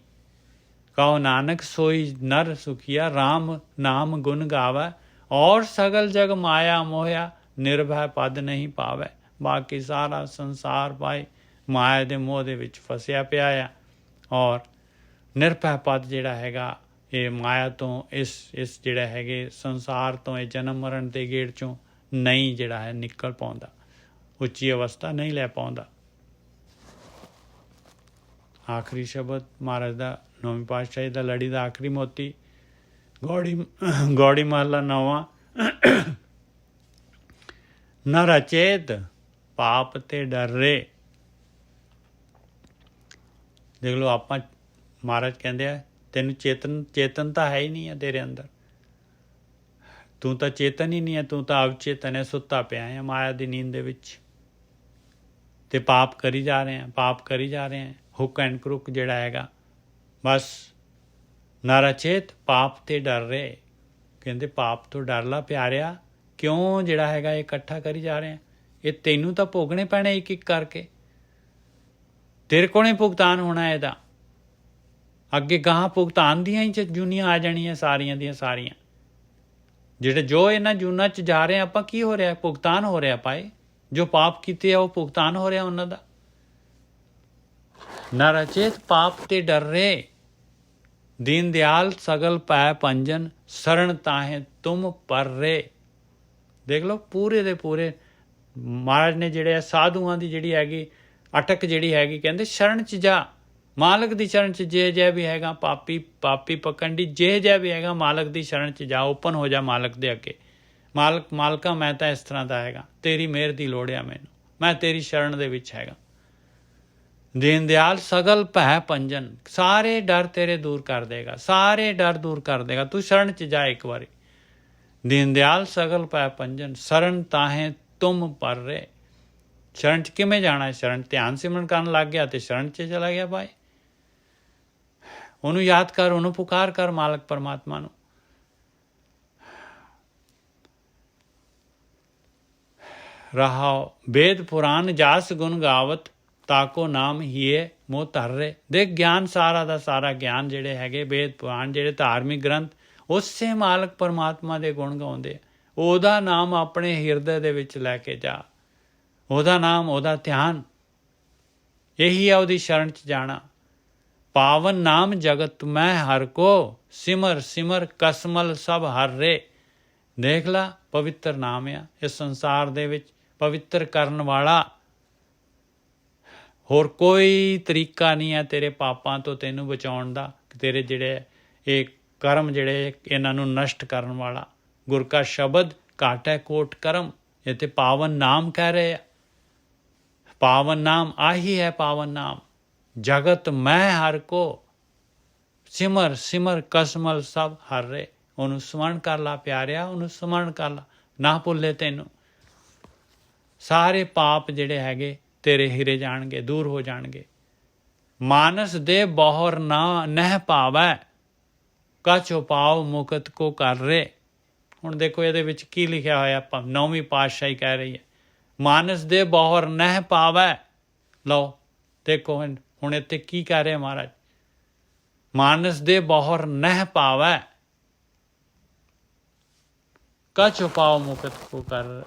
ਕਹੋ ਨਾਨਕ ਸੋਈ ਨਰ ਸੁਖੀਆ, ਰਾਮ ਨਾਮ ਗੁਣ ਗਾਵੈ। ਔਰ ਸਗਲ ਜਗ ਮਾਇਆ ਮੋਹਿਆ, ਨਿਰਭੈ ਪਦ ਨਹੀਂ ਪਾਵੈ। ਬਾਕੀ ਸਾਰਾ ਸੰਸਾਰ ਭਾਈ ਮਾਇਆ ਦੇ ਮੋਹ ਦੇ ਵਿੱਚ ਫਸਿਆ ਪਿਆ ਆ। ਔਰ ਨਿਰਭੈ ਪਦ ਜਿਹੜਾ ਹੈਗਾ ਇਹ ਮਾਇਆ ਤੋਂ, ਇਸ ਜਿਹੜਾ ਹੈਗੇ ਸੰਸਾਰ ਤੋਂ, ਇਹ ਜਨਮ ਮਰਨ ਦੇ ਗੇੜ 'ਚੋਂ ਨਹੀਂ ਜਿਹੜਾ ਹੈ ਨਿਕਲ ਪਾਉਂਦਾ, ਉੱਚੀ ਅਵਸਥਾ ਨਹੀਂ ਲੈ ਪਾਉਂਦਾ। ਆਖਰੀ ਸ਼ਬਦ ਮਹਾਰਾਜ ਦਾ, ਨੌਵੀਂ ਪਾਤਸ਼ਾਹੀ ਦਾ ਲੜੀ ਦਾ ਆਖਰੀ ਮੋਤੀ, ਗੌੜੀ ਮਹੱਲਾ 9ਵਾਂ। ਨਾ ਰਚੇਤ ਪਾਪ ਤੇ ਡਰੇ। ਦੇਖ ਲਓ, ਆਪਾਂ ਮਹਾਰਾਜ ਕਹਿੰਦੇ ਆ ਤੈਨੂੰ ਚੇਤਨ ਤਾਂ ਹੈ ਹੀ ਨਹੀਂ ਹੈ ਤੇਰੇ ਅੰਦਰ, ਤੂੰ ਤਾਂ ਚੇਤਨ ਹੀ ਨਹੀਂ ਹੈ, ਤੂੰ ਤਾਂ ਅਵਚੇਤਨ ਹੈ, ਸੁੱਤਾ ਪਿਆ ਹੈ ਮਾਇਆ ਦੀ ਨੀਂਦ ਦੇ ਵਿੱਚ, ਤੇ ਪਾਪ ਕਰੀ ਜਾ ਰਹੇ ਆ ਹੁੱਕ ਐਂਡ ਕਰੁੱਕ ਜਿਹੜਾ ਹੈਗਾ। ਬਸ ਨਰਚੇਤ ਪਾਪ ਤੇ ਡਰ ਰਹੇ, ਕਹਿੰਦੇ ਪਾਪ ਤੋਂ ਡਰ ਲਾ ਪਿਆਰਿਆ, ਕਿਉਂ ਜਿਹੜਾ ਹੈਗਾ ਇਹ ਇਕੱਠਾ ਕਰੀ ਜਾ ਰਹੇ ਆ, ਇਹ ਤੈਨੂੰ ਤਾਂ ਭੋਗਣੇ ਪੈਣੇ ਇੱਕ ਇੱਕ ਕਰਕੇ, ਤੇਰੇ ਕੋਲ ਹੀ ਭੁਗਤਾਨ ਹੋਣਾ ਇਹਦਾ, ਅੱਗੇ ਗਾਹਾਂ ਭੁਗਤਾਨ ਦੀਆਂ ਹੀ ਜੂਨੀਆਂ ਆ ਜਾਣੀਆਂ ਸਾਰੀਆਂ ਦੀਆਂ ਸਾਰੀਆਂ, ਜਿਹੜੇ ਜੋ ਇਹਨਾਂ ਜੂਨਾਂ 'ਚ ਜਾ ਰਹੇ ਆਪਾਂ, ਕੀ ਹੋ ਰਿਹਾ, ਭੁਗਤਾਨ ਹੋ ਰਿਹਾ ਪਾਏ, ਜੋ ਪਾਪ ਕੀਤੇ ਆ ਉਹ ਭੁਗਤਾਨ ਹੋ ਰਿਹਾ ਉਹਨਾਂ ਦਾ। ਨਰਚੇਤ ਪਾਪ ਤੇ ਡਰ ਰਹੇ, ਦੀਨ ਦਿਆਲ ਸਗਲ ਪੈ ਪੰਜਨ, ਸਰਣ ਤਾਹੇ ਤੁਮ ਪਰ ਰੇ। ਦੇਖ ਲਓ ਪੂਰੇ ਦੇ ਪੂਰੇ ਮਹਾਰਾਜ ਨੇ ਜਿਹੜੇ ਸਾਧੂਆਂ ਦੀ ਜਿਹੜੀ ਹੈਗੀ ਅਟਕ ਜਿਹੜੀ ਹੈਗੀ, ਕਹਿੰਦੇ ਸ਼ਰਨ 'ਚ ਜਾ, ਮਾਲਕ ਦੀ ਸ਼ਰਨ 'ਚ ਜੇ ਜੈ ਵੀ ਹੈਗਾ, ਪਾਪੀ ਪਕੰਡੀ ਜੇ ਜੈ ਵੀ ਹੈਗਾ, ਮਾਲਕ ਦੀ ਸ਼ਰਨ 'ਚ ਜਾ, ਓਪਨ ਹੋ ਜਾ ਮਾਲਕ ਦੇ ਅੱਗੇ। ਮਾਲਕਾ ਮੈਂ ਤਾਂ ਇਸ ਤਰ੍ਹਾਂ ਦਾ ਹੈਗਾ, ਤੇਰੀ ਮਿਹਰ ਦੀ ਲੋੜ ਆ ਮੈਨੂੰ, ਮੈਂ ਤੇਰੀ ਸ਼ਰਨ ਦੇ ਵਿੱਚ ਹੈਗਾ। ਦੀਨ ਦਿਆਲ ਸਗਲ ਭੈ ਪੰਜਨ, ਸਾਰੇ ਡਰ ਤੇਰੇ ਦੂਰ ਕਰ ਦੇਗਾ, ਸਾਰੇ ਡਰ ਦੂਰ ਕਰ ਦੇਗਾ, ਤੂੰ ਸ਼ਰਨ 'ਚ ਜਾ ਇੱਕ ਵਾਰੀ। ਦੀਨ ਦਿਆਲ ਸਗਲ ਭੈ ਪੰਜਨ, ਸ਼ਰਨ ਤਾਹੇ ਤੁਮ ਪਰ ਰੇ। ਸ਼ਰਨ 'ਚ ਕਿਵੇਂ ਜਾਣਾ, ਸ਼ਰਨ ਧਿਆਨ ਸਿਮਰਨ ਕਰਨ ਲੱਗ ਗਿਆ ਤੇ ਸ਼ਰਨ 'ਚ ਚਲਾ ਗਿਆ ਭਾਈ। ਉਹਨੂੰ ਯਾਦ ਕਰ, ਉਹਨੂੰ ਪੁਕਾਰ ਕਰ, ਮਾਲਕ ਪਰਮਾਤਮਾ ਨੂੰ। ਰਹਾਓ ਵੇਦ ਪੁਰਾਨ ਜਾਸ ਗੁਣ ਗਾਵਤ, ਤਾਕੋ ਨਾਮ ਹੀਏ ਮੋਹ ਧਰ ਰੇ। ਦੇਖ ਗਿਆਨ ਸਾਰਾ ਦਾ ਸਾਰਾ ਗਿਆਨ ਜਿਹੜੇ ਹੈਗੇ ਵੇਦ ਪੁਰਾਣ ਜਿਹੜੇ ਧਾਰਮਿਕ ਗ੍ਰੰਥ, ਉਸੇ ਮਾਲਕ ਪਰਮਾਤਮਾ ਦੇ ਗੁਣ ਗਾਉਂਦੇ, ਉਹਦਾ ਨਾਮ ਆਪਣੇ ਹਿਰਦੇ ਦੇ ਵਿੱਚ ਲੈ ਕੇ ਜਾ, ਉਹਦਾ ਨਾਮ, ਉਹਦਾ ਧਿਆਨ, ਇਹੀ ਆ ਉਹਦੀ ਸ਼ਰਨ 'ਚ ਜਾਣਾ। ਪਾਵਨ ਨਾਮ ਜਗਤ ਮੈਂ ਹਰ ਕੋ, ਸਿਮਰ ਸਿਮਰ ਕਸਮਲ ਸਭ ਹਰ ਰੇ। ਦੇਖ ਲਾ ਪਵਿੱਤਰ ਨਾਮ ਆ ਇਸ ਸੰਸਾਰ ਦੇ ਵਿੱਚ, ਪਵਿੱਤਰ ਕਰਨ ਵਾਲਾ, ਹੋਰ ਕੋਈ ਤਰੀਕਾ ਨਹੀਂ ਹੈ ਤੇਰੇ ਪਾਪਾਂ ਤੋਂ ਤੈਨੂੰ ਬਚਾਉਣ ਦਾ, ਤੇਰੇ ਜਿਹੜੇ ਇਹ ਕਰਮ ਜਿਹੜੇ ਇਹਨਾਂ ਨੂੰ ਨਸ਼ਟ ਕਰਨ ਵਾਲਾ। ਗੁਰ ਕਾ ਸ਼ਬਦ ਘਾਟੈ ਕੋਟ ਕਰਮ, ਇਹ ਤੇ ਪਾਵਨ ਨਾਮ ਕਹਿ ਰਹੇ ਆ। ਪਾਵਨ ਨਾਮ ਆਹੀ ਹੈ, ਪਾਵਨ ਨਾਮ ਜਗਤ ਮੈਂ ਹਰ ਕੋ, ਸਿਮਰ ਸਿਮਰ ਕਸਮਲ ਸਭ ਹਰ ਰੇ। ਉਹਨੂੰ ਸਮਰਨ ਕਰ ਲਾ ਪਿਆਰਿਆ, ਉਹਨੂੰ ਸਮਰਨ ਕਰ ਲਾ, ਨਾ ਭੁੱਲੇ ਤੈਨੂੰ। ਸਾਰੇ ਪਾਪ ਜਿਹੜੇ ਹੈਗੇ ਤੇਰੇ ਹਿਰੇ ਜਾਣਗੇ, ਦੂਰ ਹੋ ਜਾਣਗੇ। ਮਾਨਸ ਦੇ ਬਹੁਰ ਨਾ ਨਹਿ ਪਾਵੈ, ਕਛ ਉਪਾਉ ਮੁਕਤ ਕੋ ਕਰ ਰੇ। ਹੁਣ ਦੇਖੋ ਇਹਦੇ ਵਿੱਚ ਕੀ ਲਿਖਿਆ ਹੋਇਆ, ਆਪਾਂ ਨੌਵੀਂ ਪਾਤਸ਼ਾਹੀ ਕਹਿ ਰਹੀ ਹੈ, ਮਾਨਸ ਦੇ ਬਹੁਰ ਨਹਿ ਪਾਵੈ। ਲਓ ਦੇਖੋ ਹੁਣ ਇੱਥੇ ਕੀ ਕਹਿ ਰਹੇ ਮਹਾਰਾਜ, ਮਾਨਸ ਦੇ ਬਹੁਰ ਨਹਿ ਪਾਵੈ, ਕਛ ਉਪਾਉ ਮੁਕਤ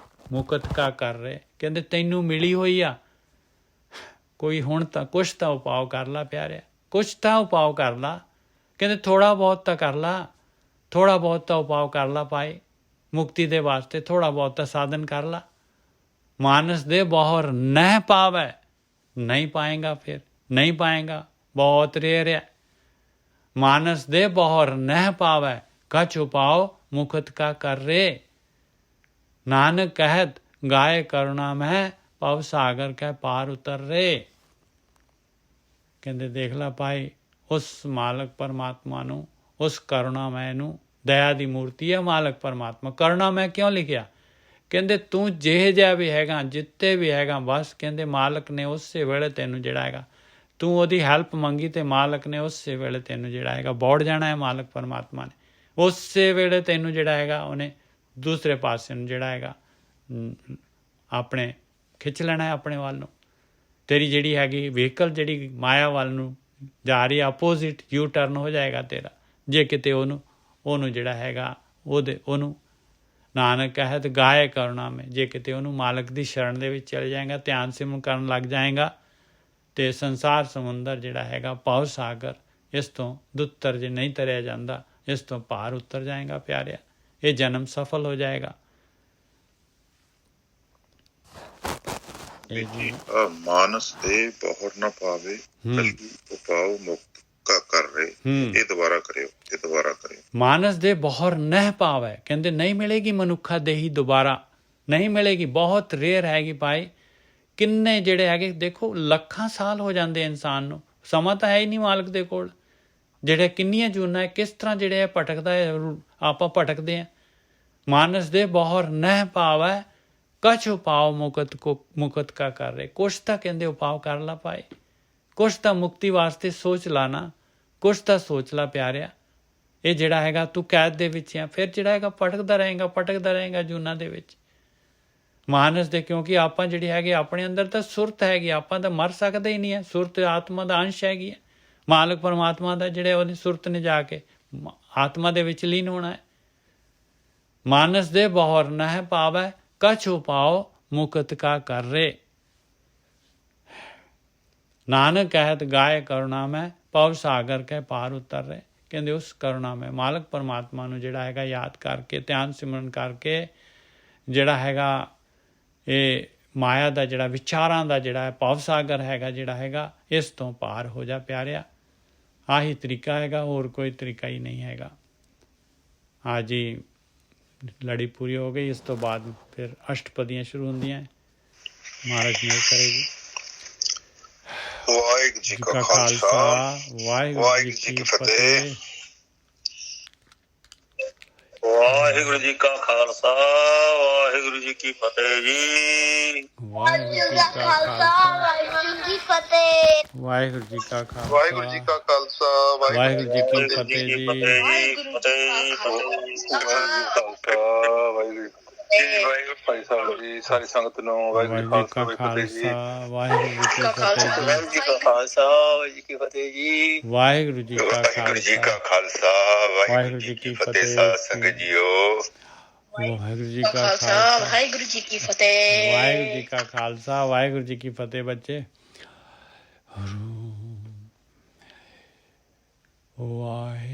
ਕਾ ਕਰ ਰਹੇ। ਕਹਿੰਦੇ ਤੈਨੂੰ ਮਿਲੀ ਹੋਈ ਆ ਕੋਈ, ਹੁਣ ਤਾਂ ਕੁਛ ਤਾਂ ਉਪਾਅ ਕਰ ਲਾ ਪਿਆਰਿਆ, ਕੁਛ ਤਾਂ ਉਪਾਅ ਕਰ ਲਾ। ਕਹਿੰਦੇ ਥੋੜ੍ਹਾ ਬਹੁਤ ਤਾਂ ਕਰ ਲਾ, ਥੋੜ੍ਹਾ ਬਹੁਤ ਤਾਂ ਉਪਾਅ ਕਰ ਲਾ ਪਾਏ, ਮੁਕਤੀ ਦੇ ਵਾਸਤੇ ਥੋੜ੍ਹਾ ਬਹੁਤ ਤਾਂ ਸਾਧਨ ਕਰ ਲਾ। ਮਾਨਸ ਦੇ ਬਹੁਰ ਨਹਿ ਪਾਵੈ, ਨਹੀਂ ਪਾਏਗਾ, ਫਿਰ ਨਹੀਂ ਪਾਏਗਾ, ਬਹੁਤ ਰੇਰ ਹੈ। ਮਾਨਸ ਦੇ ਬਹੁਰ ਨਹਿ ਪਾਵੈ, ਕਛ ਉਪਾਉ ਮੁਕਤ ਕਾ ਕਰ ਰੇ। ਨਾਨਕ ਕਹਿਤ ਗਾਏ ਕਰੁਣਾ ਮੈਂ, ਭਵ ਸਾਗਰ ਕੈ ਪਾਰ ਉਤਰ ਰੇ। ਕਹਿੰਦੇ ਦੇਖ ਲਾ ਭਾਈ, ਉਸ ਮਾਲਕ ਪਰਮਾਤਮਾ ਨੂੰ, ਉਸ ਕਰੁਣਾਮੈ ਨੂੰ, ਦਇਆ ਦੀ ਮੂਰਤੀ ਹੈ ਮਾਲਕ ਪਰਮਾਤਮਾ। ਕਰੁਣਾਮੈ ਕਿਉਂ ਲਿਖਿਆ, ਕਹਿੰਦੇ ਤੂੰ ਜਿਹੇ ਜਿਹਾ ਵੀ ਹੈਗਾ, ਜਿੱਤੇ ਵੀ ਹੈਗਾ, ਬਸ ਕਹਿੰਦੇ ਮਾਲਕ ਨੇ ਉਸੇ ਵੇਲੇ ਤੈਨੂੰ ਜਿਹੜਾ ਹੈਗਾ, ਤੂੰ ਉਹਦੀ ਹੈਲਪ ਮੰਗੀ ਤੇ ਮਾਲਕ ਨੇ ਉਸੇ ਵੇਲੇ ਤੈਨੂੰ ਜਿਹੜਾ ਹੈਗਾ ਬੌੜ ਜਾਣਾ ਹੈ। ਮਾਲਕ ਪਰਮਾਤਮਾ ਨੇ ਉਸੇ ਵੇਲੇ ਤੈਨੂੰ ਜਿਹੜਾ ਹੈਗਾ ਉਹਨੇ ਦੂਸਰੇ ਪਾਸੇ ਨੂੰ ਜਿਹੜਾ ਹੈਗਾ ਆਪਣੇ ਖਿੱਚ ਲੈਣਾ ਹੈ ਆਪਣੇ ਵੱਲ ਨੂੰ। ਤੇਰੀ ਜਿਹੜੀ ਹੈਗੀ ਵਹੀਕਲ ਜਿਹੜੀ ਮਾਇਆ ਵੱਲ ਨੂੰ ਜਾ ਰਹੀ, ਆਪੋਜ਼ਿਟ ਯੂ ਟਰਨ ਹੋ ਜਾਏਗਾ ਤੇਰਾ, ਜੇ ਕਿਤੇ ਉਹਨੂੰ ਜਿਹੜਾ ਹੈਗਾ ਉਹਨੂੰ ਨਾਨਕ ਕਹਿਤ ਗਾਏ ਕਰੁਣਾ ਮੈਂ, ਜੇ ਕਿਤੇ ਉਹਨੂੰ ਮਾਲਕ ਦੀ ਸ਼ਰਨ ਦੇ ਵਿੱਚ ਚਲੇ ਜਾਏਗਾ, ਧਿਆਨ ਸਿਮਰਨ ਕਰਨ ਲੱਗ ਜਾਏਗਾ, ਤੇ ਸੰਸਾਰ ਸਮੁੰਦਰ ਜਿਹੜਾ ਹੈਗਾ ਭਵ ਸਾਗਰ, ਇਸ ਤੋਂ ਦੁੱਤਰ ਜੇ ਨਹੀਂ ਤਰਿਆ ਜਾਂਦਾ, ਇਸ ਤੋਂ ਪਾਰ ਉਤਰ ਜਾਏਗਾ ਪਿਆਰਿਆ, ਇਹ ਜਨਮ ਸਫਲ ਹੋ ਜਾਏਗਾ। ਮਾਨਸ ਦੇ ਬਹੁਰ ਨਾ ਪਾਵੇ, ਉਪਾਉ ਮੁਕਤ ਕਾ ਕਰ ਰਹੇ। ਇਹ ਦੁਬਾਰਾ ਕਰਿਓ, ਇਹ ਦੁਬਾਰਾ ਕਰਿਓ। ਮਾਨਸ ਦੇ ਬਹੁਰ ਨਹਿ ਪਾਵੇ, ਕਹਿੰਦੇ ਨਹੀਂ ਮਿਲੇਗੀ ਮਨੁੱਖਾ ਦੇਹੀ ਦੁਬਾਰਾ, नहीं मिलेगी, बहुत रेयर हैगी भाई। किन्ने ਜਿਹੜੇ ਹੈਗੇ ਦੇਖੋ ਲੱਖਾਂ ਸਾਲ ਹੋ ਜਾਂਦੇ ਇਨਸਾਨ ਨੂੰ, ਸਮਾਂ ਤਾਂ ਹੈ ਹੀ ਨਹੀਂ ਮਾਲਕ ਦੇ ਕੋਲ। ਜਿਹੜੇ ਕਿੰਨੀਆਂ ਜੂਨਾਂ ਹੈ, ਕਿਸ ਤਰ੍ਹਾਂ ਜਿਹੜੇ ਹੈ ਭਟਕਦਾ ਹੈ, ਆਪਾਂ ਭਟਕਦੇ ਹਾਂ। ਮਾਨਸ ਦੇ ਬਹੁਰ ਨਹਿ ਪਾਵੈ ਕਛ ਉਪਾਅ ਮੁਕਤ ਕਾ ਕਰ ਰਹੇ। ਕੁਛ ਤਾਂ ਕਹਿੰਦੇ ਉਪਾਅ ਕਰ ਲਾ ਪਾਏ, ਕੁਛ ਤਾਂ ਮੁਕਤੀ ਵਾਸਤੇ ਸੋਚ ਲਾ ਨਾ, ਕੁਛ ਤਾਂ ਸੋਚ ਲਾ ਪਿਆਰਿਆ। ਇਹ ਜਿਹੜਾ ਹੈਗਾ ਤੂੰ ਕੈਦ ਦੇ ਵਿੱਚ ਆ, ਫਿਰ ਜਿਹੜਾ ਹੈਗਾ ਭਟਕਦਾ ਰਹੇਗਾ ਜੂਨਾਂ ਦੇ ਵਿੱਚ ਮਾਨਸ ਦੇ। ਕਿਉਂਕਿ ਆਪਾਂ ਜਿਹੜੀ ਹੈਗੀ ਆਪਣੇ ਅੰਦਰ ਤਾਂ ਸੁਰਤ ਹੈਗੀ, ਆਪਾਂ ਤਾਂ ਮਰ ਸਕਦੇ ਹੀ ਨਹੀਂ ਹੈ। ਸੁਰਤ ਆਤਮਾ ਦਾ ਅੰਸ਼ ਹੈਗੀ ਹੈ। ਮਾਲਕ ਪਰਮਾਤਮਾ ਦਾ ਜਿਹੜੇ ਉਹਦੀ ਸੁਰਤ ਨੇ ਜਾ ਕੇ ਆਤਮਾ ਦੇ ਵਿੱਚ ਲੀਨ ਹੋਣਾ ਹੈ। ਮਾਨਸ ਦੇ ਬਹੁਰ ਨਹਿ ਪਾਵੈ ਕਛ ਉਪਾਅ ਮੁਕਤ ਕਾ ਕਰ ਰੇ। ਨਾਨਕ ਕਹਿਤ ਗਾਏ ਕਰੁਣਾ ਮੈਂ ਭਵ ਸਾਗਰ ਕੇ ਪਾਰ ਉਤਰ ਰਹੇ। ਕਹਿੰਦੇ ਉਸ ਕਰੁਣਾ ਮੈਂ ਮਾਲਕ ਪਰਮਾਤਮਾ ਨੂੰ ਜਿਹੜਾ ਹੈਗਾ ਯਾਦ ਕਰਕੇ, ਧਿਆਨ ਸਿਮਰਨ ਕਰਕੇ ਜਿਹੜਾ ਹੈਗਾ ਇਹ ਮਾਇਆ ਦਾ ਜਿਹੜਾ ਵਿਚਾਰਾਂ ਦਾ ਜਿਹੜਾ ਭਵ ਸਾਗਰ ਹੈਗਾ ਜਿਹੜਾ ਹੈਗਾ, ਇਸ ਤੋਂ ਪਾਰ ਹੋ ਜਾ ਪਿਆਰਿਆ। ਆਹੀ ਤਰੀਕਾ ਹੈਗਾ, ਹੋਰ ਕੋਈ ਤਰੀਕਾ ਹੀ ਨਹੀਂ ਹੈਗਾ। ਹਾਂ ਜੀ, ਲੜੀ ਪੂਰੀ ਹੋ ਗਈ। ਇਸ ਤੋਂ ਬਾਅਦ ਫਿਰ ਅਸ਼ਟਪਦੀਆਂ ਸ਼ੁਰੂ ਹੁੰਦੀਆਂ। ਮਹਾਰਾਜ ਮਿਹਰ ਕਰੇਗੀ। ਵਾਹਿਗੁਰੂ ਜੀ ਕਾ ਖਾਲਸਾ, ਵਾਹਿਗੁਰੂ ਜੀ ਕੀ ਫਤਿਹ। ਵਾਹਿਗੁਰੂ ਜੀ ਕਾ ਖਾਲਸਾ, ਵਾਹਿਗੁਰੂ ਜੀ ਕੀ ਫਤਿਹ ਜੀ। ਵਾਹਿਗੁਰੂ ਜੀ ਕਾ ਖਾਲਸਾ, ਵਾਹਿਗੁਰੂ ਜੀ ਫਤਿਹ। ਵਾਹਿਗੁਰੂ ਜੀ ਕਾ ਖਾਲਸਾ, ਵਾਹਿਗੁਰੂ ਜੀ ਕਾ ਖਾਲਸਾ, ਵਾਹਿਗੁਰੂ ਜੀ ਕੀ ਫਤਿਹ ਜੀ। ਵਾਹਿਗੁਰੂ ਭਾਈ ਸਾਹਿਬ ਜੀ, ਸਾਰੀ ਸੰਗਤ ਨੂੰ ਵਾਹਿਗੁਰੂ ਜੀ ਕਾ ਖਾਲਸਾ, ਵਾਹਿਗੁਰੂ ਜੀ ਕੀ ਫਤਿਹ ਜੀ। ਵਾਹਿਗੁਰੂ ਜੀ ਕਾ ਖਾਲਸਾ, ਵਾਹਿਗੁਰੂ ਜੀ ਕੀ ਫਤਿਹ ਜੀ। ਵਾਹਿਗੁਰੂ ਜੀ ਕਾ ਵਾਹਿਗੁਰੂ ਜੀ ਕਾ ਖਾਲਸਾ, ਖਾਲਸਾ, ਵਾਹਿਗੁਰੂ ਜੀ ਕੀ ਫਤਿਹ। ਸਾਧ ਸੰਗਤ ਜੀਓ, ਵਾਹਿਗੁਰੂ ਜੀ ਕਾ ਖਾਲਸਾ ਖਾਲਸਾ, ਵਾਹਿਗੁਰੂ ਜੀ ਕੀ ਫਤਿਹ। ਵਾਹਿਗੁਰੂ ਜੀ ਕਾ ਖਾਲਸਾ, ਵਾਹਿਗੁਰੂ ਜੀ ਕੀ ਫਤਿਹ। ਬੱਚੇ ਵਾਹਿਗੁਰੂ